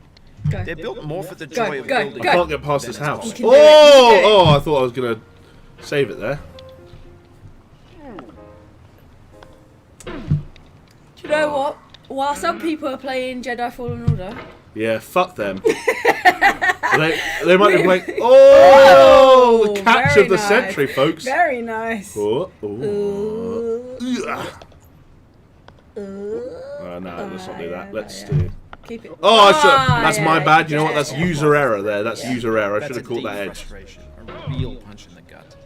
Go. They're built more for the joy of go, building. I can't get past this than as house. well. can do it, you Oh, can do it. oh! I thought I was gonna save it there. Do you know what? While some people are playing Jedi Fallen Order, Yeah, fuck them. they might be playing. Oh, the catch very of the nice. century, folks. very nice. Oh, oh. No, let's not do that. Let's do. Keep it. Oh, I should. That's my yeah, bad. You know what? yeah. That's user error there. That's user error. I That's should have a caught deep that edge. frustration, a real punch in the gut.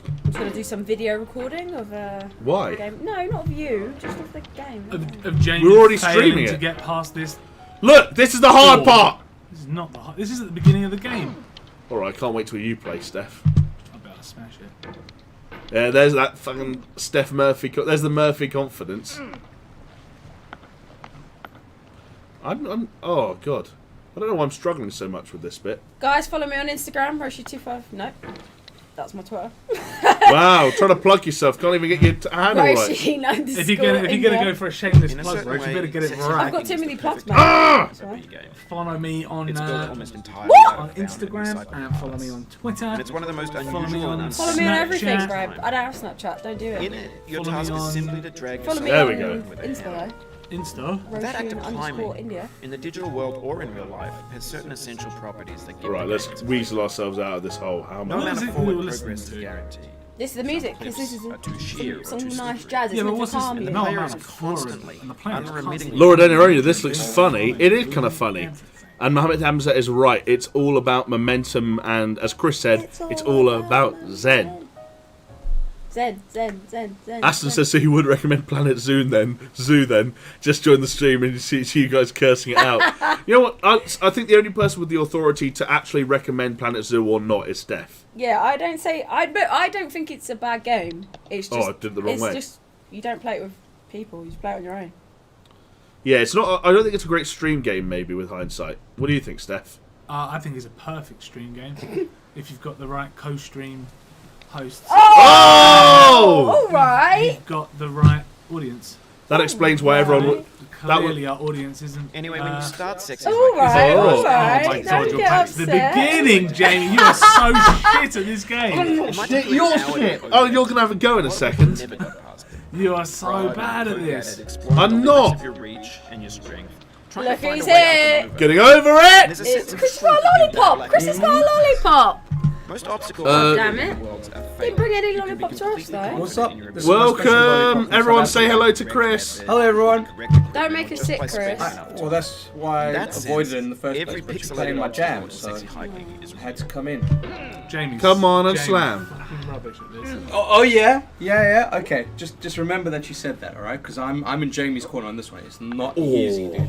I'm just gonna do some video recording of the Why? game. No, not of you, just of the game. Of Jamie We're already failing streaming to it. get past this. Look, this is the hard part. This is not the. This is at the beginning of the game. All right, I can't wait till you play, Steph. I better smash it. Yeah, there's that fucking Steph Murphy. There's the Murphy confidence. Oh god, I don't know why I'm struggling so much with this bit. Guys, follow me on Instagram, Roshi25. No, that's my Twitter. Wow, trying to plug yourself, can't even get your handle right. Roshi_. If you're gonna go for a shameless In a plug, certain Roche, you way, better get it sexy right. I've hiking got too is many the plugs, perfect man. Ah! That's game right. to be game. Follow me on It's built almost entirely What? out on of found and Instagram recycled and follow me parts. on Twitter. And it's one of the most Follow me unusual on and Follow me on everything, Snapchat. bro. I don't have Snapchat. Don't do In it. it, your Follow me task is on- simply to drag Follow me There yourself we on go. with a Insta hammer. though. Insta. That act of climbing, India. in the digital world or in real life, has certain essential properties that give Right, the let's game its weasel ourselves out of this hole. How No much? What is amount it of we were forward listening progress is to? guaranteed. This is the music, because this is Are too sheer or some too nice slippery. jazz. It's Yeah, but meant what's to this? calm you. No Players amount are of flooring. constantly, And the players unremittingly. Laura Denironia, this looks funny. It is kind of funny. And Mohammed Hamza is right. It's all about momentum, and as Chris said, it's all about Zen. Zen. Aston says so he would recommend Planet Zoo then. Just join the stream and see you guys cursing it out. You know what? I think the only person with the authority to actually recommend Planet Zoo or not is Steph. Yeah, I don't think it's a bad game. It's just, I did it the wrong way. It's just, you don't play it with people, you just play it on your own. Yeah, it's not. I don't think it's a great stream game. Maybe with hindsight. What do you think, Steph? I think it's a perfect stream game if you've got the right co-stream hosts. Oh! Alright! You've got the right audience. That explains why everyone. Clearly, our audience isn't. Anyway, when you start sexing Alright, Oh, Oh my alright. god, Don't you're get back to the upset. beginning, Jamie. You are so shit at this game. You're shit. Oh, you're gonna have a go in a second. never got past it. You are so bad at this. I'm not. Of your reach and your strength. Trying Look to find who's a way out here. the maneuver. Getting over it. There's a It's sense of Chris got a truth in that lollipop! black Chris has hole. got a lollipop! Most obstacles damn it. Didn't bring any lollipop to us though. What's up? This is my special Welcome, lollipop everyone. from Say hello to Chris. Hello, everyone. Don't make us sick, Chris. Well, that's why I That avoided sense, it in the first every place, but you're pixelated playing my object jam, on so sexy hiking is I had to come in. Jamie, Come on and Jamie's slam. fucking rubbish at this. Oh yeah? Yeah. Okay, just remember that you said that, all right? Because I'm in Jamie's corner on this one. It's not easy, dude.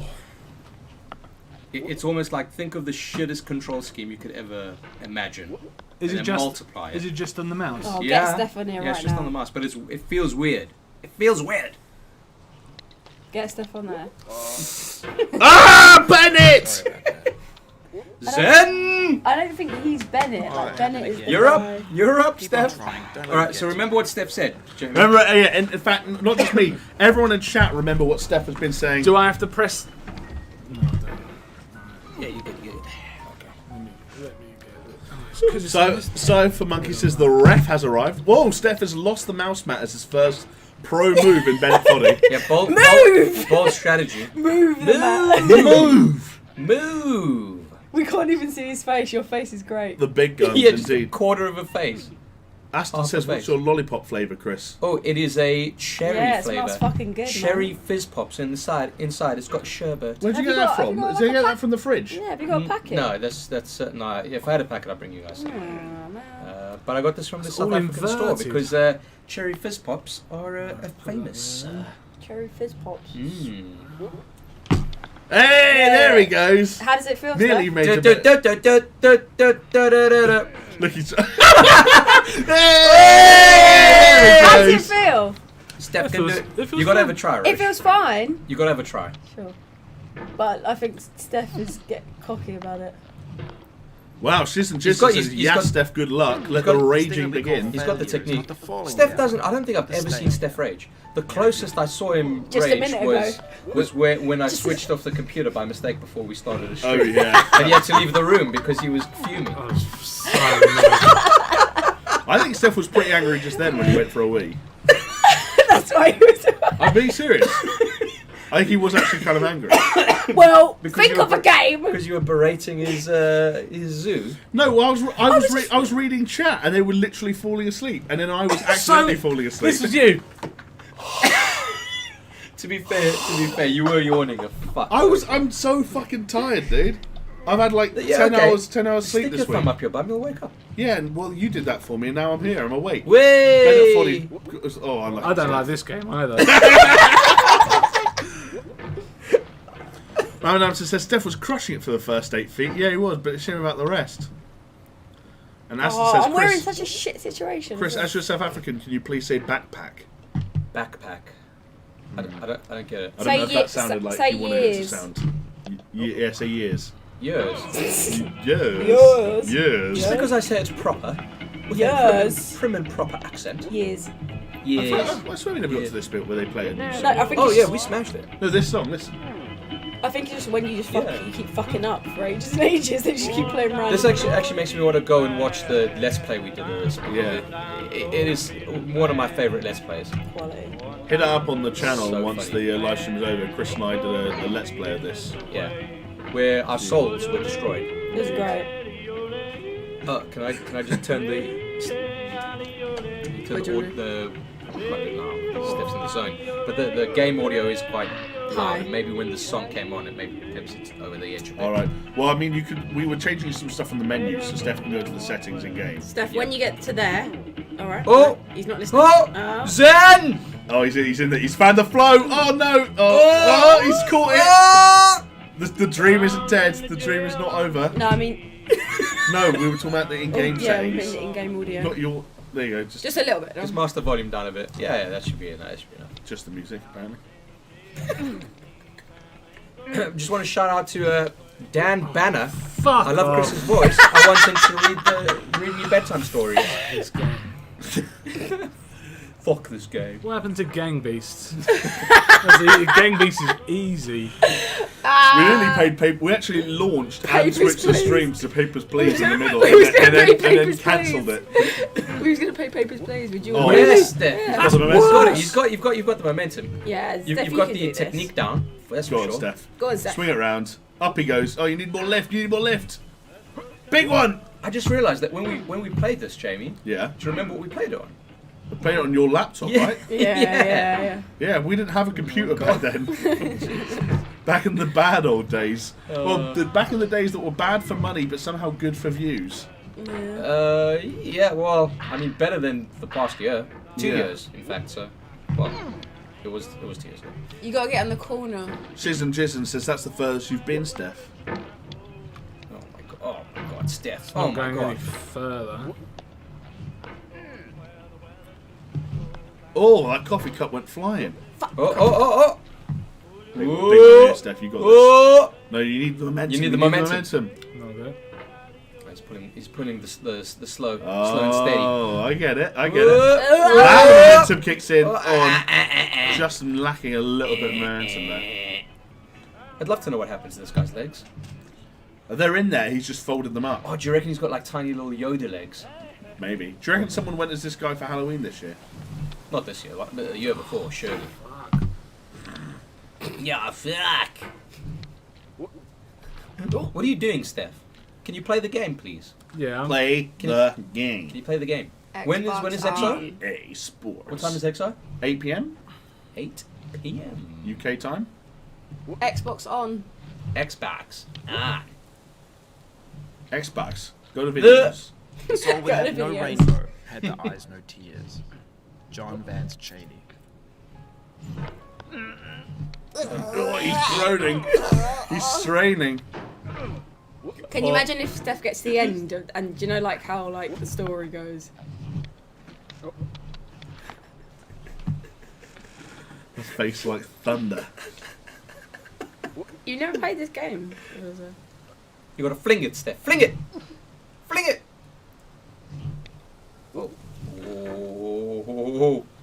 It's almost like, think of the shittest control scheme you could ever imagine. Is and it then just? multiply it. Is it just on the mouse? Oh, Yeah. get Steph on here Yeah, right it's just now. on the mouse, but it feels weird. It feels weird. Get Steph on there. Ah, Bennett! Zen! I don't think he's Bennett. Like, Bennett is the You're guy. up. You're up, Keep on Steph. trying. Don't let All right. it So get remember what Steph said, Jamie. Remember, yeah, and in fact, not just me. Everyone in chat, remember what Steph has been saying. Do I have to press? Yeah, you did. So for Monkey says the ref has arrived. Whoa, Steph has lost the mouse mat as his first pro move in Bennett Foddy. Yeah, bold strategy. Move the man. Move. We can't even see his face. Your face is great. The big guns, Yeah, just a indeed. quarter of a face. Aston half says, a what's face. your lollipop flavour, Chris? Oh, it is a cherry Yeah, it flavor. smells fucking good, Cherry man. fizz pops inside. It's got sherbet. Where'd you Have get you that got- have from? you got Did you like get a that pack- from the fridge? Yeah, have you got a packet? No, that's no. If I had a packet, I'd bring you guys. Oh, man. But I got this from the South all African store inverted. because cherry fizz pops are famous. Cherry fizz pops. Mm. Hey, there he goes. How does it feel, Nearly Steph? made a bit. Look, he's... How There does he it goes. feel? Steph It can do feels- it. it feels You gotta have a fine. try, It right? feels fine. You gotta have a try. Sure. But I think Steph is getting cocky about it. Wow, she's and just got- says, he's yes, got- Steph, good luck. Let got- the this raging begin. He's got the Failure is technique. not the falling Steph down. doesn't. I don't think I've ever seen Steph rage. The closest I saw him Just a rage minute was when I switched off the computer by mistake before we started the Oh, stream. yeah. And he had to leave the room because he was fuming. I think Steph was pretty angry just then when he went for a wee. That's why he was. I'm being serious. I think he was actually kind of angry. Well, Because think you of were- a game. Because you were berating his zoo. No, well, I was reading chat and they were literally falling asleep, and then I was accidentally falling asleep. This was you. To be fair, you were yawning a fuck. I'm so fucking tired, dude. I've had like 10 hours sleep Stick this your week. thumb up your bum, you'll wake up. Yeah, and well, you did that for me, and now I'm here. I'm awake. Way! Bennett Foddy. Oh, I'm I don't like this game either. Madame says Steph was crushing it for the first 8 feet. Yeah, he was, but it's shame about the rest. And Aston Oh, says, I'm we're in Chris, such a shit situation. Chris, as you're South African, can you please say backpack? Backpack. I don't get it. I don't Say know if ye- that sounded like say you wanted it to years. sound. Yeah, say years. Years. Years. Years. Years. Just because I say it's proper, with Yes. a prim and proper accent. Years. Years. I swear we never got to this bit where they play it. No, I think Oh it's yeah, just- we smashed it. No, this song, listen. I think it's just when you just you keep fucking up for ages and ages, and you just keep playing around. This actually makes me want to go and watch the Let's Play we did of this. Yeah. It is one of my favourite Let's Plays. Quality. Hit it up on the channel So once funny. the live stream is over. Chris and I did a Let's Play of this. Yeah. Where our souls were destroyed. It was great. Can I just turn the plug it now. Steps in the zone. But the game audio is quite High. loud. Maybe when the song came on, it maybe pips it over the edge a bit. All right. Well, I mean, we were changing some stuff in the menu, so Steph can go to the settings in game. Steph, when you get to there, all right. Oh! He's not listening. Oh! Zen! Oh, he's in there. He's found the flow. Oh no! Oh, he's caught it. The dream isn't dead. The dream is not over. No, I mean. No, we were talking about the in-game Yeah, we settings. put the in-game audio. Got your. There you go. Just a little bit. Just master the volume down a bit. Yeah, that should be enough. That should be enough. Just the music, apparently. Just want to shout out to Dan Banner. Fuck I love off. Chris's voice. I want him to read me bedtime stories. This game. Fuck this game. What happened to Gang Beasts? Gang Beasts is easy. We nearly paid paper. We actually launched and Papers, switched the Please. streams to Papers, Please in the middle, We was and gonna then pay Papers, cancelled Please. it. We was gonna pay Papers, Please. Would you? Oh, want Yes, it? Steph. Yeah. Got the momentum. You've got the momentum. Yeah, You've Steph, got you the can do technique this. down. That's Go for on, sure. Steph. Go on, Steph. Swing it around. Up he goes. Oh, you need more lift. You need more lift. Big one. I just realised that when we played this, Jamie. Yeah. Do you remember what we played it on? I played it on your laptop, Yeah. right? Yeah. Yeah, we didn't have a computer back then. Back in the bad old days. Back in the days that were bad for money, but somehow good for views. Yeah. Well, I mean, better than the past year. 2 Yeah. years, in fact. So, well, it was 2 years ago. You gotta get in the corner. Shizen Jizen says that's the furthest you've been, Steph. Oh my god, Steph. It's Oh not my going god. any further. Oh, that coffee cup went flying. Oh. Big one here, Steph. You got this. Oh. No, you need the momentum. You need the momentum. Not good. He's pulling the slow and steady. Oh, I get it. Now the momentum kicks in on Justin lacking a little bit of momentum there. I'd love to know what happens to this guy's legs. They're in there. He's just folded them up. Oh, do you reckon he's got like tiny little Yoda legs? Maybe. Do you reckon someone went as this guy for Halloween this year? Not this year, but the year before, surely. Yeah, fuck. What are you doing, Steph? Can you play the game, please? Yeah. Play Can the Can game. you play the game? When is Xbox XO? EA Sports. What time is XO? 8 p.m. 8 p.m. UK time. Xbox on. Xbox. Xbox. Go to videos. The soul that had no Videos. rainbow had the eyes no tears. John Vance Cheney. Oh, he's groaning. He's straining. Can you imagine if Steph gets to the end and you know like how like the story goes? His face like thunder. You never played this game. You gotta fling it, Steph. Fling it! Fling it! Oh.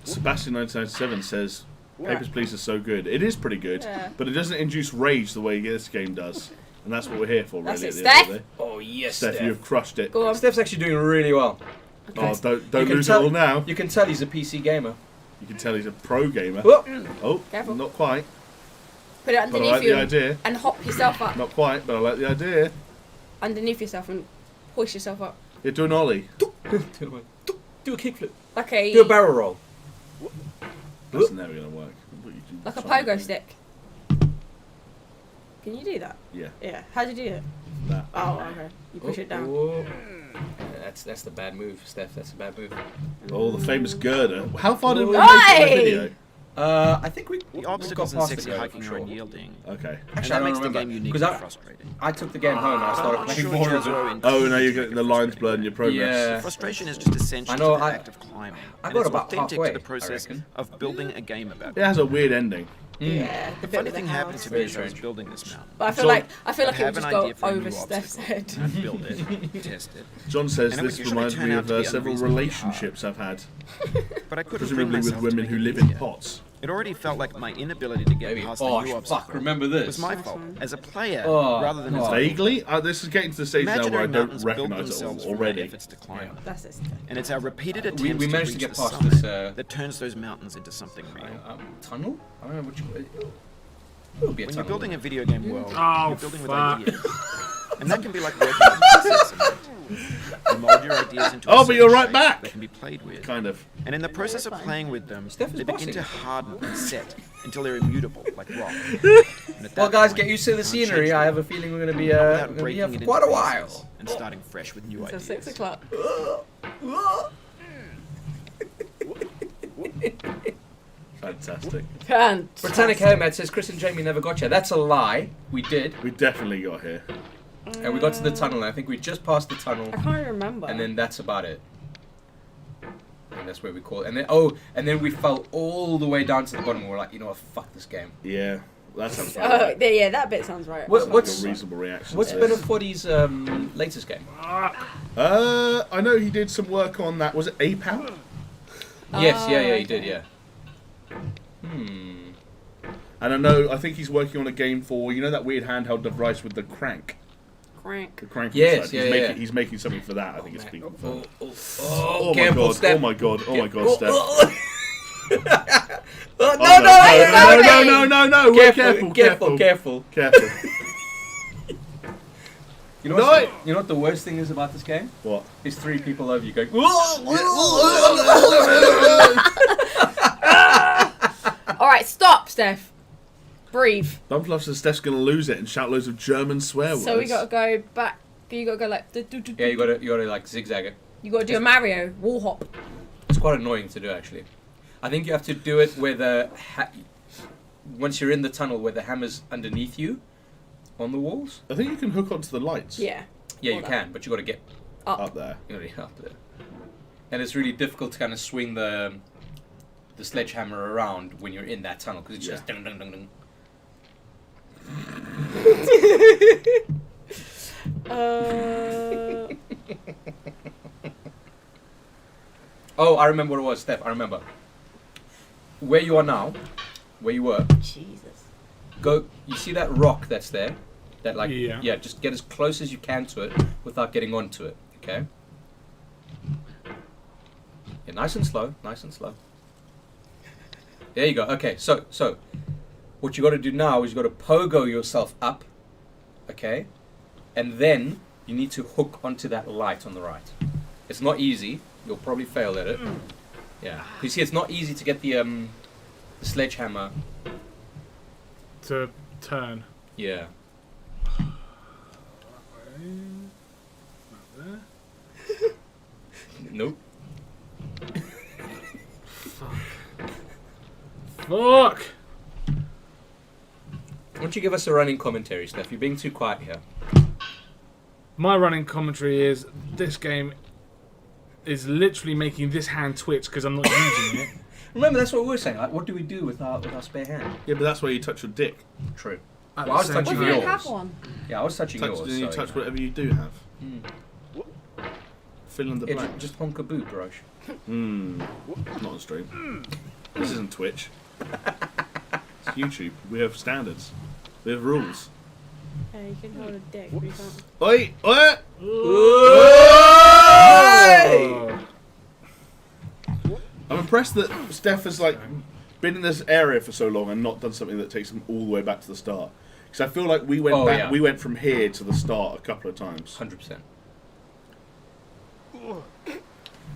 Sebastian1997 says, Papers, Please is so good. It is pretty good, Yeah. but it doesn't induce rage the way this game does. And that's what we're here for, really. That's at it, the end of the Steph. day. Oh, yes, Steph, you have crushed it. Go on. Steph's actually doing really well. Oh, don't You can lose it tell- all now. You can tell he's a PC gamer. You can tell he's a pro gamer. Oh. Oh, Careful. not quite. Put it But I underneath like you the idea. and hop yourself up. Not quite, but I like the idea. Underneath yourself and push yourself up. You're doing ollie. Do a kickflip. Like a Do a barrel roll. That's never going to work. What you do- like a try and pogo do. stick. Can you do that? Yeah. Yeah. How do you do it? That. Oh, okay. You push it down. Oh. Yeah, that's the bad move, Steph. That's a bad move. Oh, the famous girder. How far did we Oi! make on the video? I think we The got obstacles in past sexy the hiking for are sure. unyielding. Okay. And Actually, I that don't makes the remember game uniquely because frustrating. I took the game home and I started I'm playing sure more you of grow it. into Oh, now you're frustrating getting the lines blurred in your progress. Yeah. Frustration is just essential I know, to the I- act of climbing. I and got it's about authentic halfway, to the I process reckon. of building a game about It has a weird ending. Yeah. The funny thing happened to me Very as I was strange. building this mountain. But I feel John- like I'd it would have just an go idea for a over new Steph's obstacle. head. I'd build it, test it. John says And it would this usually reminds turn me out of to be several unreasonably relationships I've had, But I couldn't bring presumably with myself to women make who it live in easier. pots. It already felt like my inability to get Maybe. past Oh, the new fuck, obstacle remember this. was my fault as a player Oh, rather than as oh. a Vaguely? This is getting to the stage now where I Imaginary don't mountains build recognise it themselves all from our already. efforts to climb. That's it. And it's our repeated attempts we managed to to reach get the past summit this, that turns those mountains into something real. Tunnel? I don't know what you... It would be a When tunnel. you're building a video game world, Oh, you're building with fuck. ideas. And that can be like working with pieces of cement. You mold your ideas into a Oh, but you're certain right shape back. that can be played with. Kind of. And in the process of playing with them, Steph is they begin bossing. to harden and set until they're immutable, like rock. And at Well, that guys, point, get used to the you can't scenery. change I them have a feeling we're going to be without here breaking it for into quite a pieces while. and starting fresh with new Until ideas. 6 o'clock. Fantastic. Britannic Hermit says Chris and Jamie never got you. That's a lie. We did. We definitely got here. And we got to the tunnel. And I think we just passed the tunnel. I can't remember. And then that's about it. And that's where we call it. And then and then we fell all the way down to the bottom. And we're like, you know what? Fuck this game. Yeah, that sounds Oh, right. yeah, that bit sounds right. What- Sounds what's- like a reasonable reaction. What's to this. Beneforty's latest game? I know he did some work on that. Was it APAL? Yes, yeah, he okay. did, yeah. And I think he's working on a game for, you know, that weird handheld device with the crank. Crank. The crank Yes, inside. yeah, he's yeah. making, he's making something for that. I think it's being confirmed. Oh, Oh my careful, god! Steph. Oh my god! Oh my god, Oh, Steph! oh, No! We're careful! careful. You know, No. you know what the worst thing is about this game? What? Is 3 people over you going. Alright, stop, Steph. Breathe. Bumfluff says Steph's gonna lose it and shout loads of German swear words. So we gotta go back. You gotta go like. Yeah, you gotta like zigzag it. You gotta do a Mario wall hop. It's quite annoying to do actually. I think you have to do it where the once you're in the tunnel where the hammer's underneath you on the walls. I think you can hook onto the lights. Yeah. Yeah, you Hold can, but you got to get Up there. you gotta get up there. And it's really difficult to kind of swing the sledgehammer around when you're in that tunnel because it's just ding ding ding ding. Oh, I remember what it was, Steph. I remember. Where you are now, where you were. Jesus. Go. You see that rock that's there? That like Yeah. Just get as close as you can to it without getting onto it. Okay. Yeah, nice and slow. Nice and slow. There you go. Okay. So what you got to do now is you got to pogo yourself up. Okay. And then you need to hook onto that light on the right. It's not easy. You'll probably fail at it. Yeah. You see, it's not easy to get the sledgehammer. To turn. Yeah. Nope. Fuck. Why don't you give us a running commentary, Steph? You're being too quiet here. My running commentary is this game is literally making this hand twitch because I'm not using it. Remember, that's what we were saying. Like, what do we do with our spare hand? Yeah, but that's where you touch your dick. True. At Well, I was the same touching We time. don't yours. have one. Yeah, I was touching yours. You so, touch you know. whatever you do have. Fill in the Yeah, blanks. just honk a boot, Roche. Not on stream. This isn't Twitch. It's YouTube. We have standards. We have rules. Yeah, you can hold a dick, but you can't. Oi! Oi! Oh. I'm impressed that Steph has been in this area for so long and not done something that takes him all the way back to the start. Because I feel like we went back. Yeah. We went from here to the start a couple of times. 100%.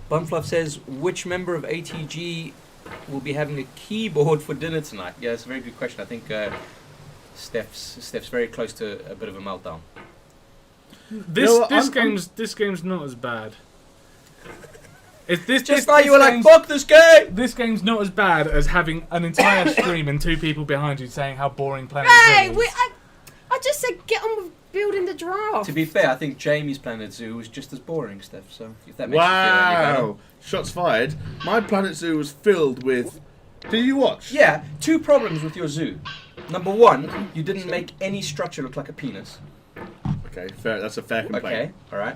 Bumfluff says, which member of ATG will be having a keyboard for dinner tonight? Yeah, that's a very good question. I think Steph's very close to a bit of a meltdown. This game's not as bad. Just like you were like, fuck this game! This game's not as bad as having an entire stream and 2 people behind you saying how boring Planet Hey, Zoo is. I just said get on with building the giraffe. To be fair, I think Jamie's Planet Zoo was just as boring, Steph, so if that makes you feel any better. Wow! Shots fired. My Planet Zoo was filled with. Did you watch? Yeah, 2 problems with your zoo. Number 1, you didn't make any structure look like a penis. Okay, fair. That's a fair complaint. Okay, alright.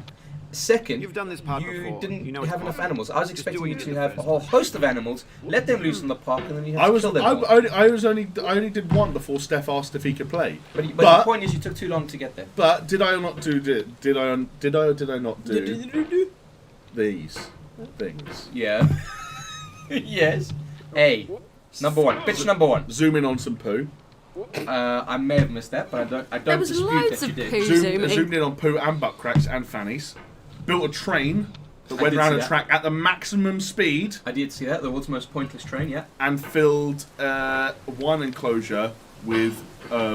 Second, You've done this part you before. didn't You know it's have enough possible. animals. I was Just expecting do you what to you did have the a whole host of animals, let them loose in the park, and then you have to kill them all. I only did one before Steph asked if he could play. But the point is, you took too long to get there. But did I not do these things? Yeah. Yes. A. Number one. Bitch number one. Zoom in on some poo. I may have missed that, but I don't There was dispute loads that you of did. poo. Zoomed in on poo and butt cracks and fannies. Built a train that went did around see a that. track at the maximum speed I did see that. The world's most pointless train, yeah. and filled one enclosure with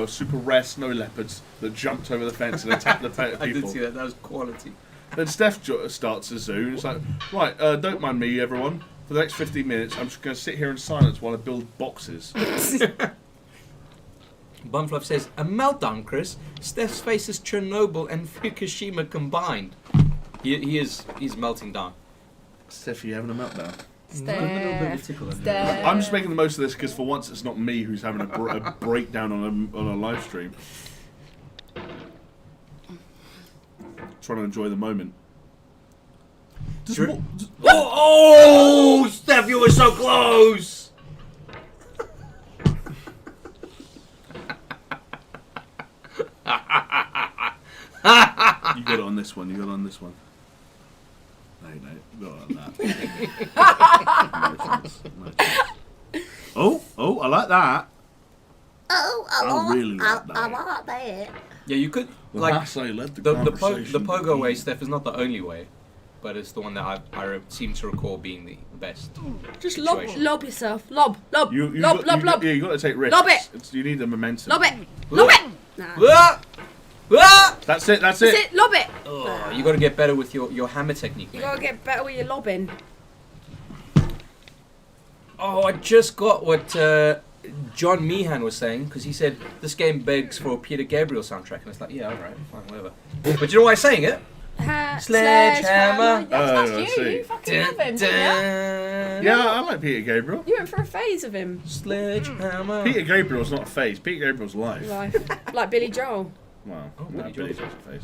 super rare snow leopards that jumped over the fence and attacked the people. I did see that. That was quality. Then Steph starts a zoo and it's like, right, don't mind me, everyone. For the next 15 minutes, I'm just going to sit here in silence while I build boxes. Bumfluff says, a meltdown, Chris. Steph's face is Chernobyl and Fukushima combined. He's melting down. Steph, you having a meltdown? Steph. I'm just making the most of this because for once it's not me who's having a breakdown on a live stream. Trying to enjoy the moment. Oh, Steph, you were so close! You got it on this one. You got it on this one. No, you got it on that. No chance. Oh, I like that. I really like that. Yeah, you could, Like, like, I led the the conversation. pogo way, Steph, is not the only way, but it's the one that I seem to recall being the best. Just situation. lob yourself. Lob. You Lob. Yeah, you got to take risks. Lob it. You need the momentum. Lob it. Lob it. Nah. Ah! Ah! That's it. That's it. Lob it. Oh, you got to get better with your hammer technique, You man. gotta get better with your lobbing. Oh, I just got what John Meehan was saying, because he said this game begs for a Peter Gabriel soundtrack, and it's like, yeah, alright, fine, whatever. But you know why I'm saying it? Sledgehammer. That's I you. see. You fucking love him, didn't Yeah, I like Peter Gabriel. you? You went for a phase of him. Sledgehammer. Peter Gabriel's not a phase. Peter Gabriel's life. Like Billy Joel. Well, Oh, no, Billy Billy Joel. Joel's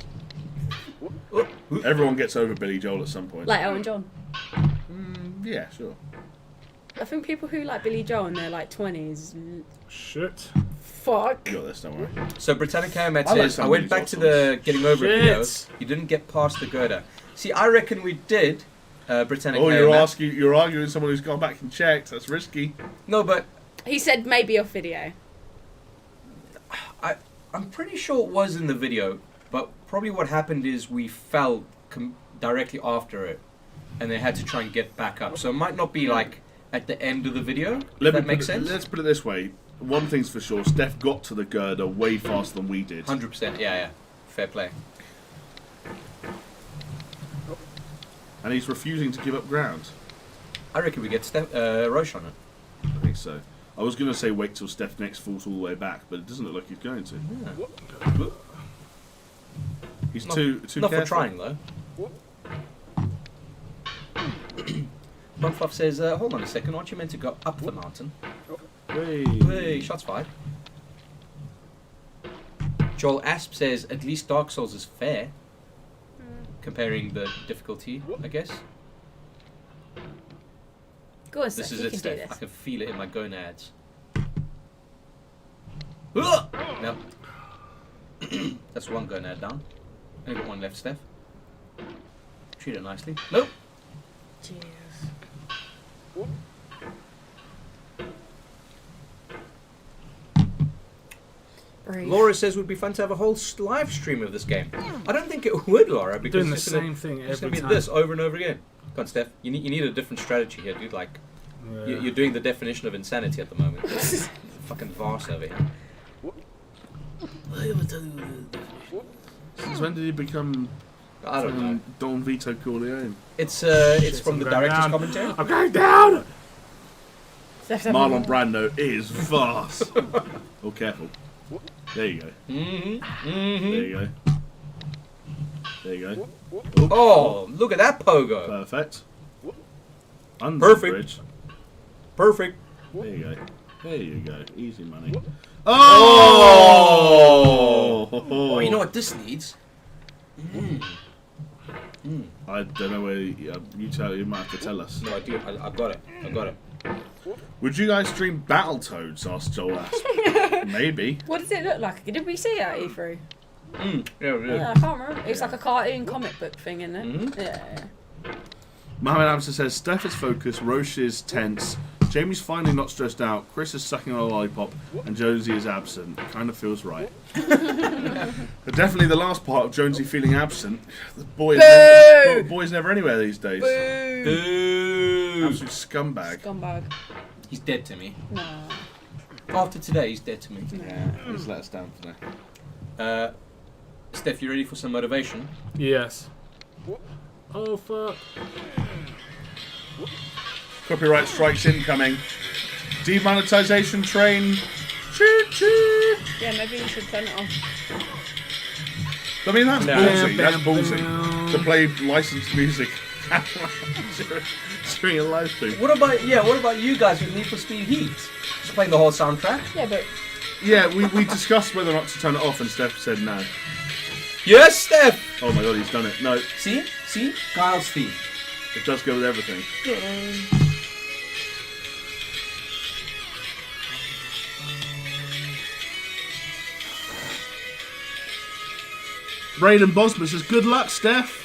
a phase. Everyone gets over Billy Joel at some point. Like Elton John. Yeah, sure. I think people who like Billy Joel in their like 20s. Shit. Fuck. You got this, don't worry. So Britannica Ahmed I like says, some I went of back these to old the getting over it Shit. videos. You didn't get past the girder. See, I reckon we did, Britannica Oh, you're Ahmed. you're arguing with someone who's gone back and checked. That's risky. No, but He said maybe off video. I'm pretty sure it was in the video, but probably what happened is we fell directly after it, and they had to try and get back up. So it might not be like at the end of the video. If that makes sense. Let's put it this way. One thing's for sure. Steph got to the girder way faster than we did. 100%. Yeah. Fair play. And he's refusing to give up ground. I reckon we get Roche on it. I think so. I was going to say wait till Steph next falls all the way back, but it doesn't look like he's going to. Yeah. He's Not- too Not careful. for trying though. Bumfluff says, hold on a second, aren't you meant to go up the mountain? Hey. Hey, shots fired. Joel Asp says, at least Dark Souls is fair. Comparing the difficulty, I guess. Go on, This Steph, is you it, can do Steph. this. I can feel it in my gonads. No. That's one gonad down. Only got one left, Steph. Treat it nicely. Nope. Cheers. Brave. Laura says it would be fun to have a whole live stream of this game. I don't think it would, Laura, because Doing the it's gonna- same thing it's every gonna be time. this over and over again. Come on, Steph. You need a different strategy here, dude. Like, Yeah. you're doing the definition of insanity at the moment. Fucking vast over here. Since when did he become I don't know. Don Vito Corleone? It's Shit, from I'm the going director's down. commentary. I'm going down! Steph's Marlon Brando is vast. Oh, careful. There you go. Mm-hmm. There you go. There you go. Oh, look at that pogo. Perfect. Under Perfect. the bridge. Perfect. There you go. There you go. Easy money. Oh! Oh! Oh, you know what this needs? I don't know where you might have to tell us. No, I do. I've got it. Would you guys stream Battletoads? Asked Joel Asp. Maybe. What does it look like? Did we see it at E3? Yeah. I can't remember. It's like a cartoon comic book thing, isn't it? Mm-hmm. Yeah. Mohammed Amsa says Steph is focused, Roche is tense, Jamie's finally not stressed out, Chris is sucking on a lollipop, and Jonesy is absent. It kind of feels right. But definitely the last part of Jonesy feeling absent. The boy's never anywhere these days. Boo! Absolute scumbag. Scumbag. He's dead to me. No. After today, he's dead to me. Yeah, he's let us down today. Steph, you ready for some motivation? Yes. Oh fuck. Copyright strikes incoming. Demonetization train. Choo choo. Yeah, maybe you should turn it off. I mean, that's ballsy. Bam, That's bam, ballsy. bam. To play licensed music during a live stream. What about you guys with Need for Speed Heat? Just playing the whole soundtrack? Yeah, but Yeah, we discussed whether or not to turn it off, and Steph said no. Yes, Steph! Oh my god, he's done it. No, See? Kyle's theme. it does go with everything. Braden Bosma says, good luck, Steph.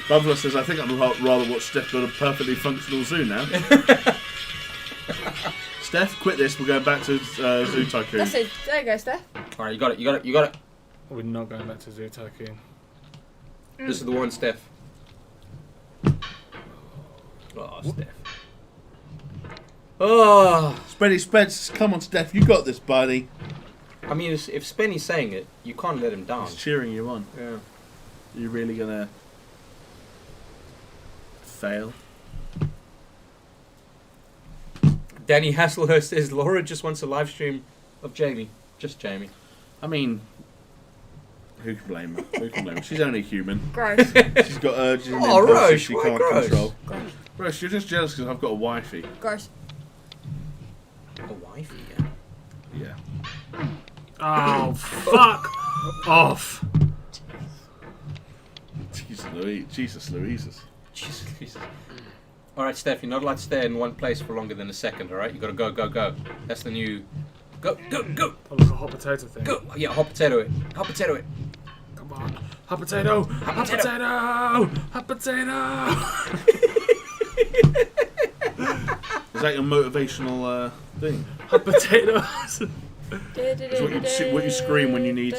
Buffalo says, I think I'd rather watch Steph build a perfectly functional zoo now. Steph, quit this. We're going back to Zoo Tycoon. that's it. There you go, Steph. Alright, you got it. We're not going back to Zoo Tycoon. This is the one, Steph. Oh, Steph. Oh! Spenny Spence, come on, Steph. You got this, buddy. I mean, if Spenny's saying it, you can't let him down. He's cheering you on. Yeah. You're really going to fail? Danny Hasselhurst says Laura just wants a live stream of Jamie. Just Jamie. I mean, who can blame her? Who can blame her? She's only human. Gross. She's got urges and Oh, impulses Roche, she why can't gross? control. Gross. Roche, you're just jealous because I've got a wifey. Gross. A wifey, yeah. Yeah. Oh fuck off. Jesus Louises. Jesus. Alright, Steph, you're not allowed to stay in one place for longer than a second, alright? You gotta go. That's the new... Go! Oh, look, a hot potato thing. Go! Yeah, hot potato it. Come on. Hot potato. Hot potato. Hot potato. Is that your motivational thing? Hot potatoes. It's what you scream when you need.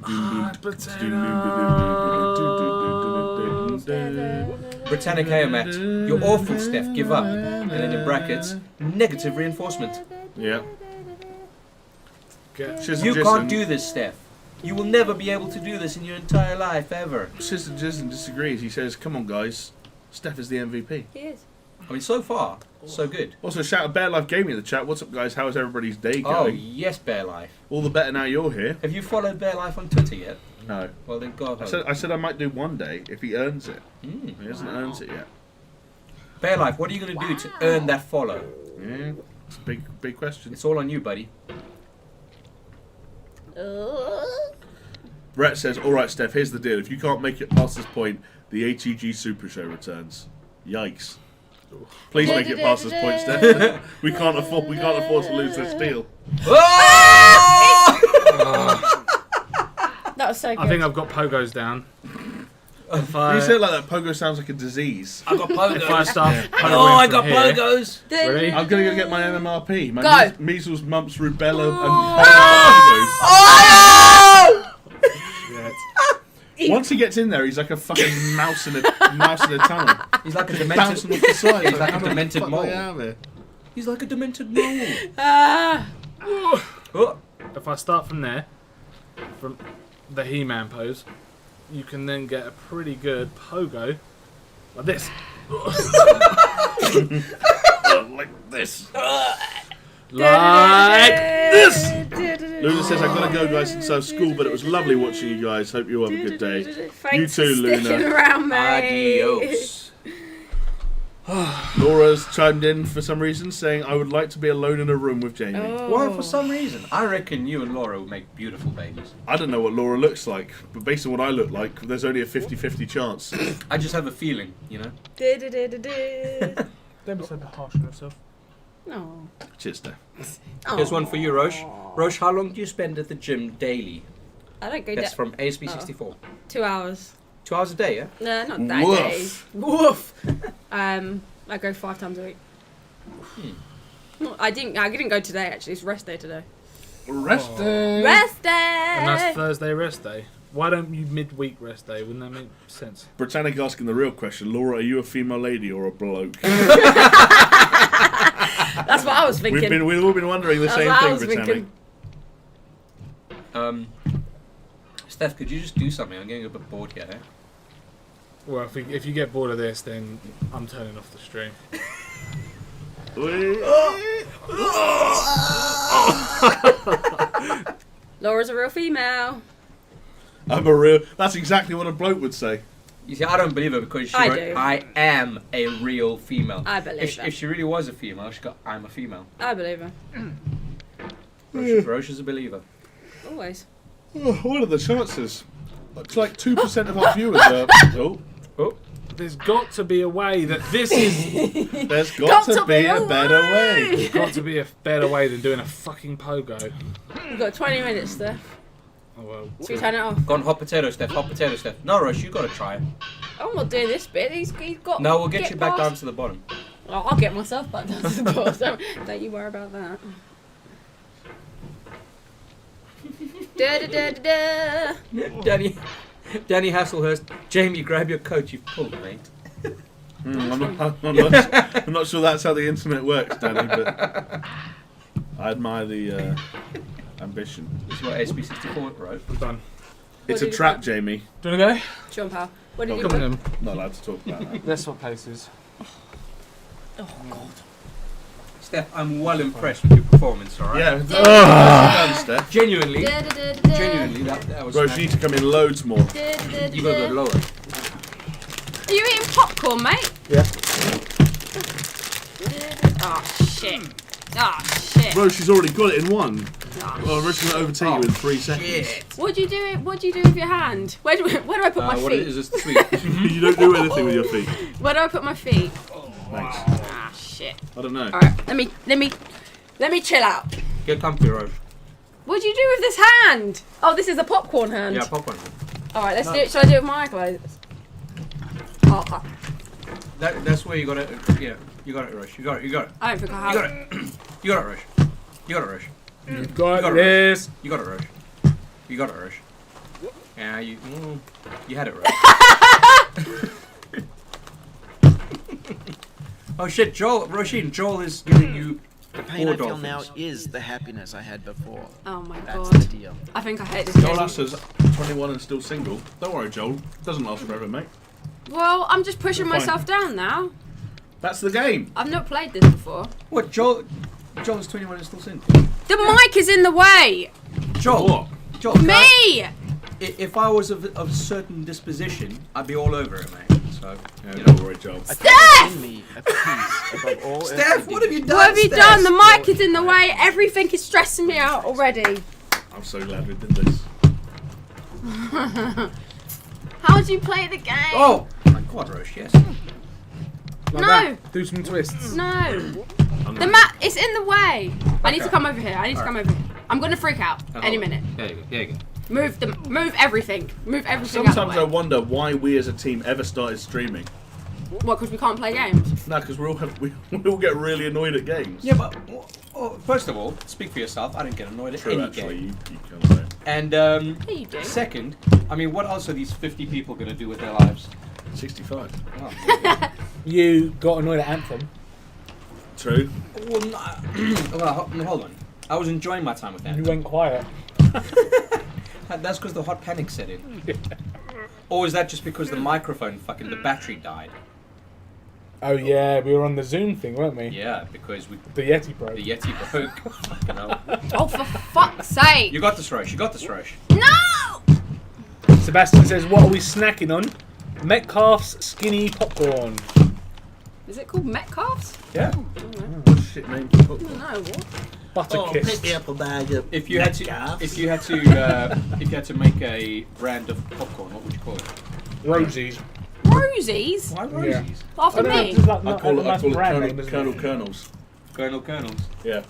Hot Britannica Matt, you're awful, Steph, give up. And then in brackets, negative reinforcement. Yeah. You can't do this, Steph. You will never be able to do this in your entire life, ever. Sister Jason disagrees. He says, come on, guys. Steph is the MVP. He is. I mean, so far, so good. Also, shout out Bear Life Gaming in the chat. What's up, guys? How is everybody's day Oh, going? yes, Bear Life. All the better now you're here. Have you followed Bear Life on Twitter yet? No. Well, then go I ahead. said I might do one day if he earns it. Mm. He hasn't earned it yet. Bear Life, what are you going to do to earn that follow? Yeah, it's a big question. It's all on you, buddy. Brett says, all right, Steph, here's the deal. If you can't make it past this point, the ATG Super Show returns. Yikes. Please make it past this point, Steph. we can't afford to lose this deal. That was so good. I think I've got pogos down. If You say it like that, pogo sounds like a disease. I got pogos. if I start pogoing Oh, I from got here- pogos. Ready? I'm going to go get my MMRP. My Go. measles, mumps, rubella, and pogos. Once he gets in there, he's like a fucking mouse in a tunnel. He's like a Bouncing demented. off the side. He's like a How the demented fuck do I mole. get out of here? He's like a demented mole. Ah. Oh. If I start from there, from the He-Man pose, you can then get a pretty good pogo like this. Like this. Like this. Luna says, I've got to go, guys, since I have school, but it was lovely watching you guys. Hope you all have a good day. Thanks You too, for sticking Luna. around, mate. Adios. Laura's chimed in for some reason, saying, I would like to be alone in a room with Jamie. Why, for some reason? I reckon you and Laura would make beautiful babies. I don't know what Laura looks like, but based on what I look like, there's only a 50-50 chance. I just have a feeling, you know? Don't be so harsh on yourself. No. Cheers, Steph. Here's one for you, Roche. Roche, how long do you spend at the gym daily? I don't go That's from ASB64. 2 hours. 2 hours a day, yeah? No, not that Woof. days. Woof. I go 5 times a week. I didn't go today actually. It's rest day today. Rest day. Rest day. And that's Thursday rest day. Why don't you midweek rest day? Wouldn't that make sense? Britannic asking the real question. Laura, are you a female lady or a bloke? That's what I was thinking. We've all been wondering the That's same what I thing, was Britannic. thinking. Steph, could you just do something? I'm getting a bit bored here, eh? Well, if you get bored of this, then I'm turning off the stream. Laura's a real female. I'm a real... That's exactly what a bloke would say. You see, I don't believe her because she I wrote, do. I am a real female. I believe her. If she really was a female, she'd go, I'm a female. I believe her. Roche is a believer. Always. Oh, what are the chances? It's like 2% of our viewers are... Oh, There's got to be a way that this is... there's got to be a better way. There's got to be a better way than doing a fucking pogo. We've got 20 minutes, Steph. Oh, well. Should we turn it off? Go on, hot potato, Steph. Hot potato, Steph. No, Roche, you gotta try it. I'm not doing this bit. He's got. No, we'll get you back past- down to the bottom. Oh, I'll get myself back down to the bottom. Don't you worry about that. Da da da da da. Danny Hasselhurst, Jamie, grab your coat. You've pulled, mate. I'm not sure that's how the internet works, Danny, but I admire the ambition. This is what SB64 wrote. I'm done. It's What a did trap, you- Jamie. Do you want to go? Sean Powell. What did you Come put? on. Not allowed to talk about that. Let's swap places. Oh God. Steph, I'm well impressed with your performance, alright? Yeah. Done, Steph. Genuinely, Da da da da. genuinely, that was... Rose, you need to come in loads more. Da da da You gotta go da. lower. Are you eating popcorn, mate? Yeah. Oh shit. Oh shit. Rose, she's already got it in one. Oh, Oh, Rose is going to overtake you in 3 seconds. what do you do? What do you do with your hand? Where do I put my What feet? is this tweet? You don't do anything with your feet. Where do I put my feet? Thanks. Ah shit. I don't know. All right. Let me chill out. Get comfy, Roche. What do you do with this hand? Oh, this is a popcorn hand. Yeah, popcorn. All right. Let's do it. Should I do it with my clothes? Oh, That's where you got it. Yeah, you got it, Roche. You got it. You got it. I don't think I You have. got it. You got it, Roche. You got it, Roche. You've got got this. You got it, Roche. You got it, Roche. Yeah, you had it, Roche. Oh shit, Joel, Roisin, Joel is giving you The pain 4 I feel dolphins. now is the happiness I had before. Oh my That's god. the deal. I think I hate this Joel game. Asser's 21 and still single. Don't worry, Joel. Doesn't last forever, mate. Well, I'm just pushing You're fine. myself down now. That's the game. I've not played this before. What, Joel's 21 and still single. The mic is in the way. Joel, What? Joel, Me. if I was of a certain disposition, I'd be all over it, mate. So, Yeah, you don't know. worry, Joel. I feel in me a peace above all Steph, what have you done? What have you Steph? done? The mic is in the way. Everything is stressing me out already. I'm so glad we did this. How do you play the game? Oh, my God, Roche, yes. Like No. that. Do some twists. No. I'm The gonna- map is in the way. I need to Okay. come over here. I need to come over here. I'm gonna freak out any minute. There you go. There you go. Move everything. Move everything Sometimes out I the way. wonder why we as a team ever started streaming. What? Because we can't play games. No, because we all get really annoyed at games. Yeah, but first of all, speak for yourself. I didn't get annoyed at True, any actually. game. You can't say it. And Yeah, you do. second, I mean, what else are these 50 people going to do with their lives? 65. Oh, You got annoyed at Anthem. True. well, hold on. I was enjoying my time with You them. went quiet. That's because the hot panic set in. Or is that just because the microphone, the battery died? Oh yeah, we were on the Zoom thing, weren't we? Yeah, because The Yeti broke. the Yeti broke. Fucking hell. Oh, for fuck's sake! You got this, Roche. You got this, Roche. No! Sebastian says, what are we snacking on? Metcalf's skinny popcorn. Is it called Metcalf's? Yeah. Shit name. I don't know what. Butter kissed. up a bag of If you had to make a brand of popcorn, what would you call it? Rosie's. Rosie's? Why Yeah. Rosie's? After I don't know, me? it's like I not call a it nice brand name, isn't Colonel it? Colonels. Colonels. Yeah.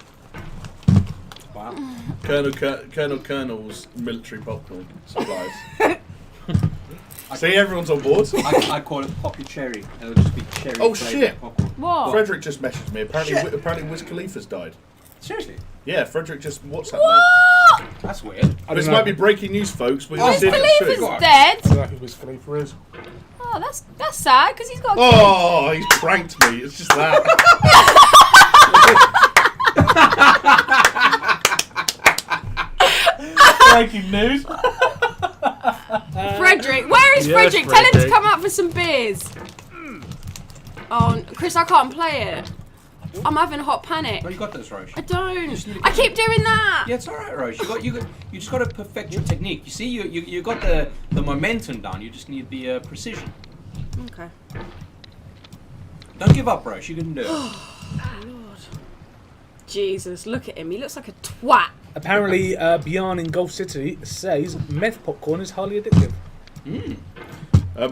Wow. Colonel's military popcorn supplies. See, everyone's on board. I call it Poppy Cherry, and it'll just be cherry. Oh, flavored shit. Popcorn. What? Frederick just messaged me. Apparently Wiz Khalifa's died. Seriously? Yeah, Frederick just WhatsApped me. What? That's weird. I This don't know. might be breaking news, folks. We're Wiz seeing it soon. Khalifa's dead? I don't know who Wiz Khalifa is. Oh, that's sad, because he's got a kid. Oh, he's pranked me. It's just that. Breaking news. Frederick, where is Yes, Frederick? Tell him to Frederick. come out for some beers. Oh, Chris, I can't play it. I'm having a hot panic. Oh, you got this, Roche. I don't. I keep doing that. Yeah, it's all right, Roche. You just got to perfect your technique. You see, you got the momentum down. You just need the precision. Okay. Don't give up, Roche. You can do it. Jesus, look at him. He looks like a twat. Apparently, Bjarne in Gulf City says meth popcorn is highly addictive.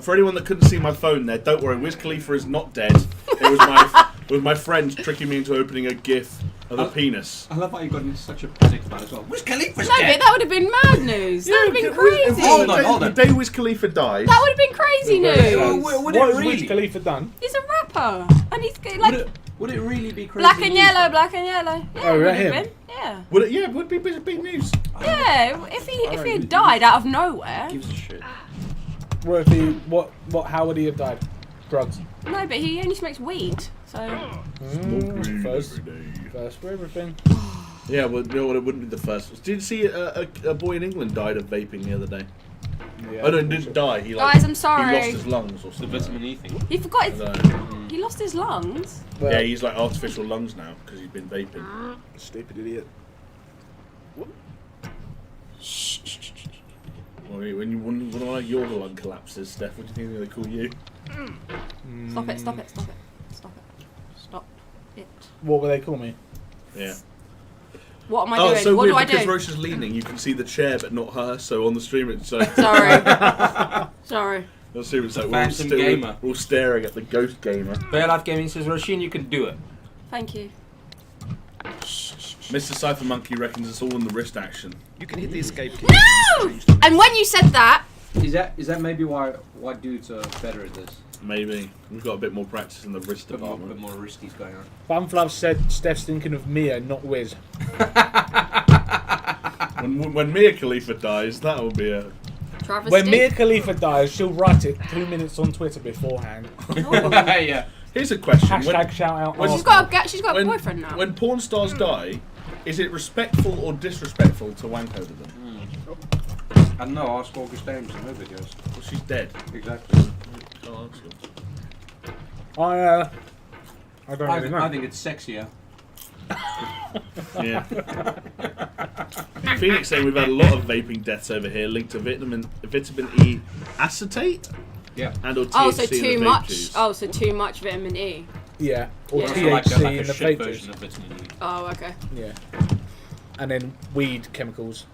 For anyone that couldn't see my phone there, don't worry. Wiz Khalifa is not dead. It was my friend tricking me into opening a GIF of a penis. I love how you got into such a panic about it as well. Wiz Khalifa's No, dead. but that would have been mad news. That would have been crazy. Hold on. The day Wiz Khalifa died. That would have been crazy news. Would What it has Wiz really? Khalifa done? He's a rapper, and he's like Would it really be crazy? black and news, yellow, though? black and yellow. Yeah, Oh, it would right, have him. been. Yeah. Would it? Yeah, it would be big news. Yeah. If he had died out of nowhere. Gives a shit. What if he? How would he have died? Drugs. No, but he only smokes weed. So First for everything. Yeah, well, you know what? It wouldn't be the first. Did you see a boy in England died of vaping the other day? Yeah, Oh no, he didn't die. He Guys, I'm He sorry. lost his lungs or The something. vitamin E thing. He forgot his. So, He lost his lungs. Well, yeah, he's like artificial lungs now because he's been vaping. stupid idiot. When one of your lung collapses, Steph, what do you think they call you? Stop it! Stop it! Stop it! Stop it! Stop it! What would they call me? Yeah. What am I Oh, doing? it's so What weird do I because do? Roche is leaning. You can see the chair, but not her. So on the stream, it's so. Sorry. Sorry. On the stream, it's like Phantom gamer. we're all staring at the ghost gamer. Bear Life Gaming says, Roshin, you can do it. Thank you. Mr. Cypher Monkey reckons it's all in the wrist action. You can hit the escape key. No! And when you said that, Is that maybe why dudes are better at this? Maybe we've got a bit more practice in the wrist Bit department. more wristies going on. Funfluff said Steph's thinking of Mia, not Wiz. When Mia Khalifa dies, that will be a. travesty. When Mia Khalifa dies, she'll write it 2 minutes on Twitter beforehand. Yeah. Here's a question. Hashtag shout out. when- Arsenal. She's got a boyfriend now. When porn stars die, is it respectful or disrespectful to wank over them? I don't know, ask August Ames in her videos. Well, she's dead. Exactly. Can't ask her. I don't really know. I think it's sexier. Yeah. Phoenix saying we've had a lot of vaping deaths over here linked to vitamin E acetate Yeah. and or THC Oh, so in the too vape much. juice. Oh, so too much vitamin E. Yeah, or Yeah. THC like in a the shit vape version juice. of vitamin E. Oh, okay. Yeah. And then weed chemicals.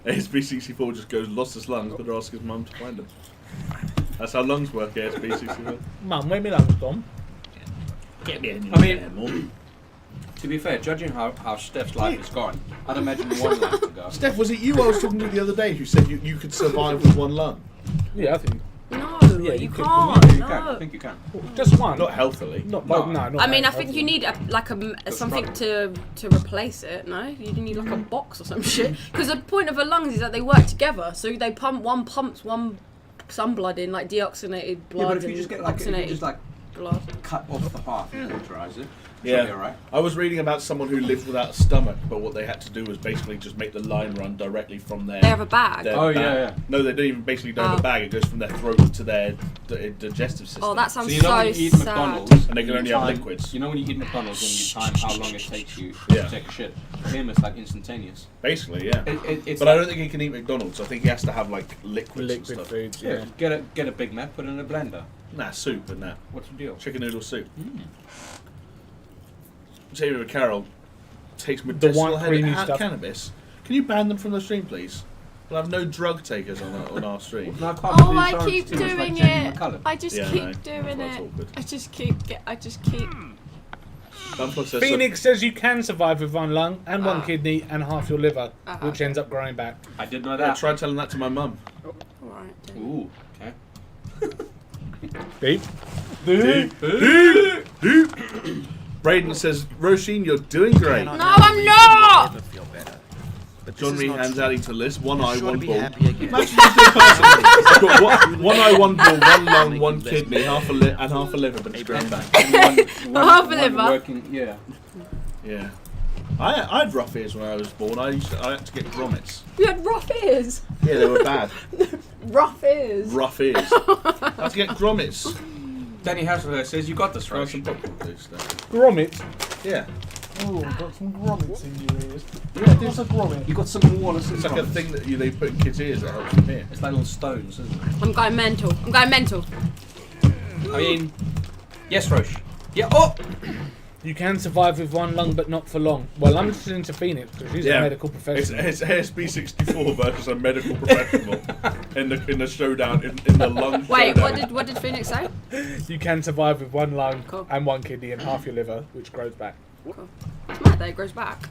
ASB64 just goes, lost his lungs, but ask his mum to find them. That's how lungs work, ASB64. Mum, where my lungs gone? Get me in I mean- there, Mum. To be fair, judging how Steph's life is gone, I'd imagine one life to go. Steph, was it you I was talking to the other day who said you could survive with one lung? Yeah, I think. No, Yeah, you you could- can't. You can. I No. think you can. Just one. Not healthily. Not, No. no, not I mean, I that think you healthy. need something to replace it. No, you need like a box or some shit. Because the point of a lungs is that they work together. So they pumps some blood in, like deoxygenated blood. Yeah, but if you and just get like, if you oxygenated just like blood. cut off the heart and cauterize it, Yeah, be alright. I was reading about someone who lived without a stomach, but what they had to do was basically just make the line run directly from their. They have a bag. their Oh, bag. yeah. No, they don't even basically don't have Oh. a bag. It goes from their throat to their digestive system. Oh, that sounds So you know when so you eat sad. McDonald's, And they can you only have time- liquids. You know when you eat McDonald's and you time how long it takes you Yeah. to take a shit. For him, it's like instantaneous. Basically, yeah. It's But I like- don't think he can eat McDonald's. I think he has to have like liquids and Liquid stuff. foods, Yeah, yeah. get a Big Mac, put it in a blender. Nah, soup and that. What's the deal? Chicken noodle soup. Hmm. Jamie McCarroll takes white medicinal creamy stuff. cannabis. Can you ban them from the stream, please? We'll have no drug takers on our stream. No, I can't Oh, do I insurance keep too, it's like doing Jamie it. McCullum. I just Yeah, I keep know. doing That's it. awkward. I just keep. Bumper says Phoenix says you can survive with one lung and one Ah. kidney and half your liver, Uh-huh. which ends up growing back. I did know Yeah, that. try telling that to my mum. Alright. Ooh, okay. Deep. Braden says, Roisin, you're doing great. No, I'm not! Ever feel better. But John this is Ree not hands true. out to list. One You're eye, sure one to be ball. happy again. Imagine this person. I've got one eye, one ball, one lung, one kidney, and half a liver, but it's grown back. Half a liver. Working, yeah. Yeah. I had rough ears when I was born. I had to get grommets. You had rough ears. Yeah, they were bad. Rough ears. Rough ears. I had to get grommets. Danny Hasselhoff says you got this, Throw right? some popcorn, please. Grommet. Yeah. Oh, got some grommets in your ears. Yeah, it What's is. a grommet? You got some Wallace. It's like a thing that they put in kids' ears that helps them hear. It's like little stones, isn't it? I'm going mental. I'm going mental. I mean, yes, Roche. Yeah. Oh. You can survive with one lung, but not for long. Well, I'm listening to Phoenix because she's a medical professional. It's ASB 64 versus a medical professional in the showdown in the lung. Wait, showdown. what did Phoenix say? You can survive with one lung Cool. and one kidney and half your liver, which grows back. Cool. It's mad that it grows back.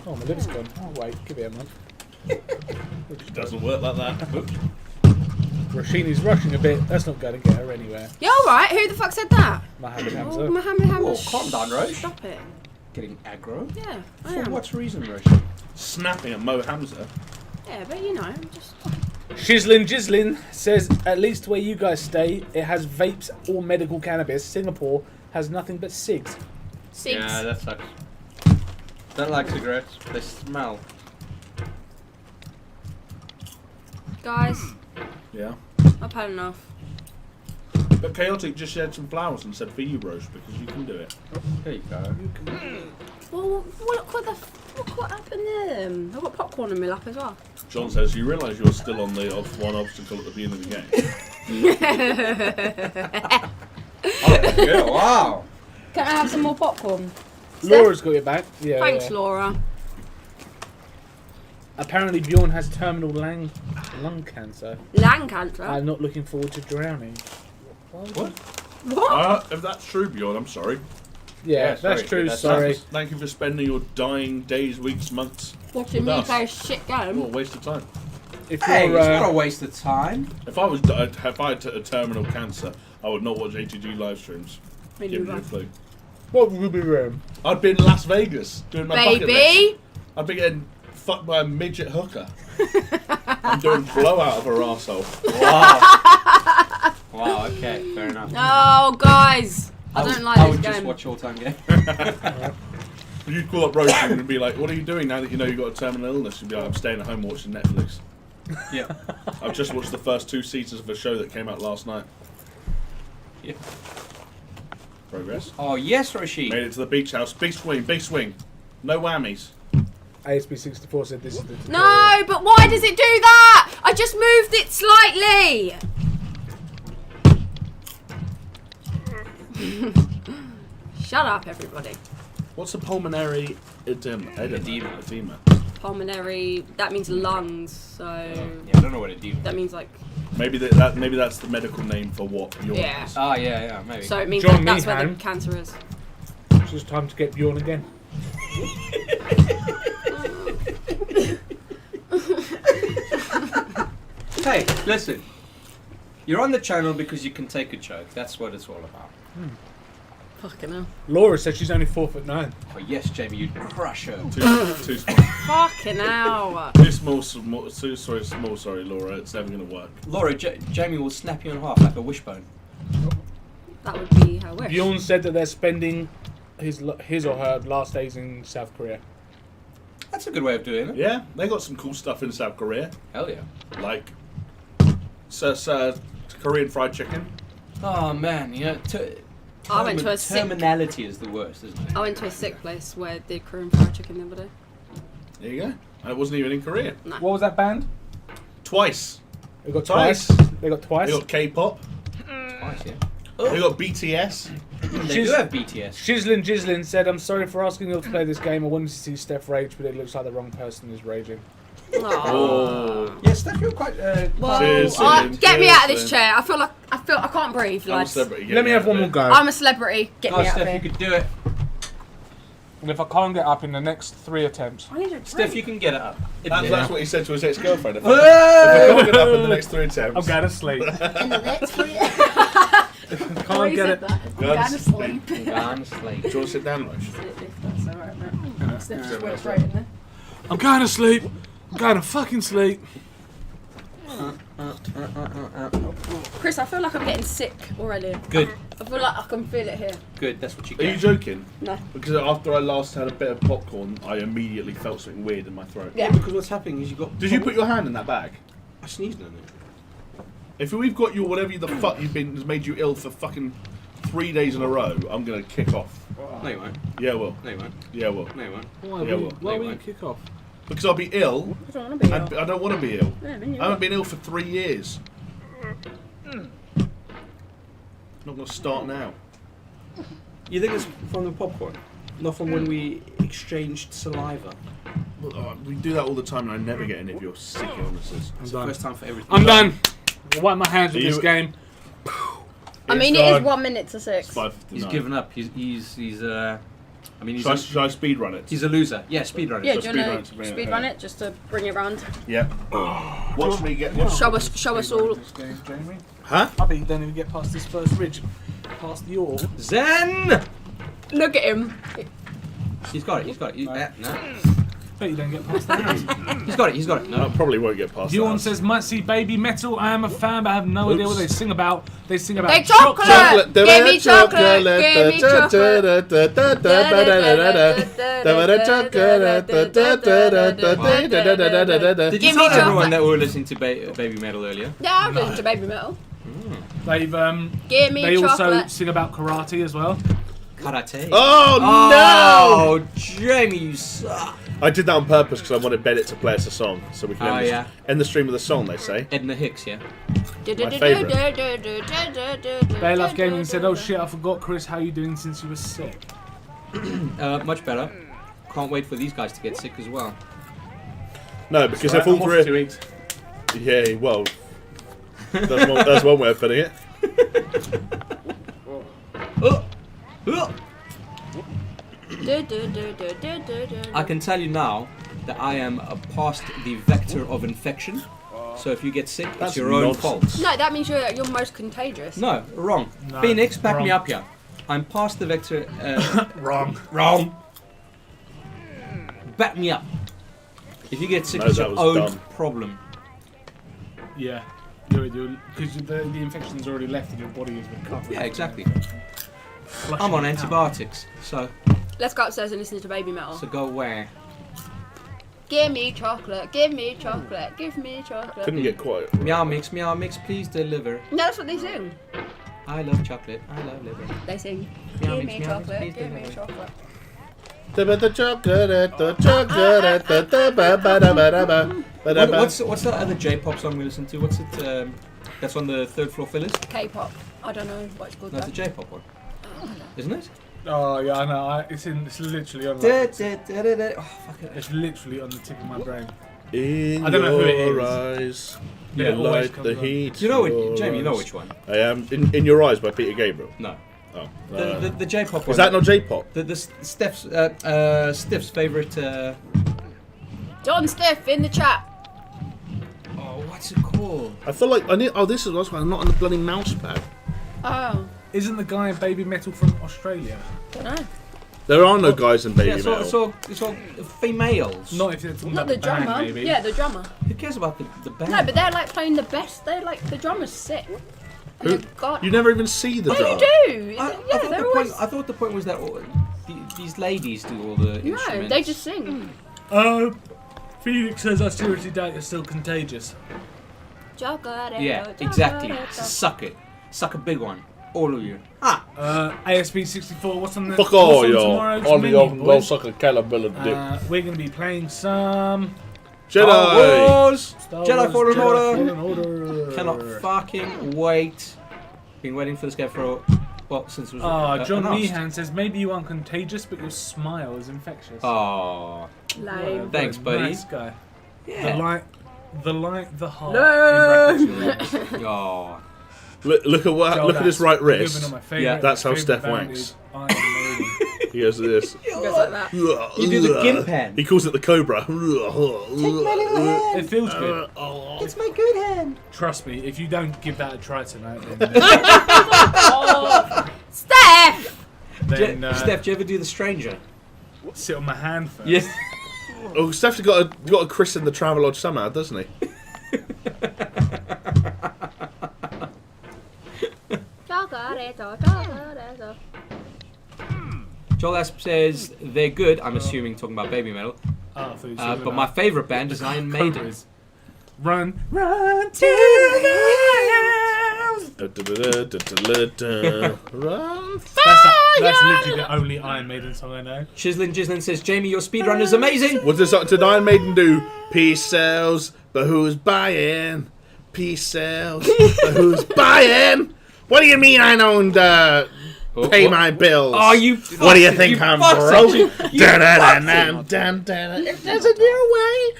Oh, my liver's gone. Oh, wait, give it a month. It doesn't work like that. Oops. Rashini's rushing a bit. That's not going to get her anywhere. You alright? Who the fuck said that? Mohammed Oh, Hamza. Mohammed Hamza. Whoa, calm down, Roche. Stop it. Getting aggro. Yeah, I For am. what reason, Roche? Snapping at Mo Hamza. Yeah, but you know, I'm just. Shislin says, at least where you guys stay, it has vapes or medical cannabis. Singapore has nothing but cigs. Six. Yeah, that sucks. Don't like cigarettes. They smell. Guys, Yeah. I've had enough. But Chaotic just shared some flowers and said for you, Roche, because you can do it. There you go. Well, look what happened there. I've got popcorn in my lap as well. John says, you realise you're still on the one obstacle at the beginning of the game. Oh, yeah, wow. Can I have some more popcorn? Laura's got your back. Yeah. Thanks, yeah. Laura. Apparently Bjorn has terminal lung cancer. Lung cancer. I'm not looking forward to drowning. What? What? If that's true, Bjorn, I'm sorry. Yeah, Yeah, that's sorry, true. that's- Sorry. Thank you for spending your dying days, weeks, months. Watching with me us. play a shit game. What a waste of time. If Hey, you're, it's not a waste of time. If I had a terminal cancer, I would not watch ATG live streams. Me Give me a neither. clue. what would be wrong? I'd be in Las Vegas doing my bucket list. Baby! I'd be getting fucked by a midget hooker. I'm doing blowout of her arsehole. Wow. Wow, okay, fair enough. Oh, guys. I don't like I this would just game. watch All-Time Game. You'd call up Rosie and be like, what are you doing now that you know you've got a terminal illness? You'd be like, I'm staying at home watching Netflix. Yeah. I've just watched the first 2 seasons of a show that came out last night. Yeah. Progress. Oh, yes, Roshi. Made it to the beach house. Big swing, big swing. No whammies. ASB64 said this is the tutorial. No, but why does it do that? I just moved it slightly. Shut up, everybody. What's a pulmonary edema? Pulmonary, that means lungs, so Yeah, I don't know what it do. that means like, Maybe that's the medical name for what you're. yeah. Ah, yeah, maybe. So it means John that's where the Meehan. cancer is. It's just time to get Bjorn again. Hey, listen. You're on the channel because you can take a joke. That's what it's all about. Fucking hell. Laura says she's only 4'9". Oh, yes, Jamie, you'd crush her. Too small. Fucking hell. Too small. Sorry, Laura. It's never going to work. Laura, Jamie will snap you in half like a wishbone. That would be how I wish. Bjorn said that they're spending his or her last days in South Korea. That's a good way of doing it. Yeah, they got some cool stuff in South Korea, Hell yeah. like Korean fried chicken. Oh man, I went to a sick. terminality is the worst, isn't it? I went to a sick place where they did Korean fried chicken the other day. There you go. And it wasn't even in Korea. What was that band? Twice. They got Twice. twice. They got twice. They got K-pop. Twice, yeah. They got BTS. They do have BTS. Shizzlin Jizzlin said, "I'm sorry for asking you to play this game. I wanted to see Steph rage, but it looks like the wrong person is raging." Oh. Yes, Steph, you're quite. Get me out of this chair. I feel I can't breathe, I'm a lads. celebrity. Let me have one more go. I'm a celebrity. Get me out of Steph, here. you could do it. And if I can't get up in the next 3 attempts, I need a drink. Steph, you can get it up. That's what he said to his ex-girlfriend. If I can't get up in the next 3 attempts, I'm going to sleep. In the next three. Can't get it. I'm going to sleep. Go on, sleep. do you want to sit down, Roche? That's alright, man. Steph just went straight in there. I'm going to sleep. I'm going to fucking sleep. Chris, I feel like I'm getting sick already. Good. I feel like I can feel it here. Good, that's what you Are you get. joking? No. Because after I last had a bit of popcorn, I immediately felt something weird in my throat. Yeah. Because what's happening is you got. Did you put your hand in that bag? I sneezed on it. If we've got your whatever the fuck you've been has made you ill for fucking 3 days in a row, I'm gonna kick off. No, you won't. Yeah, well. No, you won't. Yeah, well. No, you won't. Why Yeah, will well, why they will you won't. kick off? Because I'll be ill. I don't want to be And ill. I don't want to be ill. Yeah, then you I haven't been ill for 3 years. Not gonna start now. You think it's from the popcorn? Not from when we exchanged saliva? Well, we do that all the time, and I never get any of your sick illnesses. It's the first time for everything. I'm done. I'll wipe my hands with You- this game. I mean, It's it is gone. 1 minute to 6. 5:59. He's given up. He's I mean, Should I speed run it? he's a loser. Yeah, speedrunner. Yeah, So do you speed run want it to to bring it speed home. run it just to bring it round? Yeah. Watch me get. Show us all. This game, Jamie. Huh? I bet you don't even get past this first ridge, past the orb. Zen! Look at him. He's got it. He's got it. No. Bet you don't get past that. He's got it. He's got it. I No. probably won't get past Dion that. says, might see Baby Metal. I am a fan, but I have no idea what they sing about. They sing about They chocolate. Give me chocolate. Give me chocolate. Did you Give me tell everyone chocolate. that we were listening to Baby Metal earlier? Yeah, I'm listening to Baby Metal. They've Give me they also chocolate. sing about karate as well. Karate. Oh Oh, Jamie, you suck. no! I did that on purpose because I wanted Bennett to play us a song, so we can Oh, end, yeah. end the stream with a song. They say. Edna Hicks, yeah. My favourite. Baylove Gaming said, oh shit, I forgot, Chris, how you doing since you were sick? Much better. Can't wait for these guys to get sick as well. No, because if I'm all off three. 2 weeks. Yeah, well, that's one way of putting it. I can tell you now that I am past the vector of infection. So if you get sick, That's it's your own nonsense. fault. No, that means you're most contagious. No, wrong. No, Phoenix, back me wrong. up here. I'm past the vector. Wrong. Wrong. Back me up. If you get sick, No, it's that your was own dumb. problem. Yeah. Because the infection's already left and your body has recovered. Yeah, exactly. Flushing I'm on it out. antibiotics, so Let's go upstairs and listen to Baby Metal. go where? Give me chocolate. Give me chocolate. Give me chocolate. Couldn't get quiet. Meow mix, please deliver. No, that's what they sing. I love chocolate, I love liver. They sing. Meow Give mix, me meow mix, chocolate. please Give me deliver. chocolate. What's that other J-pop song we listen to? What's it? That's on the third floor fillers. K-pop. I don't know what it's called. No, it's a though. J-pop one, isn't it? Oh yeah, I know. It's literally on. Da, Like, da, da, da, da. Oh, fuck it. it's literally on the tip of my brain. In I don't know who it your is. eyes, Yeah, it you always light comes the on. heat. Do you know in which, Jamie? You know your which one? eyes. I am in Your Eyes by Peter Gabriel. No, Oh, the J-pop one. is that not J-pop? the Steph's favorite? John Stiff in the chat. Oh, what's it called? I feel like I need. Oh, this is why I'm not on the bloody mouse pad. Oh, Isn't the guy Baby Metal from Australia? don't know. There are no guys in Baby Yeah, Metal. it's all females. Not if they're talking Not about the band, drummer. maybe. Yeah, the drummer. Who cares about the band? No, but they're like playing the best. They're like the drummer's sick. Who- God. You never even see the Oh, drummer. you do. I Yeah, thought they're the always. point. I thought the point was that the these ladies do all the instruments? No, they just sing. Felix says, I seriously doubt you're still contagious. Yeah, exactly. Suck it. Suck a big one. All of you. ASB64, what's on the Fuck all, what's on yo. tomorrow's All menu, y'all can go boys? suck a caliber dick. We're going to be playing some... Jedi! Star Jedi Wars Fallen Fallen Order. Order. Cannot fucking wait. Been waiting for this game for since it was John announced. Meehan says, maybe you aren't contagious, but your smile is infectious. Oh, Lame. thanks, buddy. Nice guy. Yeah. The heart. Lame. in brackets, you know. Oh. Look at his right wrist. Yeah, that's how favorite Steph band wanks. is Iron Maiden. He goes to this. It goes like that. You do the gimp hand. He calls it the cobra. Take my little hand. It feels good. It's my good hand. Trust me, if you don't give that a try tonight, Steph! then Steph, do you ever do the stranger? sit on my hand first. Yes. Oh, Steph's got a christen the Travelodge somehow, doesn't he? Joel Asp says they're good. I'm assuming talking about Baby Metal. Oh, I thought you were talking But about my favourite band is Iron Maiden. Cobras. Run to the hills. Run. That's literally the only Iron Maiden song I know. Chislin says, Jamie, your speedrun is amazing. What did Iron Maiden do? Peace sells, but who's buying? Peace sells, but who's buying? What do you mean I don't pay my bills? Oh, you What do you think I'm broke? You If there's a new way.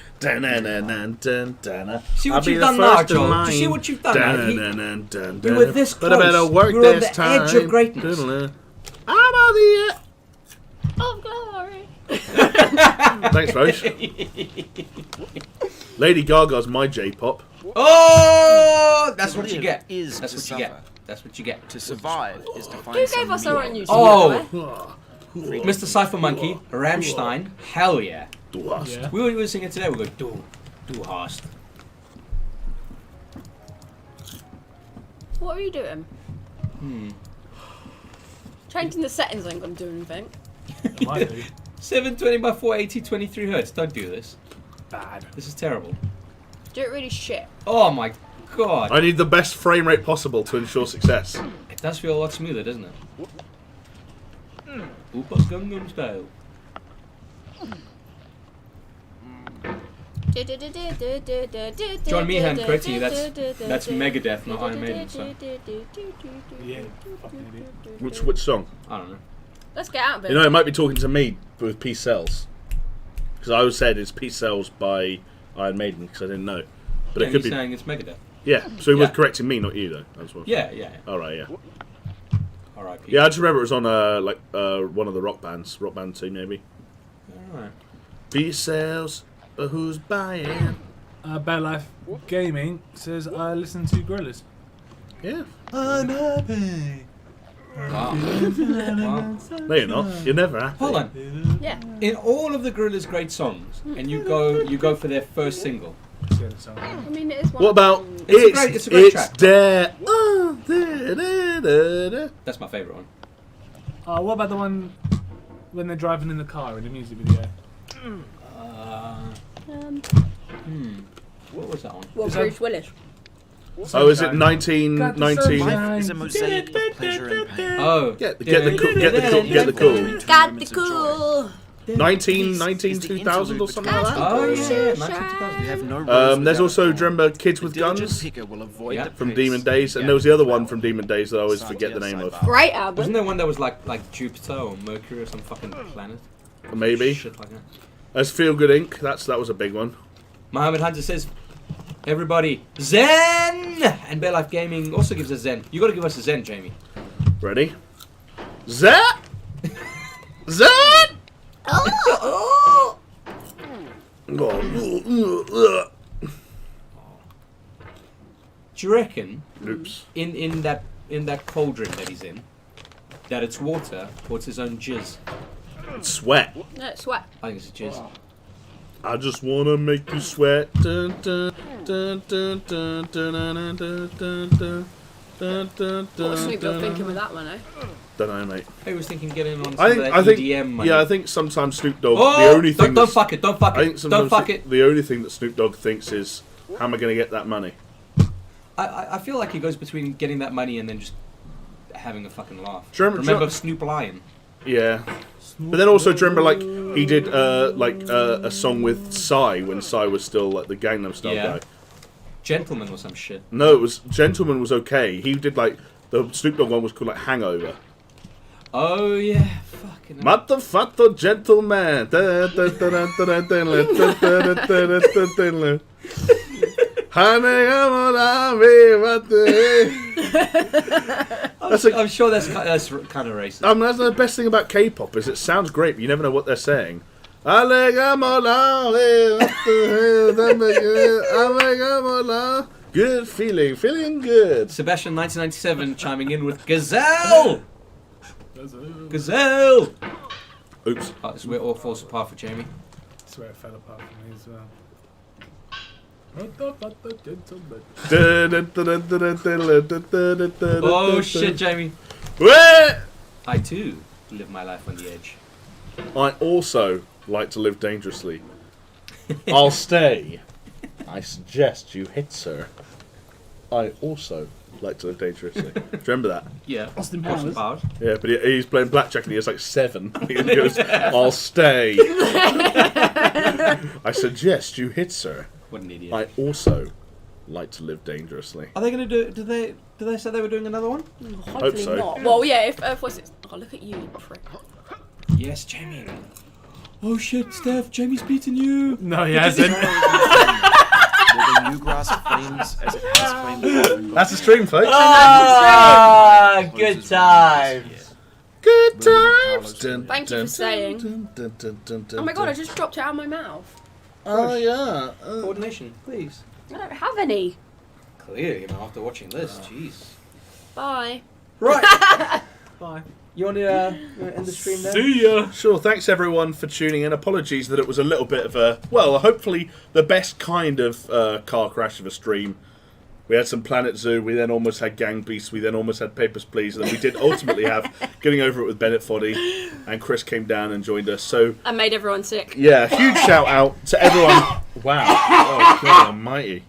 See what you've done now, Joel? Do you see what you've done now? You were this But I better close. work You were on this the time. edge of greatness. I'm on the edge. Oh, glory. Thanks, Roche. Lady Gaga's my J-pop. Oh, that's what you get. Is That's to what you get. That's what you get. To survive is to find Who some gave us our own meaning. news? Oh, Mr. Cypher Monkey, Rammstein, hell yeah. Du hast. Yeah. We were singing today. We go, du hast. What are you doing? Changing the settings ain't gonna do anything. It might be 720 by 480, 23 hertz. Don't do this. bad. This is terrible. Do it really shit. Oh my god. I need the best frame rate possible to ensure success. It does feel a lot smoother, doesn't it? Oopers Gangnam Style. John Meehan, correct you. That's Megadeth, not Iron Maiden. So Yeah, fucking idiot. Which song? I don't know. Let's get out of it. You know, it might be talking to me with Peace Sells. Because I always said it's Peace Sells by Iron Maiden, because I didn't know. But Yeah, it could he's be. saying it's Megadeth. Yeah, so he was Yeah. correcting me, not you, though. That's what. Yeah, yeah. Alright, yeah. R.I.P. Yeah, I just remember it was on one of the rock bands. Rock Band 2, maybe. Alright. Peace Sells, but who's buying? Bad Life Gaming says, I listen to Gorillas. Yeah. I'm happy. Wow. Wow. No, you're not. You're never happy. Hold on. Yeah. In all of the Gorillaz' great songs, and you go for their first single. I mean, it is one. What about It's a great track. there? Oh, there, there, there, there. That's my favourite one. What about the one when they're driving in the car in the music video? What was that one? Well, Bruce Willis. Oh, is it 1919? Life is a mosaic of pleasure and pain. Oh. Get the cool. Got the cool. 19, 2000 or something like that. Oh yeah, You 192000. have no roads There's without also, a do you remember Kids with diligent Guns picker will avoid Yeah. the from pits. Demon Days? And Yeah. there was the other one from Demon Days that I always forget the name of. Great album. Wasn't there one that was like Jupiter or Mercury or some fucking planet? Maybe. Shit like that. There's Feel Good Inc. That was a big one. Mohammed Hunter says, everybody, Zen! And Bear Life Gaming also gives us Zen. You gotta give us a Zen, Jamie. Ready? Zap! Zap! Oh! Oh. Do you reckon Oops. in that cauldron that he's in, that it's water or it's his own jizz? Sweat. No, it's sweat. I think it's a jizz. I just wanna make you sweat. Dun, dun, dun, dun, dun, dun, dun, dun, dun, dun, dun, dun, What a sweet little dun, thinking dun. with that one, eh? Don't know, mate. I was thinking getting on some I of think, that I think, EDM money. yeah, I think sometimes Snoop Dogg. Oh, the only thing don't fuck it, don't fuck I think it, sometimes don't fuck it. the only thing that Snoop Dogg thinks is, how am I going to get that money? I feel like he goes between getting that money and then just having a fucking laugh. Remember Snoop Lion? Yeah. But then also, do you remember, like, he did, a song with Psy when Psy was still, like, the Gangnam Style guy? Gentleman or some shit. No, it was, Gentleman was okay. He did, like, the Snoop Dogg one was called, like, Hangover. Oh, yeah. Fucking Motherfucker gentleman. I'm sure that's kind of racist. That's the best thing about K-pop is it sounds great, but you never know what they're saying. Good feeling good. Sebastian 1997 chiming in with Gazelle. Gazelle. Oops. Oh, this is where it all falls apart for Jamie. That's where it fell apart for me as well. Oh shit, Jamie. Where? I too live my life on the edge. I also like to live dangerously. I'll stay. I suggest you hit, sir. I also like to live dangerously. Do you remember that? Yeah. Austin Powers. Yeah, but he's playing blackjack and he has like 7. He goes, I'll stay. I suggest you hit, sir. What an idiot. I also like to live dangerously. Are they going to do? Did they say they were doing another one? Hopefully so. not. Well, yeah. If what's it? Oh, look at you, you prick. Yes, Jamie. Oh shit, Steph, Jamie's beating you. No, he hasn't. Will the new grass flames as it has flamed before? That's the stream, folks. Ah, good times. Good times. Thank you for staying. Oh my god, I just dropped it out of my mouth. Oh yeah. Coordination, please. I don't have any. Clearly, after watching this, jeez. Bye. Right. Bye. You want to end the stream there? See ya. Sure, thanks everyone for tuning in. Apologies that it was a little bit of a, well, hopefully the best kind of car crash of a stream. We had some Planet Zoo, we then almost had Gang Beasts, we then almost had Papers, Please, and then we did ultimately have Getting Over It with Bennett Foddy, and Chris came down and joined us. So I made everyone sick. yeah, huge shout out to everyone. Wow. Oh, God almighty.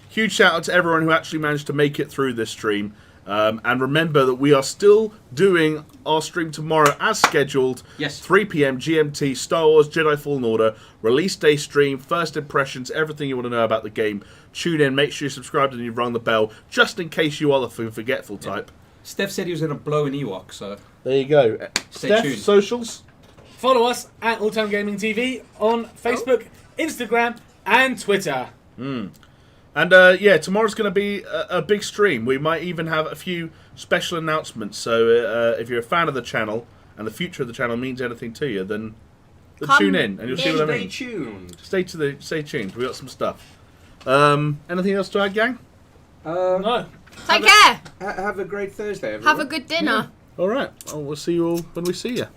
Huge shout out to everyone who actually managed to make it through this stream. And remember that we are still doing our stream tomorrow as scheduled. Yes. 3 p.m. GMT, Star Wars Jedi Fallen Order, release day stream, first impressions, everything you want to know about the game. Tune in, make sure you're subscribed and you've rung the bell, just in case you are the forgetful type. Steph said he was going to blow an Ewok, so There you go. Stay Steph, tuned. socials? Follow us at AlltimeGaming TV on Facebook, Instagram, and Twitter. And yeah, tomorrow's going to be a big stream. We might even have a few special announcements. So if you're a fan of the channel and the future of the channel means anything to you, then tune in and you'll see what I mean. Stay tuned. Stay tuned. We got some stuff. Anything else to add, gang? No. Take care. Have a great Thursday, everyone. Have a good dinner. All right. Well, we'll see you all when we see you.